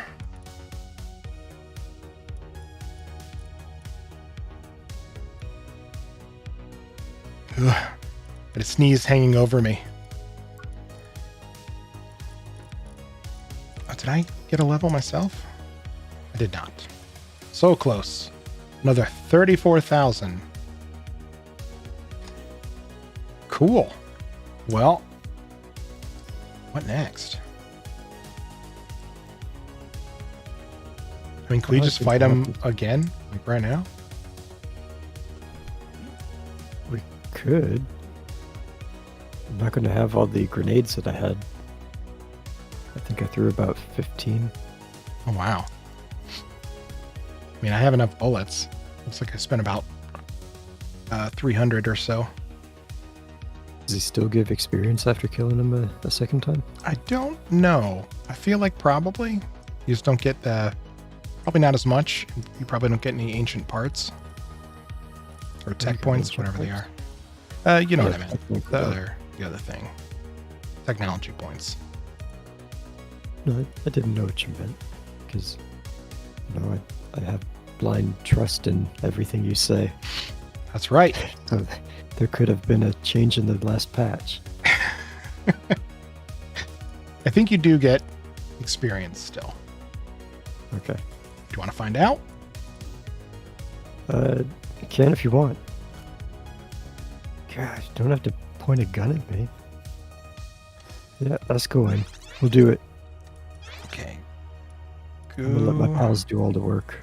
S1: Ugh, but a sneeze hanging over me. Oh, did I get a level myself? I did not. So close. Another 34,000. Cool. Well, what next? I mean, can we just fight him again? Like right now?
S2: We could. I'm not going to have all the grenades that I had. I think I threw about 15.
S1: Oh, wow. I mean, I have enough bullets. Looks like I spent about 300 or so.
S2: Does he still give experience after killing him a second time?
S1: I don't know. I feel like probably. You just don't get the... Probably not as much. You probably don't get any ancient parts. Or tech points, whatever they are. You know what I meant. The other thing. Technology points.
S2: No, I didn't know what you meant. Because, you know, I have blind trust in everything you say.
S1: That's right.
S2: So there could have been a change in the last patch.
S1: I think you do get experience still.
S2: Okay.
S1: Do you want to find out?
S2: You can if you want. Gosh, don't have to point a gun at me. Yeah, let's go in. We'll do it.
S1: Okay.
S2: I'm gonna let my pals do all the work.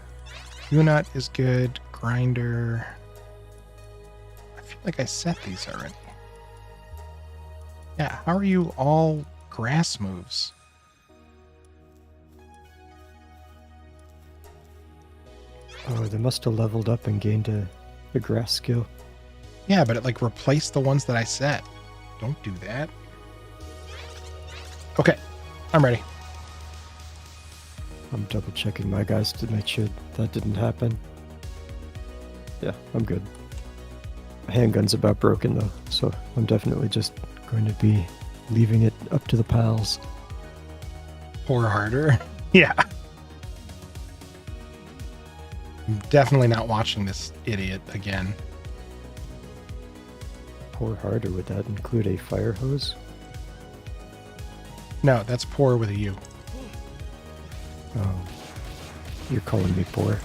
S1: Unut is good. Grinder. I feel like I set these already. Yeah, how are you all grass moves?
S2: Oh, they must have leveled up and gained a grass skill.
S1: Yeah, but it like replaced the ones that I set. Don't do that. Okay, I'm ready.
S2: I'm double checking my guys to make sure that didn't happen. Yeah, I'm good. My handgun's about broken though, so I'm definitely just going to be leaving it up to the pals.
S1: Pour harder. Yeah. I'm definitely not watching this idiot again.
S2: Pour harder, would that include a fire hose?
S1: No, that's pour with a U.
S2: Oh, you're calling me poor.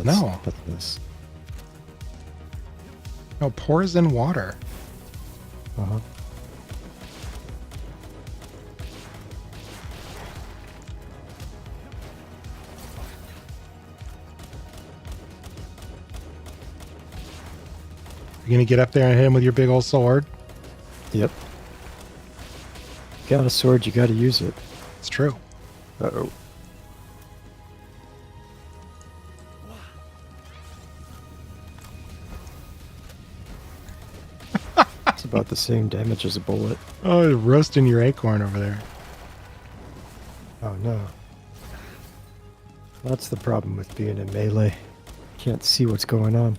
S1: No.
S2: That's this.
S1: No, pour is in water.
S2: Uh-huh.
S1: You're gonna get up there and hit him with your big old sword?
S2: Yep. Got a sword, you gotta use it.
S1: It's true.
S2: Uh-oh. It's about the same damage as a bullet.
S1: Oh, roasting your acorn over there.
S2: Oh no. That's the problem with being in melee. Can't see what's going on.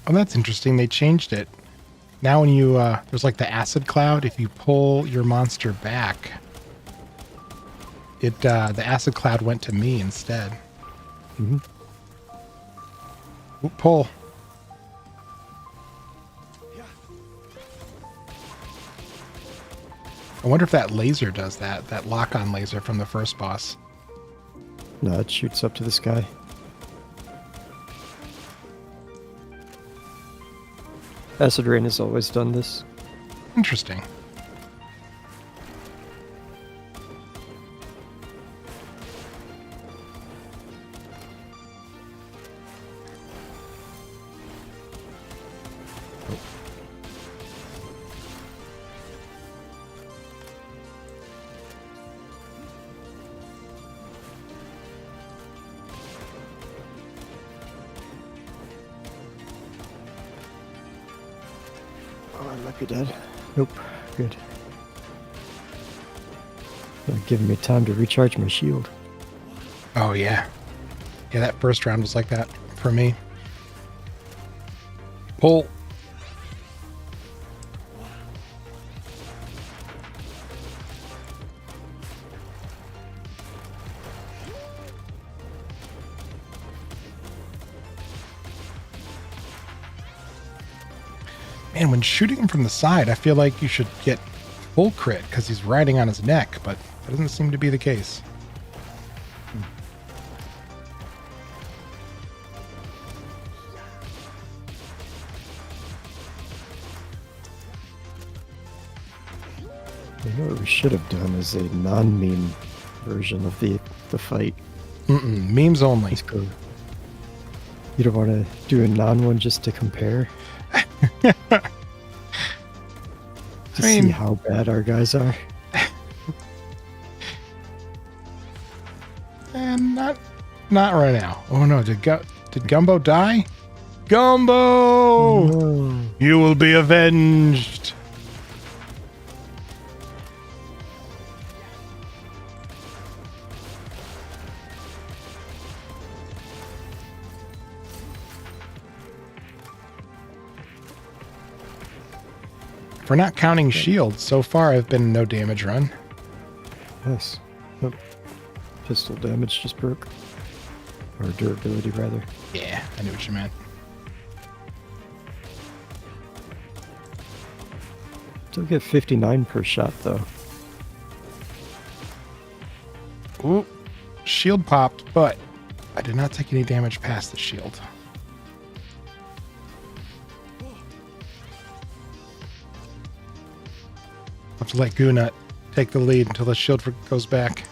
S1: Oh, that's interesting. They changed it. Now when you, there's like the acid cloud, if you pull your monster back, it, the acid cloud went to me instead.
S2: Mm-hmm.
S1: Ooh, pull. I wonder if that laser does that lock-on laser from the first boss.
S2: No, it shoots up to the sky. Acid Rain has always done this.
S1: Interesting.
S2: Oh, I might be dead. Nope. Good. Giving me time to recharge my shield.
S1: Oh, yeah. Yeah, that first round was like that for me. Pull. Man, when shooting him from the side, I feel like you should get full crit because he's riding on his neck, but that doesn't seem to be the case.
S2: You know what we should have done is a non-meme version of the fight.
S1: Memes only.
S2: Let's go. You don't want to do a non-one just to compare? To see how bad our guys are?
S1: And not right now. Oh no, did Gumbo die? Gumbo!
S2: No.
S1: You will be avenged! If we're not counting shields, so far I've been no damage run.
S2: Nice. Oh, pistol damage just broke. Or durability, rather.
S1: Yeah, I knew what you meant.
S2: Still get 59 per shot, though.
S1: Ooh, shield popped, but I did not take any damage past the shield. I'll have to let Goonut take the lead until the shield goes back.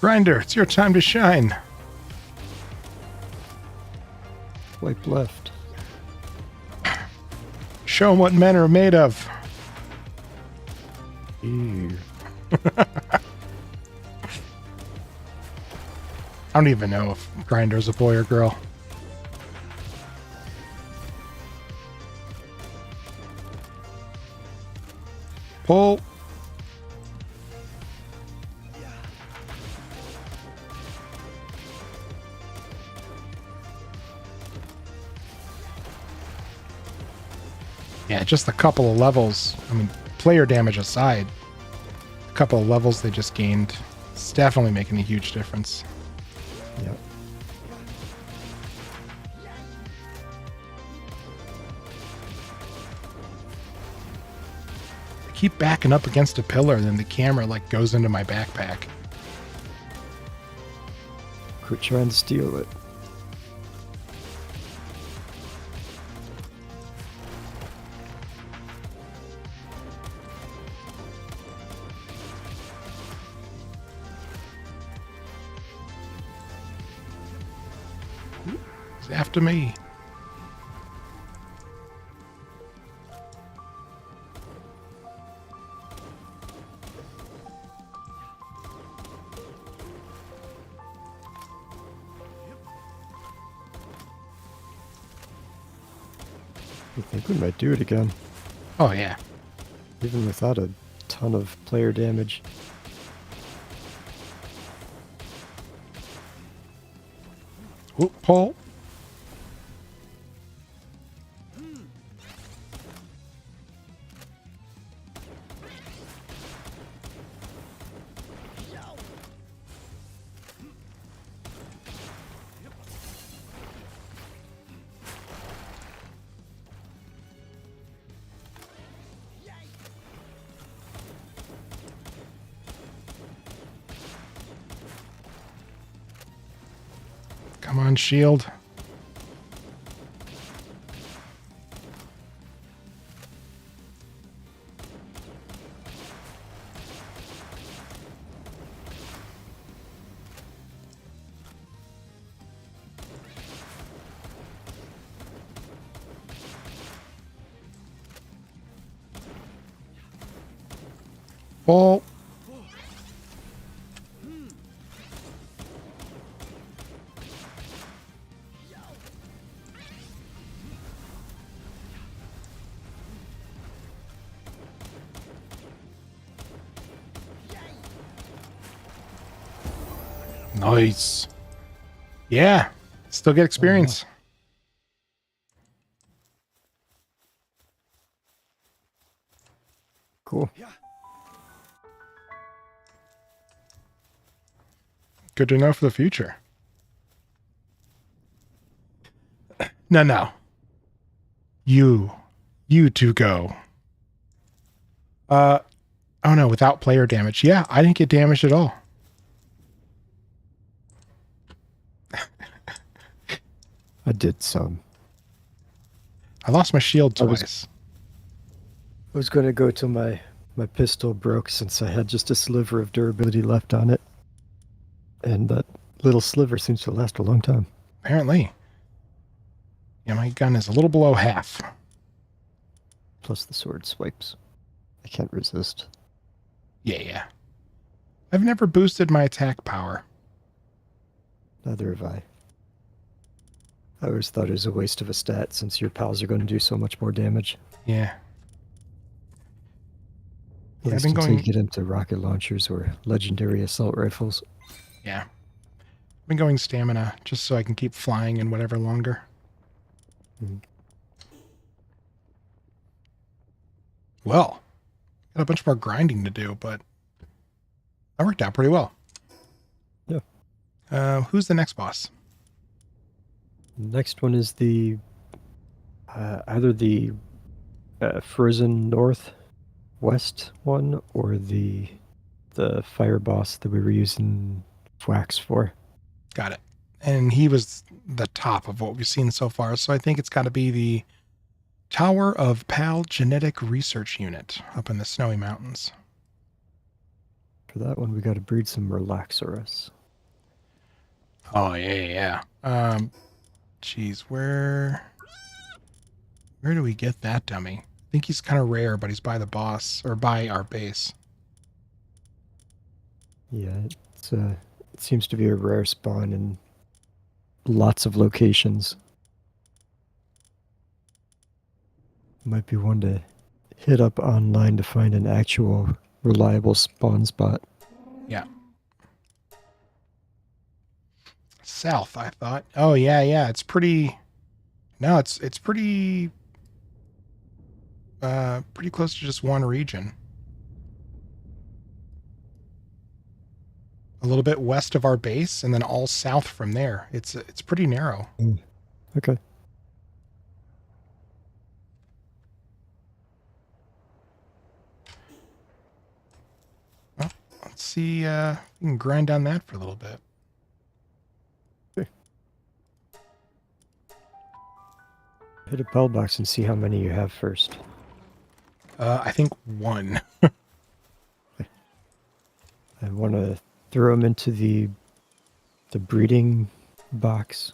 S1: Grinder, it's your time to shine.
S2: Wipe left.
S1: Show 'em what men are made of.
S2: Ew.
S1: I don't even know if Grinder's a boy or girl. Pull. Yeah, just a couple of levels. I mean, player damage aside, a couple of levels they just gained. It's definitely making a huge difference.
S2: Yep.
S1: I keep backing up against a pillar, and then the camera like goes into my backpack.
S2: Quit trying to steal it.
S1: It's after me.
S2: I think we might do it again,
S1: Oh yeah.
S2: even without a ton of player damage.
S1: Whoop, pull. Come on, shield. Pull. Nice. Yeah. Still get experience.
S2: Cool.
S1: Good to know for the future. No. You two go. Oh no, without player damage. Yeah, I didn't get damaged at all.
S2: I did some.
S1: I lost my shield
S2: I was-
S1: twice.
S2: I was going to go till my pistol broke since I had just a sliver of durability left on it. And that little sliver seems to last a long time.
S1: Apparently. Yeah, my gun is a little below half.
S2: Plus the sword swipes. I can't resist.
S1: Yeah. I've never boosted my attack power.
S2: Neither have I. I always thought it was a waste of a stat since your pals are going to do so much more damage.
S1: Yeah.
S2: At least until you get into rocket launchers or legendary assault rifles.
S1: Yeah. I've been going stamina just so I can keep flying and whatever longer. Well, got a bunch more grinding to do, but that worked out pretty well.
S2: Yeah.
S1: Who's the next boss?
S2: Next one is the either the frozen northwest one or the fire boss that we were using wax for.
S1: Got it. And he was the top of what we've seen so far, so I think it's got to be the Tower of Pal Genetic Research Unit up in the Snowy Mountains.
S2: For that one, we got to breed some Relaxorus.
S1: Oh, yeah. Geez, where do we get that dummy? I think he's kind of rare, but he's by the boss, or by our base.
S2: Yeah, it seems to be a rare spawn in lots of locations. Might be one to hit up online to find an actual reliable spawn spot.
S1: Yeah. South, I thought. Oh, yeah. It's pretty... No, it's pretty... pretty close to just one region. A little bit west of our base, and then all south from there. It's pretty narrow.
S2: Okay.
S1: Well, let's see. We can grind on that for a little bit.
S2: Hit a bell box and see how many you have first.
S1: I think one.
S2: I want to throw him into the breeding box.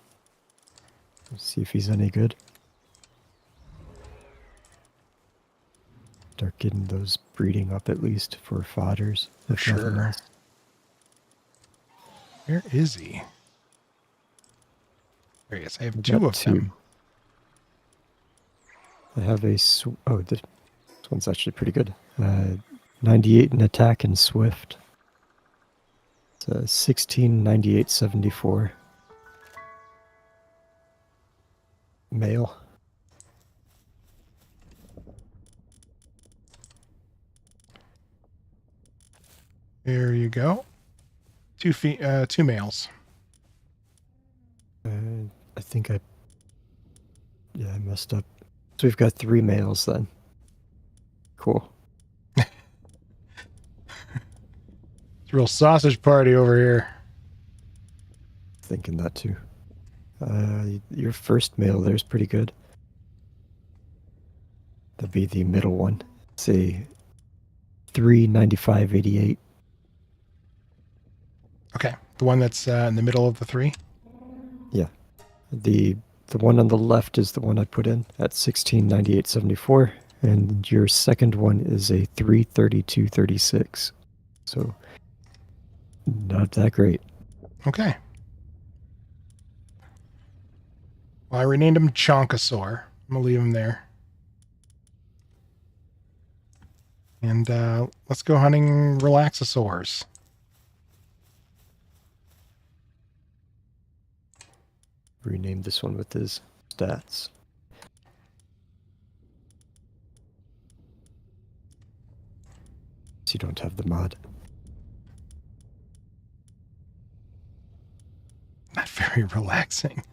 S2: See if he's any good. Start getting those breeding up at least for fodders, if nothing else.
S1: Where is he? There he is. I have two of them.
S2: I have this one's actually pretty good. 98 in attack and swift. It's a 16, 98, 74. Male.
S1: There you go. Two males.
S2: I think I messed up. So we've got 3 males then. Cool.
S1: It's a real sausage party over here.
S2: Thinking that too. Your first male there's pretty good. That'd be the middle one. Say 395, 88.
S1: Okay, the one that's in the middle of the 3.
S2: Yeah, the one on the left is the one I put in at 16, 98, 74, and your second one is a 332, 36. So not that great.
S1: Okay. Well, I renamed him Chonkosaur. I'm gonna leave him there. And let's go hunting Relaxosaurs.
S2: Rename this one with his stats. So you don't have the mod.
S1: Not very relaxing.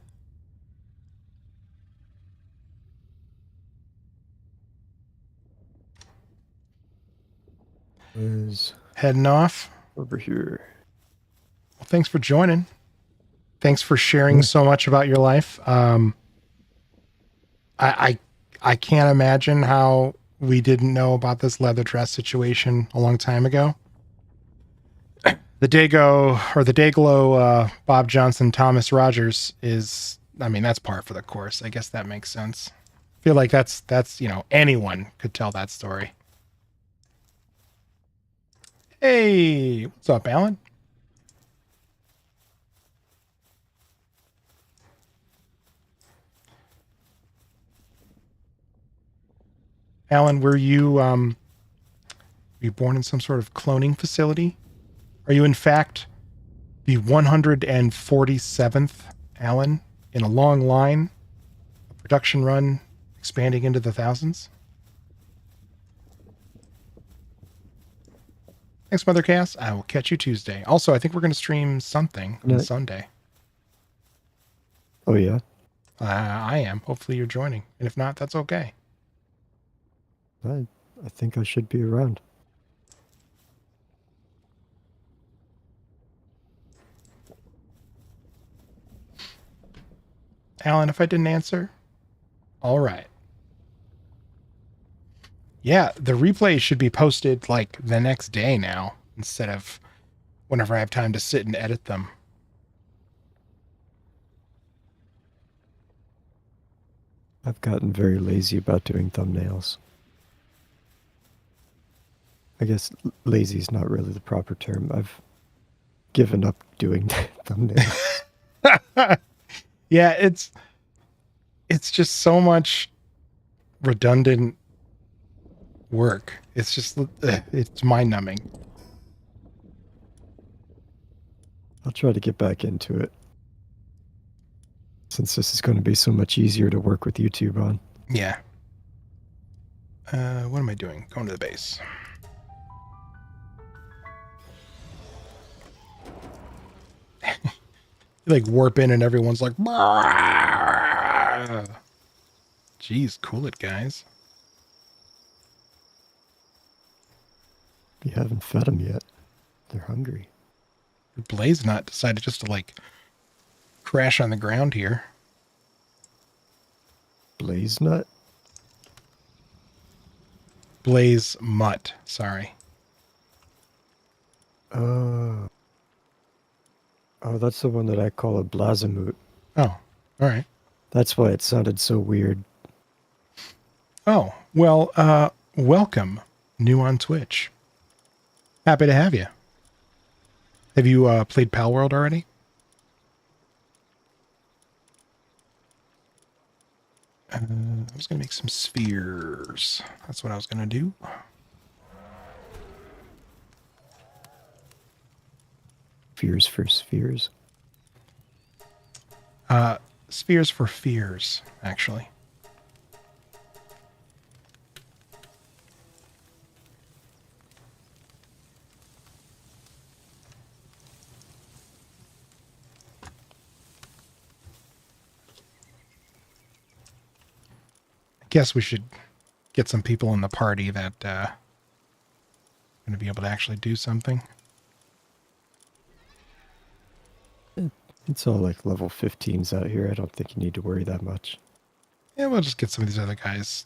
S2: Is
S1: Heading off.
S2: over here.
S1: Well, thanks for joining. Thanks for sharing
S2: Yeah.
S1: so much about your life. I can't imagine how we didn't know about this leather dress situation a long time ago. The Dayglow, Bob Johnson, Thomas Rogers is, I mean, that's par for the course. I guess that makes sense. I feel like that's, anyone could tell that story. Hey, what's up, Alan? Alan, were you born in some sort of cloning facility? Are you in fact the 147th Alan in a long line, a production run expanding into the thousands? Thanks, Mother Chaos. I will catch you Tuesday. Also, I think we're going to stream something on Sunday.
S2: Oh, yeah?
S1: I am. Hopefully you're joining. And if not, that's okay.
S2: I think I should be around.
S1: Alan, if I didn't answer, all right. Yeah, the replay should be posted like the next day now instead of whenever I have time to sit and edit them.
S2: I've gotten very lazy about doing thumbnails. I guess lazy is not really the proper term. I've given up doing thumbnails.
S1: Yeah, it's just so much redundant work. It's just, it's mind-numbing.
S2: I'll try to get back into it. Since this is going to be so much easier to work with YouTube on.
S1: Yeah. What am I doing? Going to the base. You like warp in and everyone's like, "Bah!" Jeez, cool it, guys.
S2: You haven't fed them yet. They're hungry.
S1: Blaze Nut decided just to like crash on the ground here.
S2: Blaze nut?
S1: Blaze Mutt, sorry.
S2: Oh, that's the one that I call a Blazamoot.
S1: Oh, all right.
S2: That's why it sounded so weird.
S1: Oh, well, welcome, new on Twitch. Happy to have you. Have you played Pal World already? I was going to make some spheres. That's what I was going to do.
S2: Fears for spheres.
S1: Spheres for fears, actually. I guess we should get some people in the party that going to be able to actually do something.
S2: It's all like level 15s out here. I don't think you need to worry that much.
S1: Yeah, we'll just get some of these other guys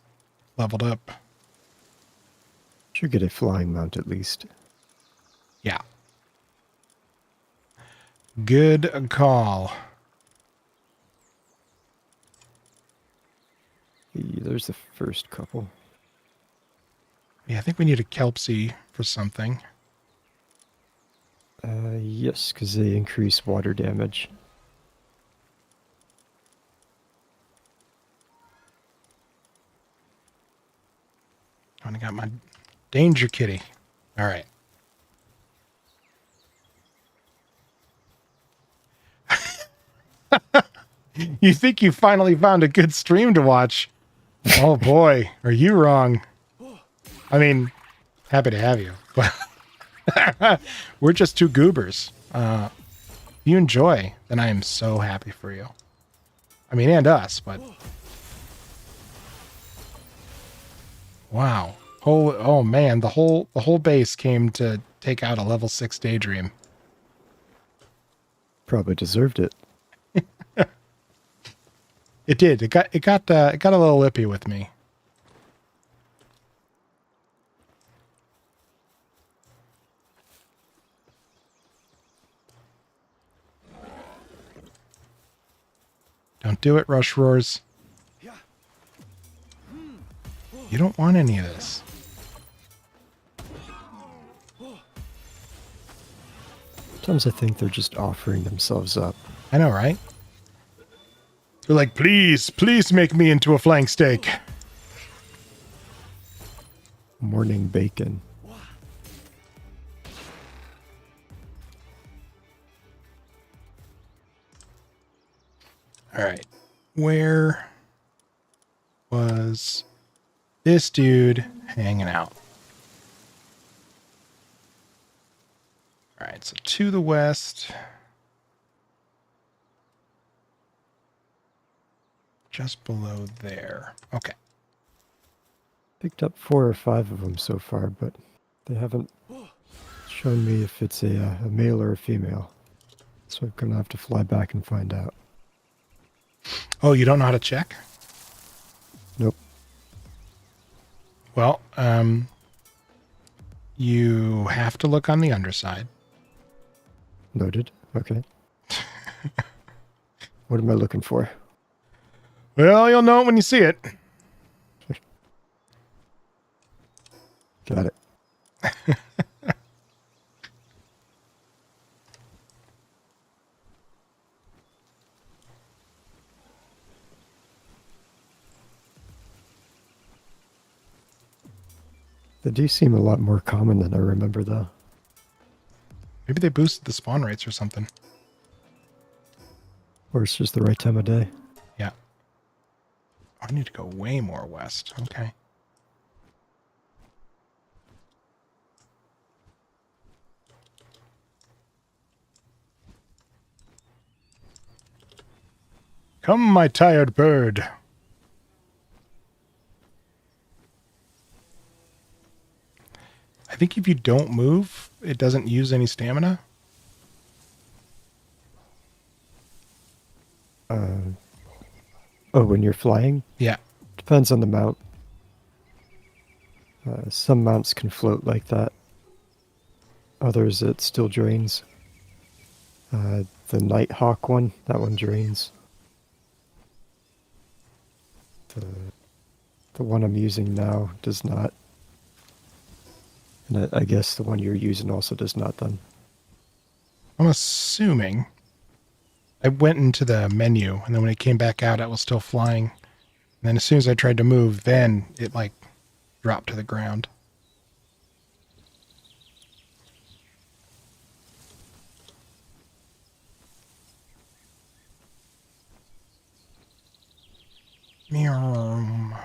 S1: leveled up.
S2: Should get a flying mount at least.
S1: Yeah. Good call.
S2: There's the first couple.
S1: Yeah, I think we need a Kelpsy for something.
S2: Yes, because they increase water damage.
S1: I got my danger kitty. All right. You think you finally found a good stream to watch? Oh boy, are you wrong? I mean, happy to have you. But we're just two goobers. If you enjoy, then I am so happy for you. I mean, and us, but wow. Oh man, the whole base came to take out a level 6 Daydream.
S2: Probably deserved it.
S1: It did. It got a little lippy with me. Don't do it, Rush Roars. You don't want any of this.
S2: Sometimes I think they're just offering themselves up.
S1: I know, right? They're like, please, please make me into a flank steak.
S2: Morning bacon.
S1: All right. Where was this dude hanging out? All right, so to the west. Just below there. Okay.
S2: Picked up 4 or 5 of them so far, but they haven't shown me if it's a male or a female. So I'm going to have to fly back and find out.
S1: Oh, you don't know how to check?
S2: Nope.
S1: Well, you have to look on the underside.
S2: Noted. Okay. What am I looking for?
S1: Well, you'll know it when you see it.
S2: Got it. They do seem a lot more common than I remember, though.
S1: Maybe they boosted the spawn rates or something.
S2: Or it's just the right time of day.
S1: Yeah. I need to go way more west. Okay. Come, my tired bird. I think if you don't move, it doesn't use any stamina.
S2: Oh, when you're flying?
S1: Yeah.
S2: Depends on the mount. Some mounts can float like that. Others, it still drains. The Nighthawk one, that one drains. The one I'm using now does not. And I guess the one you're using also does not then.
S1: I'm assuming I went into the menu, and then when it came back out, it was still flying. And then as soon as I tried to move, then it, like, dropped to the ground. Meow.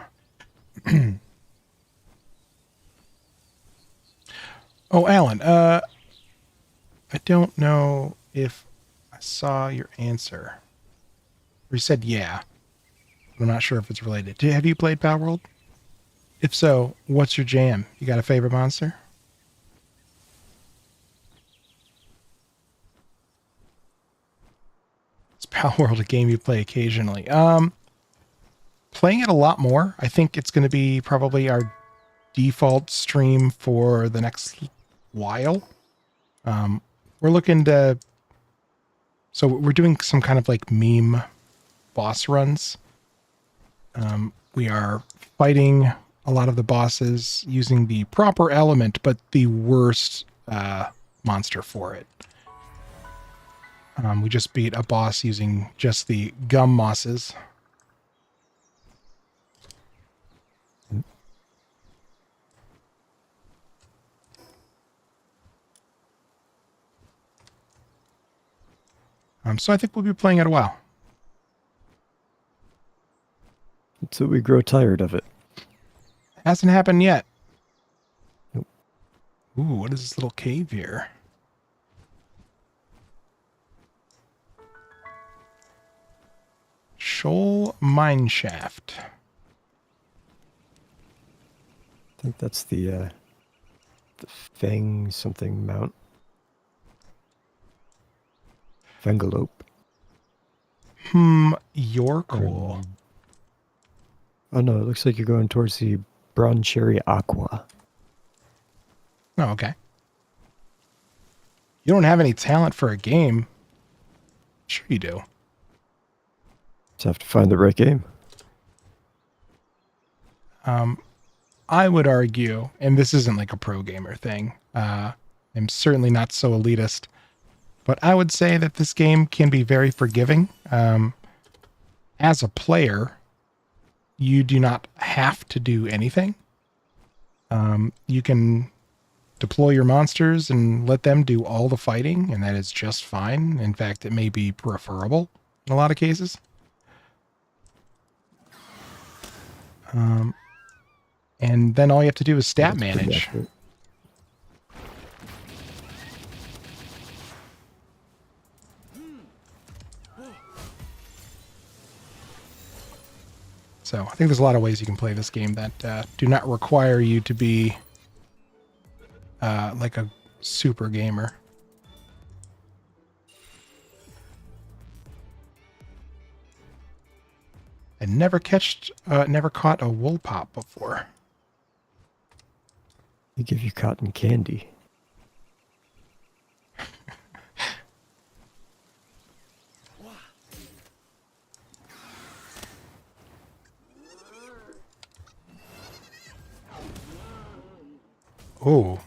S1: Oh, Alan, I don't know if I saw your answer. Or you said yeah. I'm not sure if it's related. Have you played Power World? If so, what's your jam? You got a favorite monster? Is Power World a game you play occasionally? Playing it a lot more. I think it's going to be probably our default stream for the next while. We're looking to... So we're doing some kind of like meme boss runs. We are fighting a lot of the bosses using the proper element, but the worst monster for it. We just beat a boss using just the Gummosses. So I think we'll be playing it a while.
S2: Until we grow tired of it.
S1: Hasn't happened yet.
S2: Nope.
S1: Ooh, what is this little cave here? Shoal mine shaft.
S2: I think that's the Fang something mount. Fangalope.
S1: You're cool.
S2: Oh no, it looks like you're going towards the Broncherry Aqua.
S1: Oh, okay. You don't have any talent for a game. Sure you do.
S2: Just have to find the right game.
S1: I would argue, and this isn't like a pro gamer thing, I'm certainly not so elitist, but I would say that this game can be very forgiving. As a player, you do not have to do anything. You can deploy your monsters and let them do all the fighting, and that is just fine. In fact, it may be preferable in a lot of cases. And then all you have to do is stat
S2: That's pretty
S1: manage.
S2: accurate.
S1: So I think there's a lot of ways you can play this game that do not require you to be like a super gamer. I never caught a wool pop before.
S2: They give you cotton candy.
S1: Oh.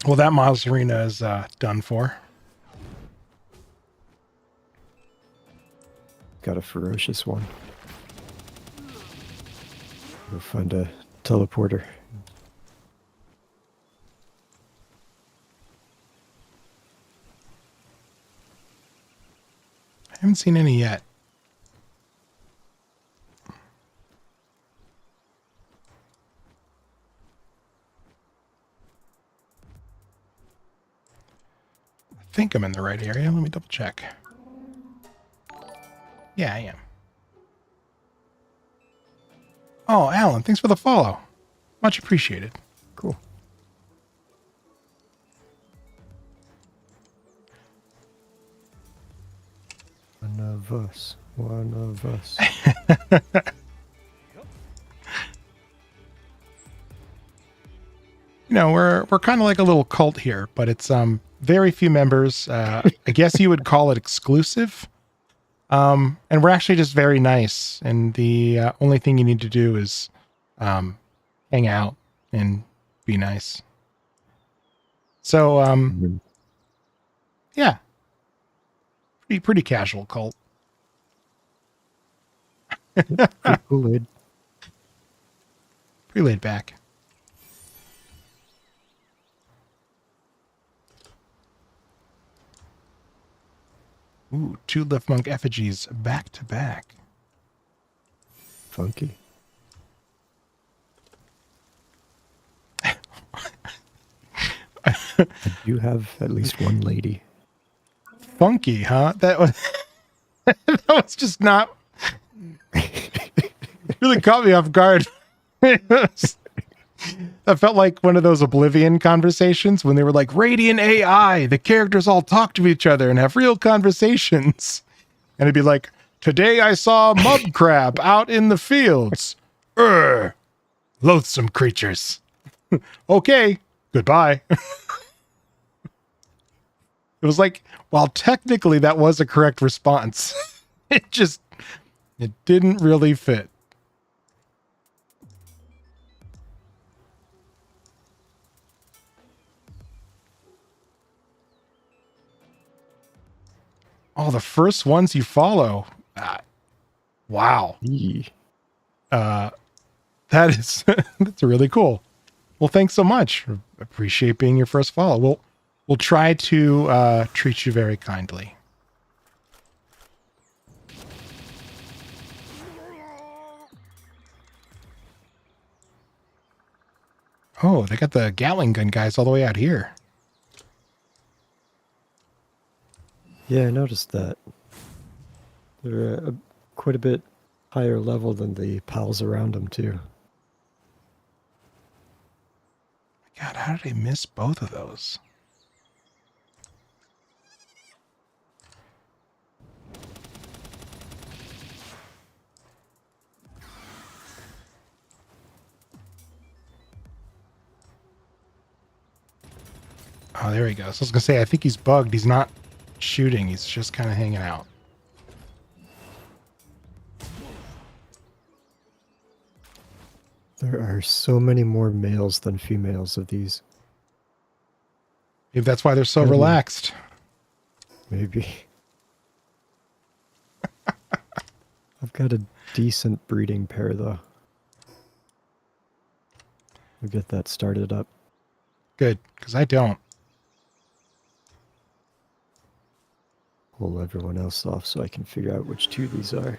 S1: Well, that Moz Arena is done for.
S2: Got a ferocious one. Go find a teleporter.
S1: I haven't seen any yet. I think I'm in the right area. Let me double check. Yeah, I am. Oh, Alan, thanks for the follow. Much appreciated.
S2: Cool. One of us. One of us.
S1: You know, we're kind of like a little cult here, but it's very few members. I guess you would call it exclusive. And we're actually just very nice. And the only thing you need to do is hang out and be nice. So, yeah, pretty casual cult.
S2: Kool-Aid.
S1: Pretty laid back. Ooh, 2 Lift Monk effigies back to back.
S2: Funky. I do have at least one lady.
S1: Funky, huh? That was that was just not really caught me off guard. That felt like one of those Oblivion conversations when they were like, Radiant AI, the characters all talk to each other and have real conversations. And it'd be like, today I saw a mud crab out in the fields. Loathsome creatures. Okay, goodbye. It was like, while technically that was a correct response, it didn't really fit. Oh, the first ones you follow. Wow.
S2: Eee.
S1: That is, that's really cool. Well, thanks so much. Appreciate being your first follow. We'll try to treat you very kindly. Oh, they got the Gatling gun guys all the way out here.
S2: Yeah, I noticed that. They're quite a bit higher level than the pals around them, too.
S1: God, how did I miss both of those? Oh, there he goes. I was going to say, I think he's bugged. He's not shooting. He's just kind of hanging out.
S2: There are so many more males than females of these.
S1: Maybe that's why they're so
S2: Maybe.
S1: relaxed.
S2: Maybe. I've got a decent breeding pair, though. We'll get that started up.
S1: Good, because I don't.
S2: Pull everyone else off so I can figure out which two these are.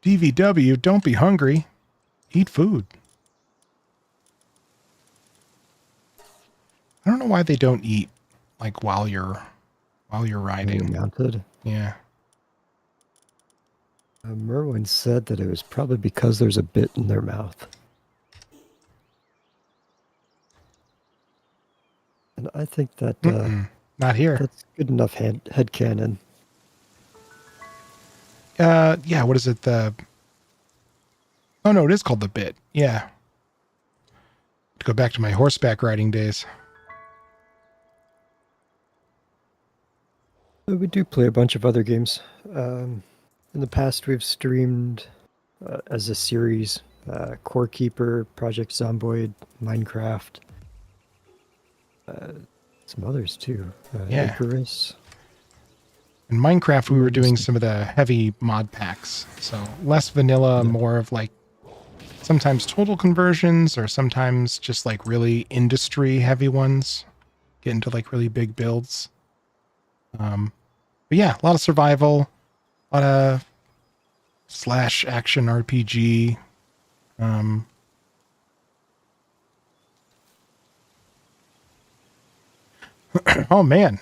S1: DVW, don't be hungry. Eat food. I don't know why they don't eat like while you're riding.
S2: You're mounted.
S1: Yeah.
S2: Merwin said that it was probably because there's a bit in their mouth. And I think that
S1: not here.
S2: that's good enough headcanon.
S1: Yeah, what is it? Oh no, it is called the bit. Yeah. To go back to my horseback riding days.
S2: We do play a bunch of other games. In the past, we've streamed as a series Core Keeper, Project Zomboid, Minecraft, some others too.
S1: Yeah.
S2: Icarus.
S1: In Minecraft, we were doing some of the heavy mod packs. So less vanilla, more of like sometimes total conversions or sometimes just like really industry heavy ones. Get into like really big builds. But yeah, a lot of survival, a lot of slash action RPG. Oh man.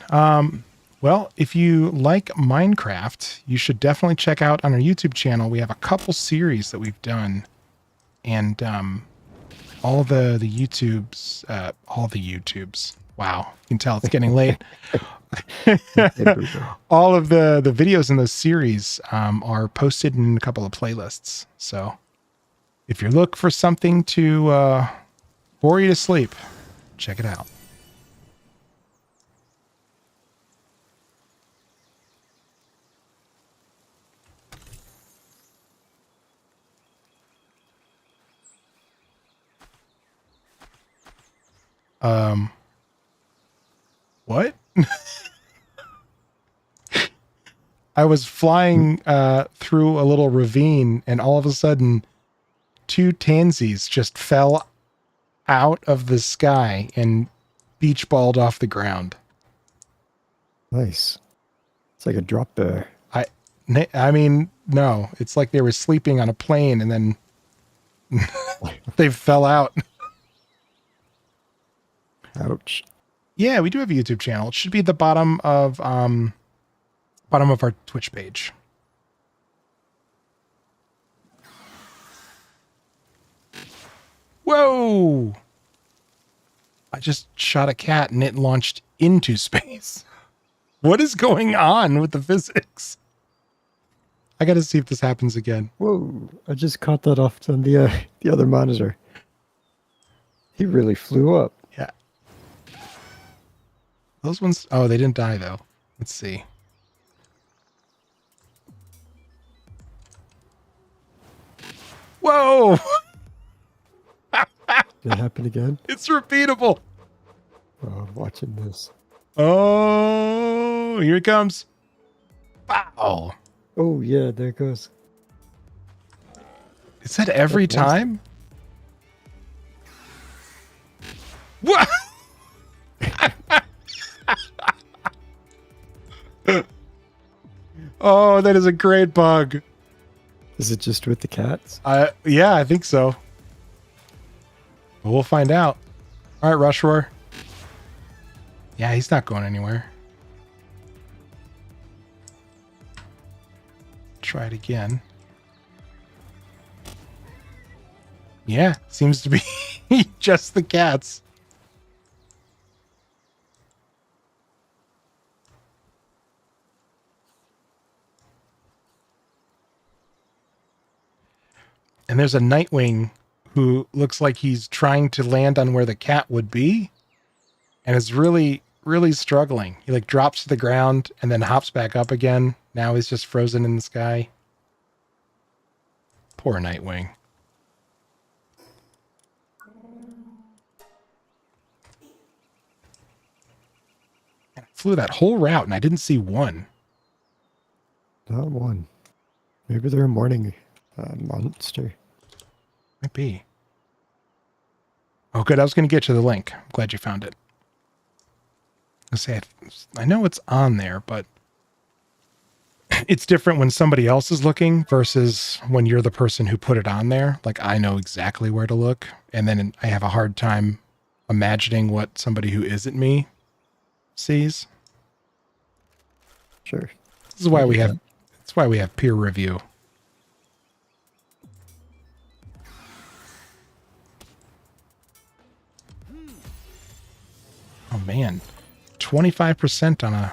S1: Well, if you like Minecraft, you should definitely check out on our YouTube channel. We have a couple series that we've done, and all the YouTubes. Wow, you can tell it's getting late. All of the videos in those series are posted in a couple of playlists. So if you're looking for something to bore you to sleep, check it out. What? I was flying through a little ravine, and all of a sudden, two tansies just fell out of the sky and beach balled off the ground.
S2: Nice. It's like a drop bear.
S1: I mean, no, it's like they were sleeping on a plane and then they fell out.
S2: Ouch.
S1: Yeah, we do have a YouTube channel. It should be at the bottom of our Twitch page. Whoa! I just shot a cat and it launched into space. What is going on with the physics? I got to see if this happens again.
S2: Whoa! I just caught that off on the other monitor. He really flew up.
S1: Yeah. Those ones, oh, they didn't die though. Let's see. Whoa!
S2: Did it happen again?
S1: It's repeatable.
S2: Oh, I'm watching this.
S1: Oh, here it comes. Wow.
S2: Oh, yeah, there it goes.
S1: Is that every time? What? Oh, that is a great bug.
S2: Is it just with the cats?
S1: Yeah, I think so. But we'll find out. All right, Rush Roar. Yeah, he's not going anywhere. Try it again. Yeah, seems to be just the cats. And there's a Nightwing who looks like he's trying to land on where the cat would be and is really, really struggling. He like drops to the ground and then hops back up again. Now he's just frozen in the sky. Poor Nightwing. And I flew that whole route and I didn't see one.
S2: Not one. Maybe they're a morning monster.
S1: Might be. Oh, good. I was going to get you the link. I'm glad you found it. I know it's on there, but it's different when somebody else is looking versus when you're the person who put it on there. Like, I know exactly where to look, and then I have a hard time imagining what somebody who isn't me sees.
S2: Sure.
S1: This is why that's why we have peer review. Oh man, 25% on a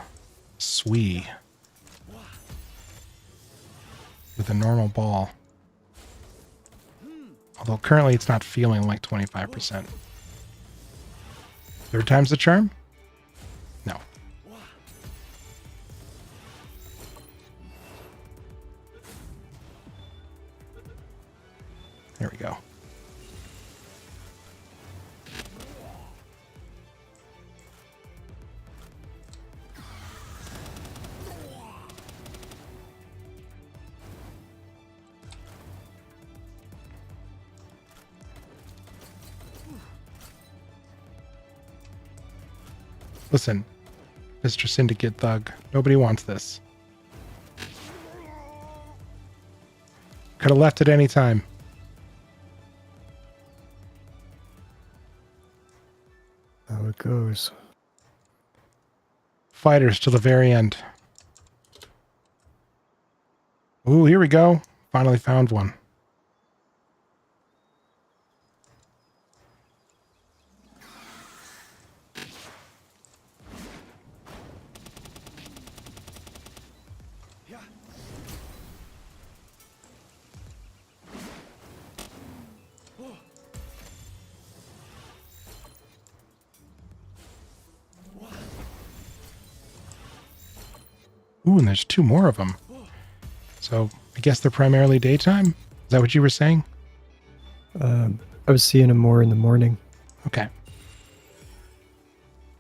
S1: Swee with a normal ball. Although currently it's not feeling like 25%. Third time's the charm? No. There we go. Listen, Mr. Syndicate Thug, nobody wants this. Could have left at any time.
S2: How it goes.
S1: Fighters to the very end. Ooh, here we go. Finally found one. Ooh, and there's two more of them. So I guess they're primarily daytime? Is that what you were saying?
S2: I was seeing them more in the morning.
S1: Okay.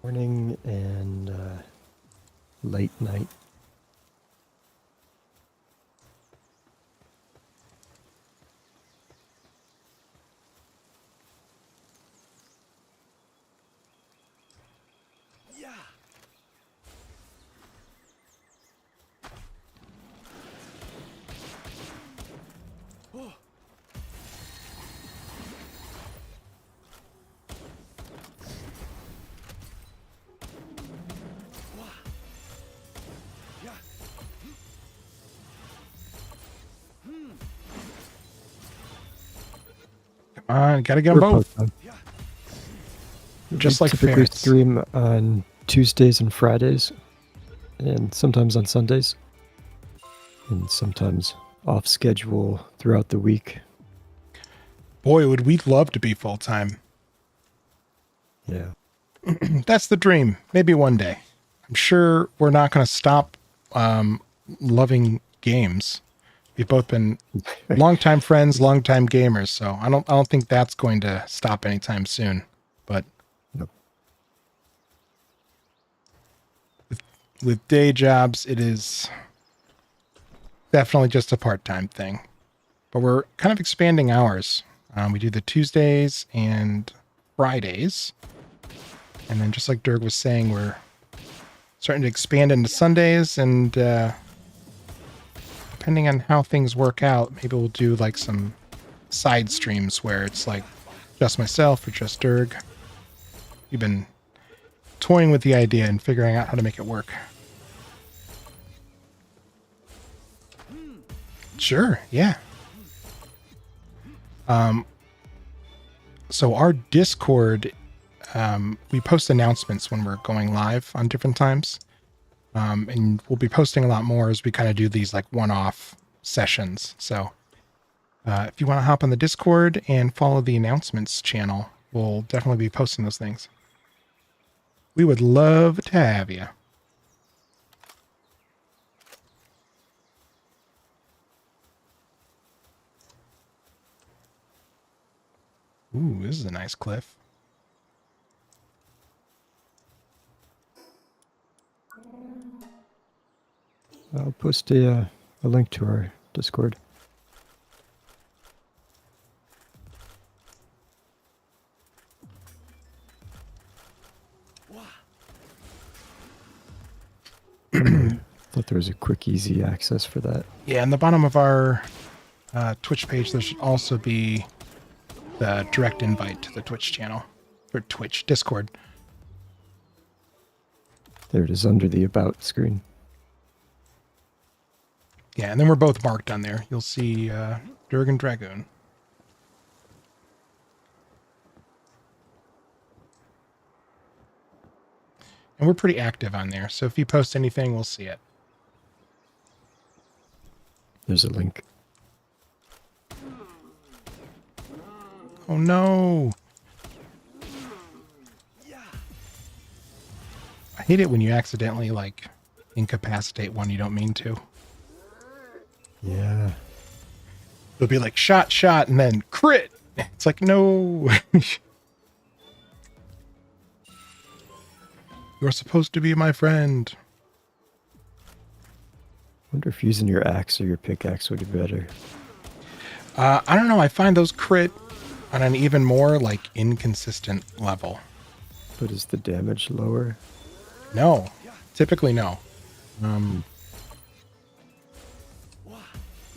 S2: Morning and late night.
S1: Come on, gotta get them both. Just like
S2: typically
S1: ferrets.
S2: stream on Tuesdays and Fridays, and sometimes on Sundays, and sometimes off schedule throughout the week.
S1: Boy, would we love to be full-time.
S2: Yeah.
S1: That's the dream. Maybe one day. I'm sure we're not going to stop loving games. We've both been longtime friends, longtime gamers, so I don't think that's going to stop anytime soon. But
S2: Nope.
S1: with day jobs, it is definitely just a part-time thing. But we're kind of expanding hours. We do the Tuesdays and Fridays. And then just like Dirk was saying, we're starting to expand into Sundays and depending on how things work out, maybe we'll do like some side streams where it's like just myself or just Dirg. We've been toying with the idea and figuring out how to make it work. Sure, yeah. So our Discord, we post announcements when we're going live on different times. And we'll be posting a lot more as we kind of do these like one-off sessions. So if you want to hop on the Discord and follow the announcements channel, we'll definitely be posting those things. We would love to have you. Ooh, this is a nice cliff.
S2: I'll post a link to our Discord. Thought there was a quick, easy access for that.
S1: Yeah, in the bottom of our Twitch page, there should also be the direct invite to the Twitch channel. Or Twitch, Discord.
S2: There it is under the About screen.
S1: Yeah, and then we're both marked on there. You'll see Durgan Dragoon. And we're pretty active on there, so if you post anything, we'll see it.
S2: There's a link.
S1: Oh no! I hate it when you accidentally, like, incapacitate one you don't mean to.
S2: Yeah.
S1: It'll be like, shot, and then crit! It's like, no! You're supposed to be my friend.
S2: Wonder if using your axe or your pickaxe would be better.
S1: I don't know. I find those crit on an even more, like, inconsistent level.
S2: But is the damage lower?
S1: No. Typically, no.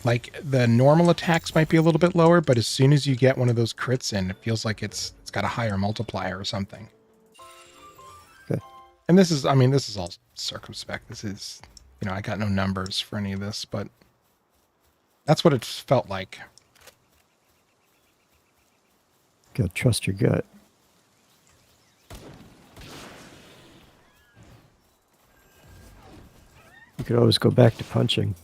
S1: Like, the normal attacks might be a little bit lower, but as soon as you get one of those crits in, it feels like it's got a higher multiplier or something.
S2: Okay.
S1: And this is, I mean, this is all circumspect. This is, you know, I got no numbers for any of this, but that's what it felt like.
S2: Gotta trust your gut. You could always go back to punching.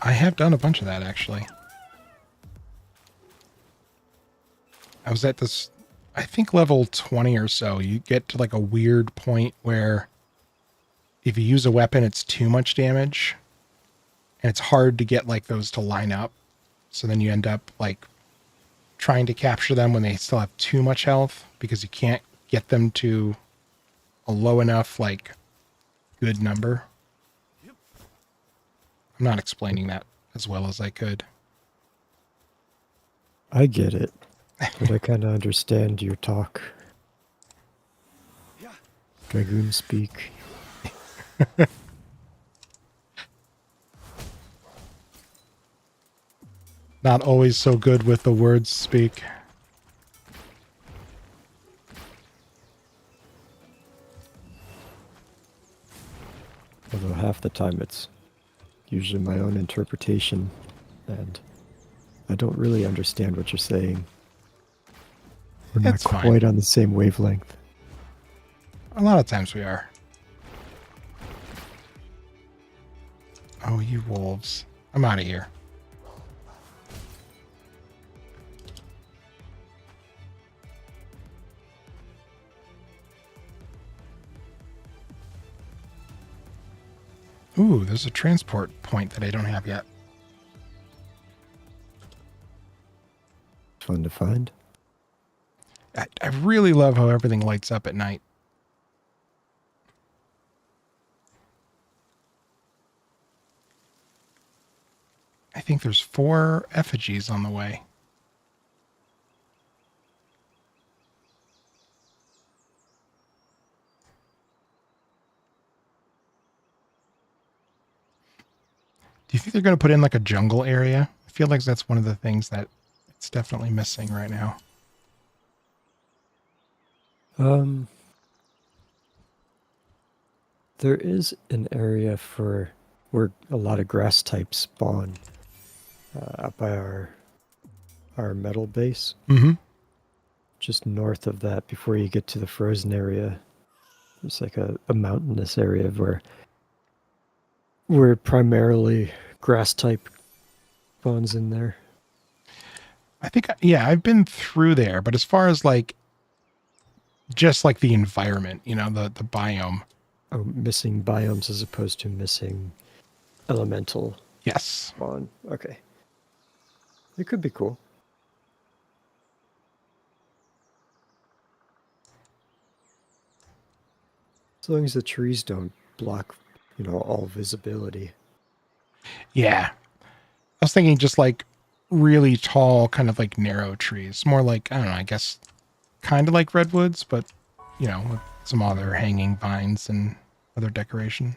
S1: I have done a bunch of that, actually. I was at this, I think level 20 or so. You get to like a weird point where if you use a weapon, it's too much damage. And it's hard to get like those to line up. So then you end up like trying to capture them when they still have too much health because you can't get them to a low enough, like, good number. I'm not explaining that as well as I could.
S2: I get it, but I kind of understand your talk. Dragoon speak.
S1: Not always so good with the words speak.
S2: Although half the time it's usually my own interpretation, and I don't really understand what you're saying. We're not
S1: It's fine.
S2: quite on the same wavelength.
S1: A lot of times we are. Oh, you wolves. I'm out of here. Ooh, there's a transport point that I don't have yet.
S2: Fun to find.
S1: I really love how everything lights up at night. I think there's 4 effigies on the way. Do you think they're going to put in like a jungle area? I feel like that's one of the things that it's definitely missing right now.
S2: There is an area for where a lot of grass types spawn up by our metal base.
S1: Mm-hmm.
S2: Just north of that, before you get to the frozen area, there's like a mountainous area where primarily grass type spawns in there.
S1: I think, yeah, I've been through there, but as far as like, just like the environment, the biome.
S2: Oh, missing biomes as opposed to missing elemental
S1: Yes.
S2: spawn. Okay. It could be cool. As long as the trees don't block, all visibility.
S1: Yeah. I was thinking just like really tall, kind of like narrow trees. More like, I don't know, I guess kind of like redwoods, but, with some other hanging vines and other decoration.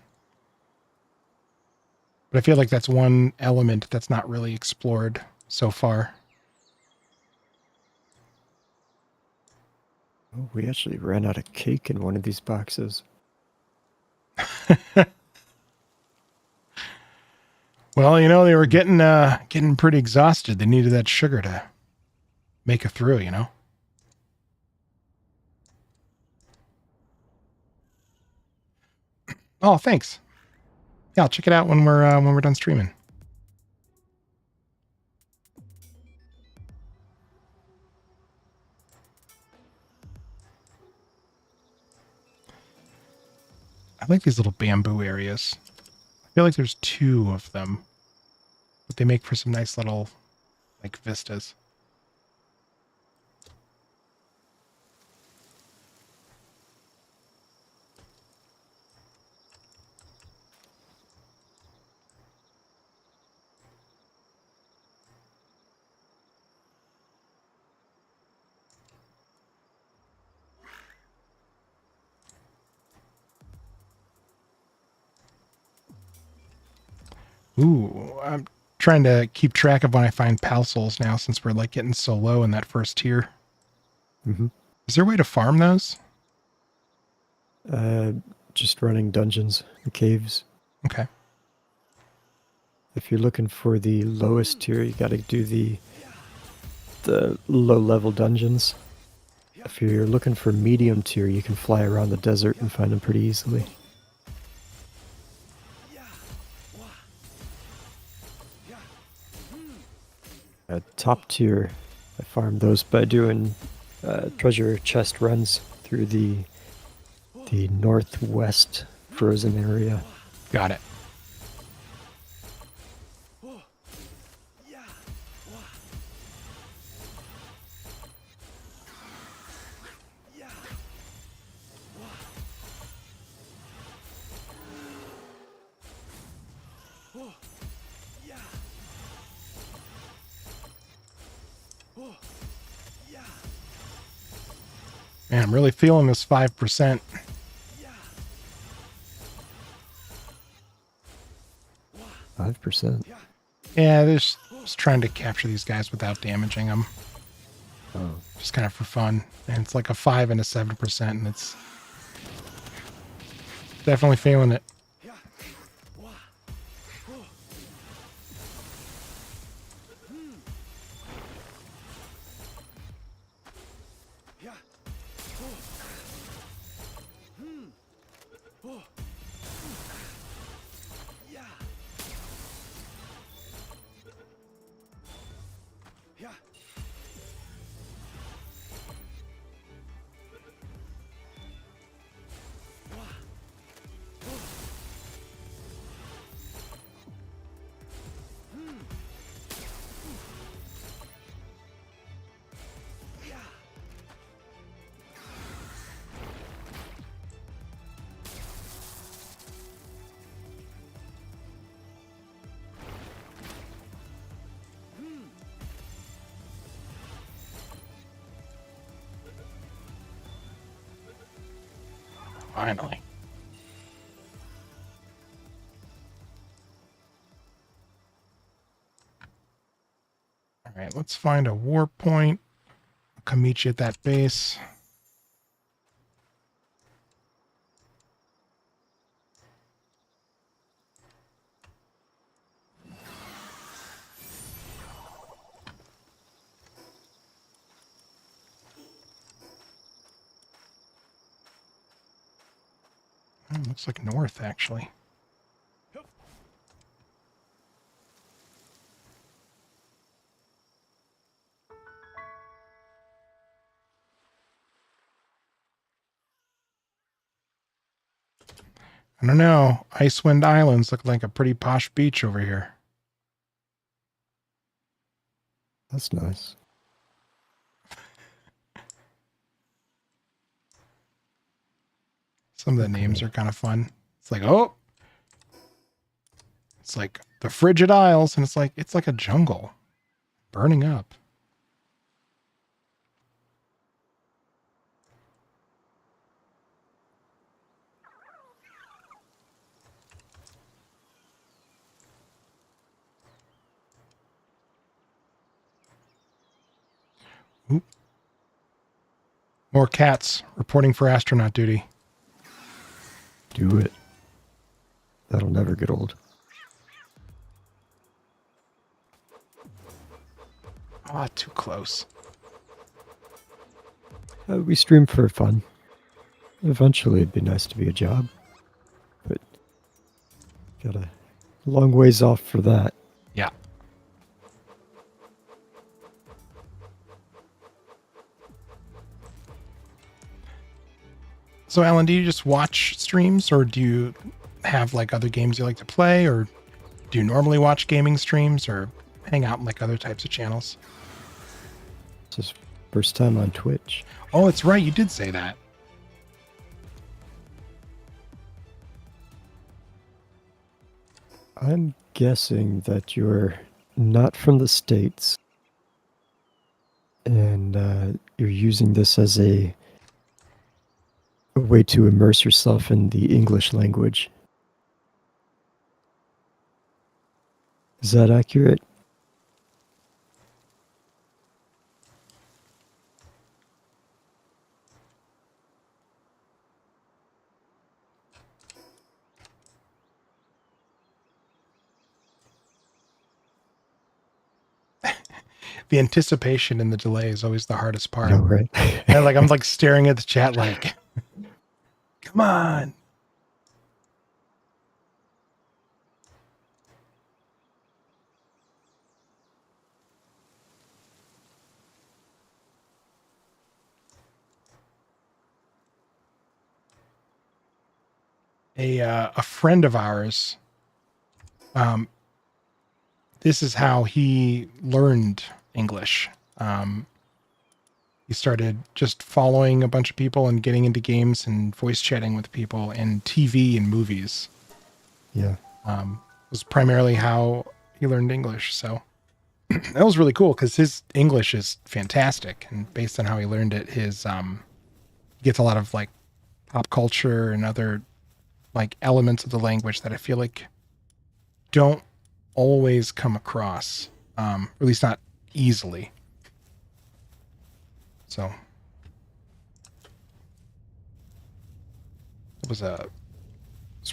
S1: But I feel like that's one element that's not really explored so far.
S2: Oh, we actually ran out of cake in one of these boxes.
S1: Well, they were getting pretty exhausted. They needed that sugar to make it through, Oh, thanks. Yeah, I'll check it out when we're done streaming. I like these little bamboo areas. I feel like there's two of them, but they make for some nice little like vistas. Ooh, I'm trying to keep track of when I find pal souls now since we're like getting so low in that first tier.
S2: Mm-hmm.
S1: Is there a way to farm those?
S2: Just running dungeons and caves.
S1: Okay.
S2: If you're looking for the lowest tier, you got to do the low level dungeons. If you're looking for medium tier, you can fly around the desert and find them pretty easily. Top tier, I farmed those by doing treasure chest runs through the northwest frozen area.
S1: Got it. Man, I'm really feeling this 5%. Yeah, just trying to capture these guys without damaging them.
S2: Oh.
S1: Just kind of for fun. And it's like a 5 and a 7%, and it's definitely feeling it. Finally. All right, let's find a war point. I'll come meet you at that base. Looks like north, actually. I don't know. Icewind Islands look like a pretty posh beach over here.
S2: That's nice.
S1: Some of the names are kind of fun. It's like, oh, it's like the Frigid Isles, and it's like a jungle burning up. Oop. More cats reporting for astronaut duty.
S2: Do it. That'll never get old.
S1: Ah, too close.
S2: We stream for fun. Eventually, it'd be nice to be a job, but got a long ways off for that.
S1: Yeah. So, Alan, do you just watch streams, or do you have like other games you like to play, or do you normally watch gaming streams, or hang out in like other types of channels?
S2: This is first time on Twitch.
S1: Oh, it's right. You did say that.
S2: I'm guessing that you're not from the States and you're using this as a way to immerse yourself in the English language. Is that accurate?
S1: The anticipation and the delay is always the hardest part.
S2: No, right?
S1: And like I'm like staring at the chat like, come on. A friend of ours, this is how he learned English. He started just following a bunch of people and getting into games and voice chatting with people and TV and movies.
S2: Yeah.
S1: Was primarily how he learned English. So that was really cool because his English is fantastic. And based on how he learned it, he gets a lot of like pop culture and other like elements of the language that I feel like don't always come across, or at least not easily. So it's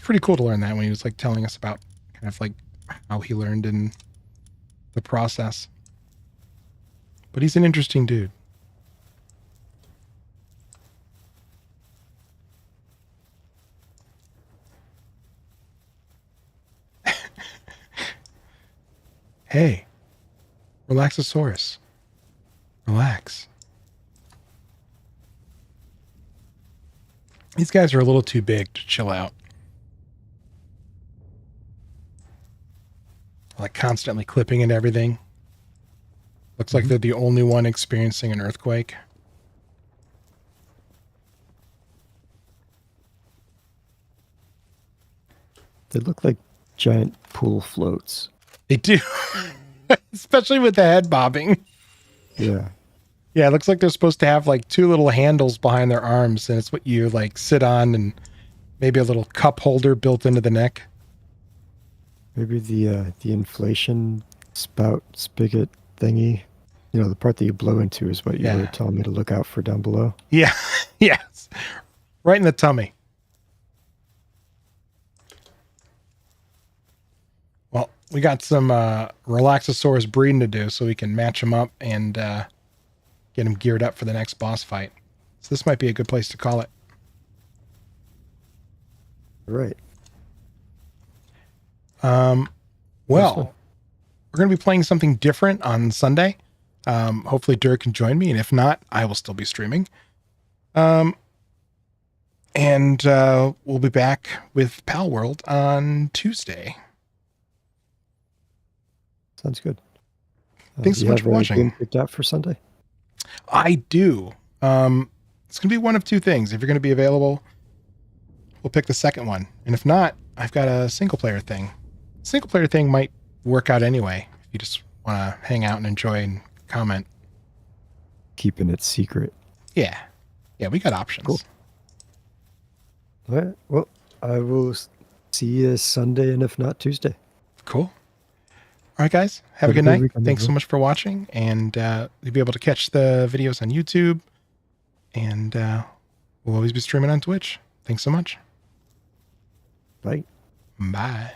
S1: pretty cool to learn that when he was like telling us about kind of like how he learned in the process. But he's an interesting dude. Hey, Relaxosaurus. Relax. These guys are a little too big to chill out. Like constantly clipping and everything. Looks like they're the only one experiencing an earthquake.
S2: They look like giant pool floats.
S1: They do. Especially with the head bobbing.
S2: Yeah.
S1: Yeah, it looks like they're supposed to have like two little handles behind their arms, and it's what you like sit on, and maybe a little cup holder built into the neck.
S2: Maybe the inflation spout spigot thingy You know, the part that you blow into is what you were
S1: Yeah.
S2: telling me to look out for down below.
S1: Yeah. Yes. Right in the tummy. Well, we got some Relaxosaurus breeding to do so we can match them up and get them geared up for the next boss fight. So this might be a good place to call it.
S2: Right.
S1: Well, we're going to be playing something different on Sunday. Hopefully Dirk can join me, and if not, I will still be streaming. And we'll be back with Pal World on Tuesday.
S2: Sounds good.
S1: Thanks
S2: do
S1: so
S2: you
S1: much
S2: have
S1: for
S2: a
S1: watching.
S2: game picked out for Sunday?
S1: I do. It's going to be one of two things. If you're going to be available, we'll pick the second one. And if not, I've got a single player thing. Single player thing might work out anyway. If you just want to hang out and enjoy and comment.
S2: Keeping it secret.
S1: Yeah. Yeah, we got options.
S2: Cool. All right. Well, I will see you Sunday, and if not, Tuesday.
S1: Cool. All right, guys. Have a good night. Thanks so much for watching. And you'll be able to catch the videos on YouTube. And we'll always be streaming on Twitch. Thanks so much.
S2: Bye.
S1: Bye.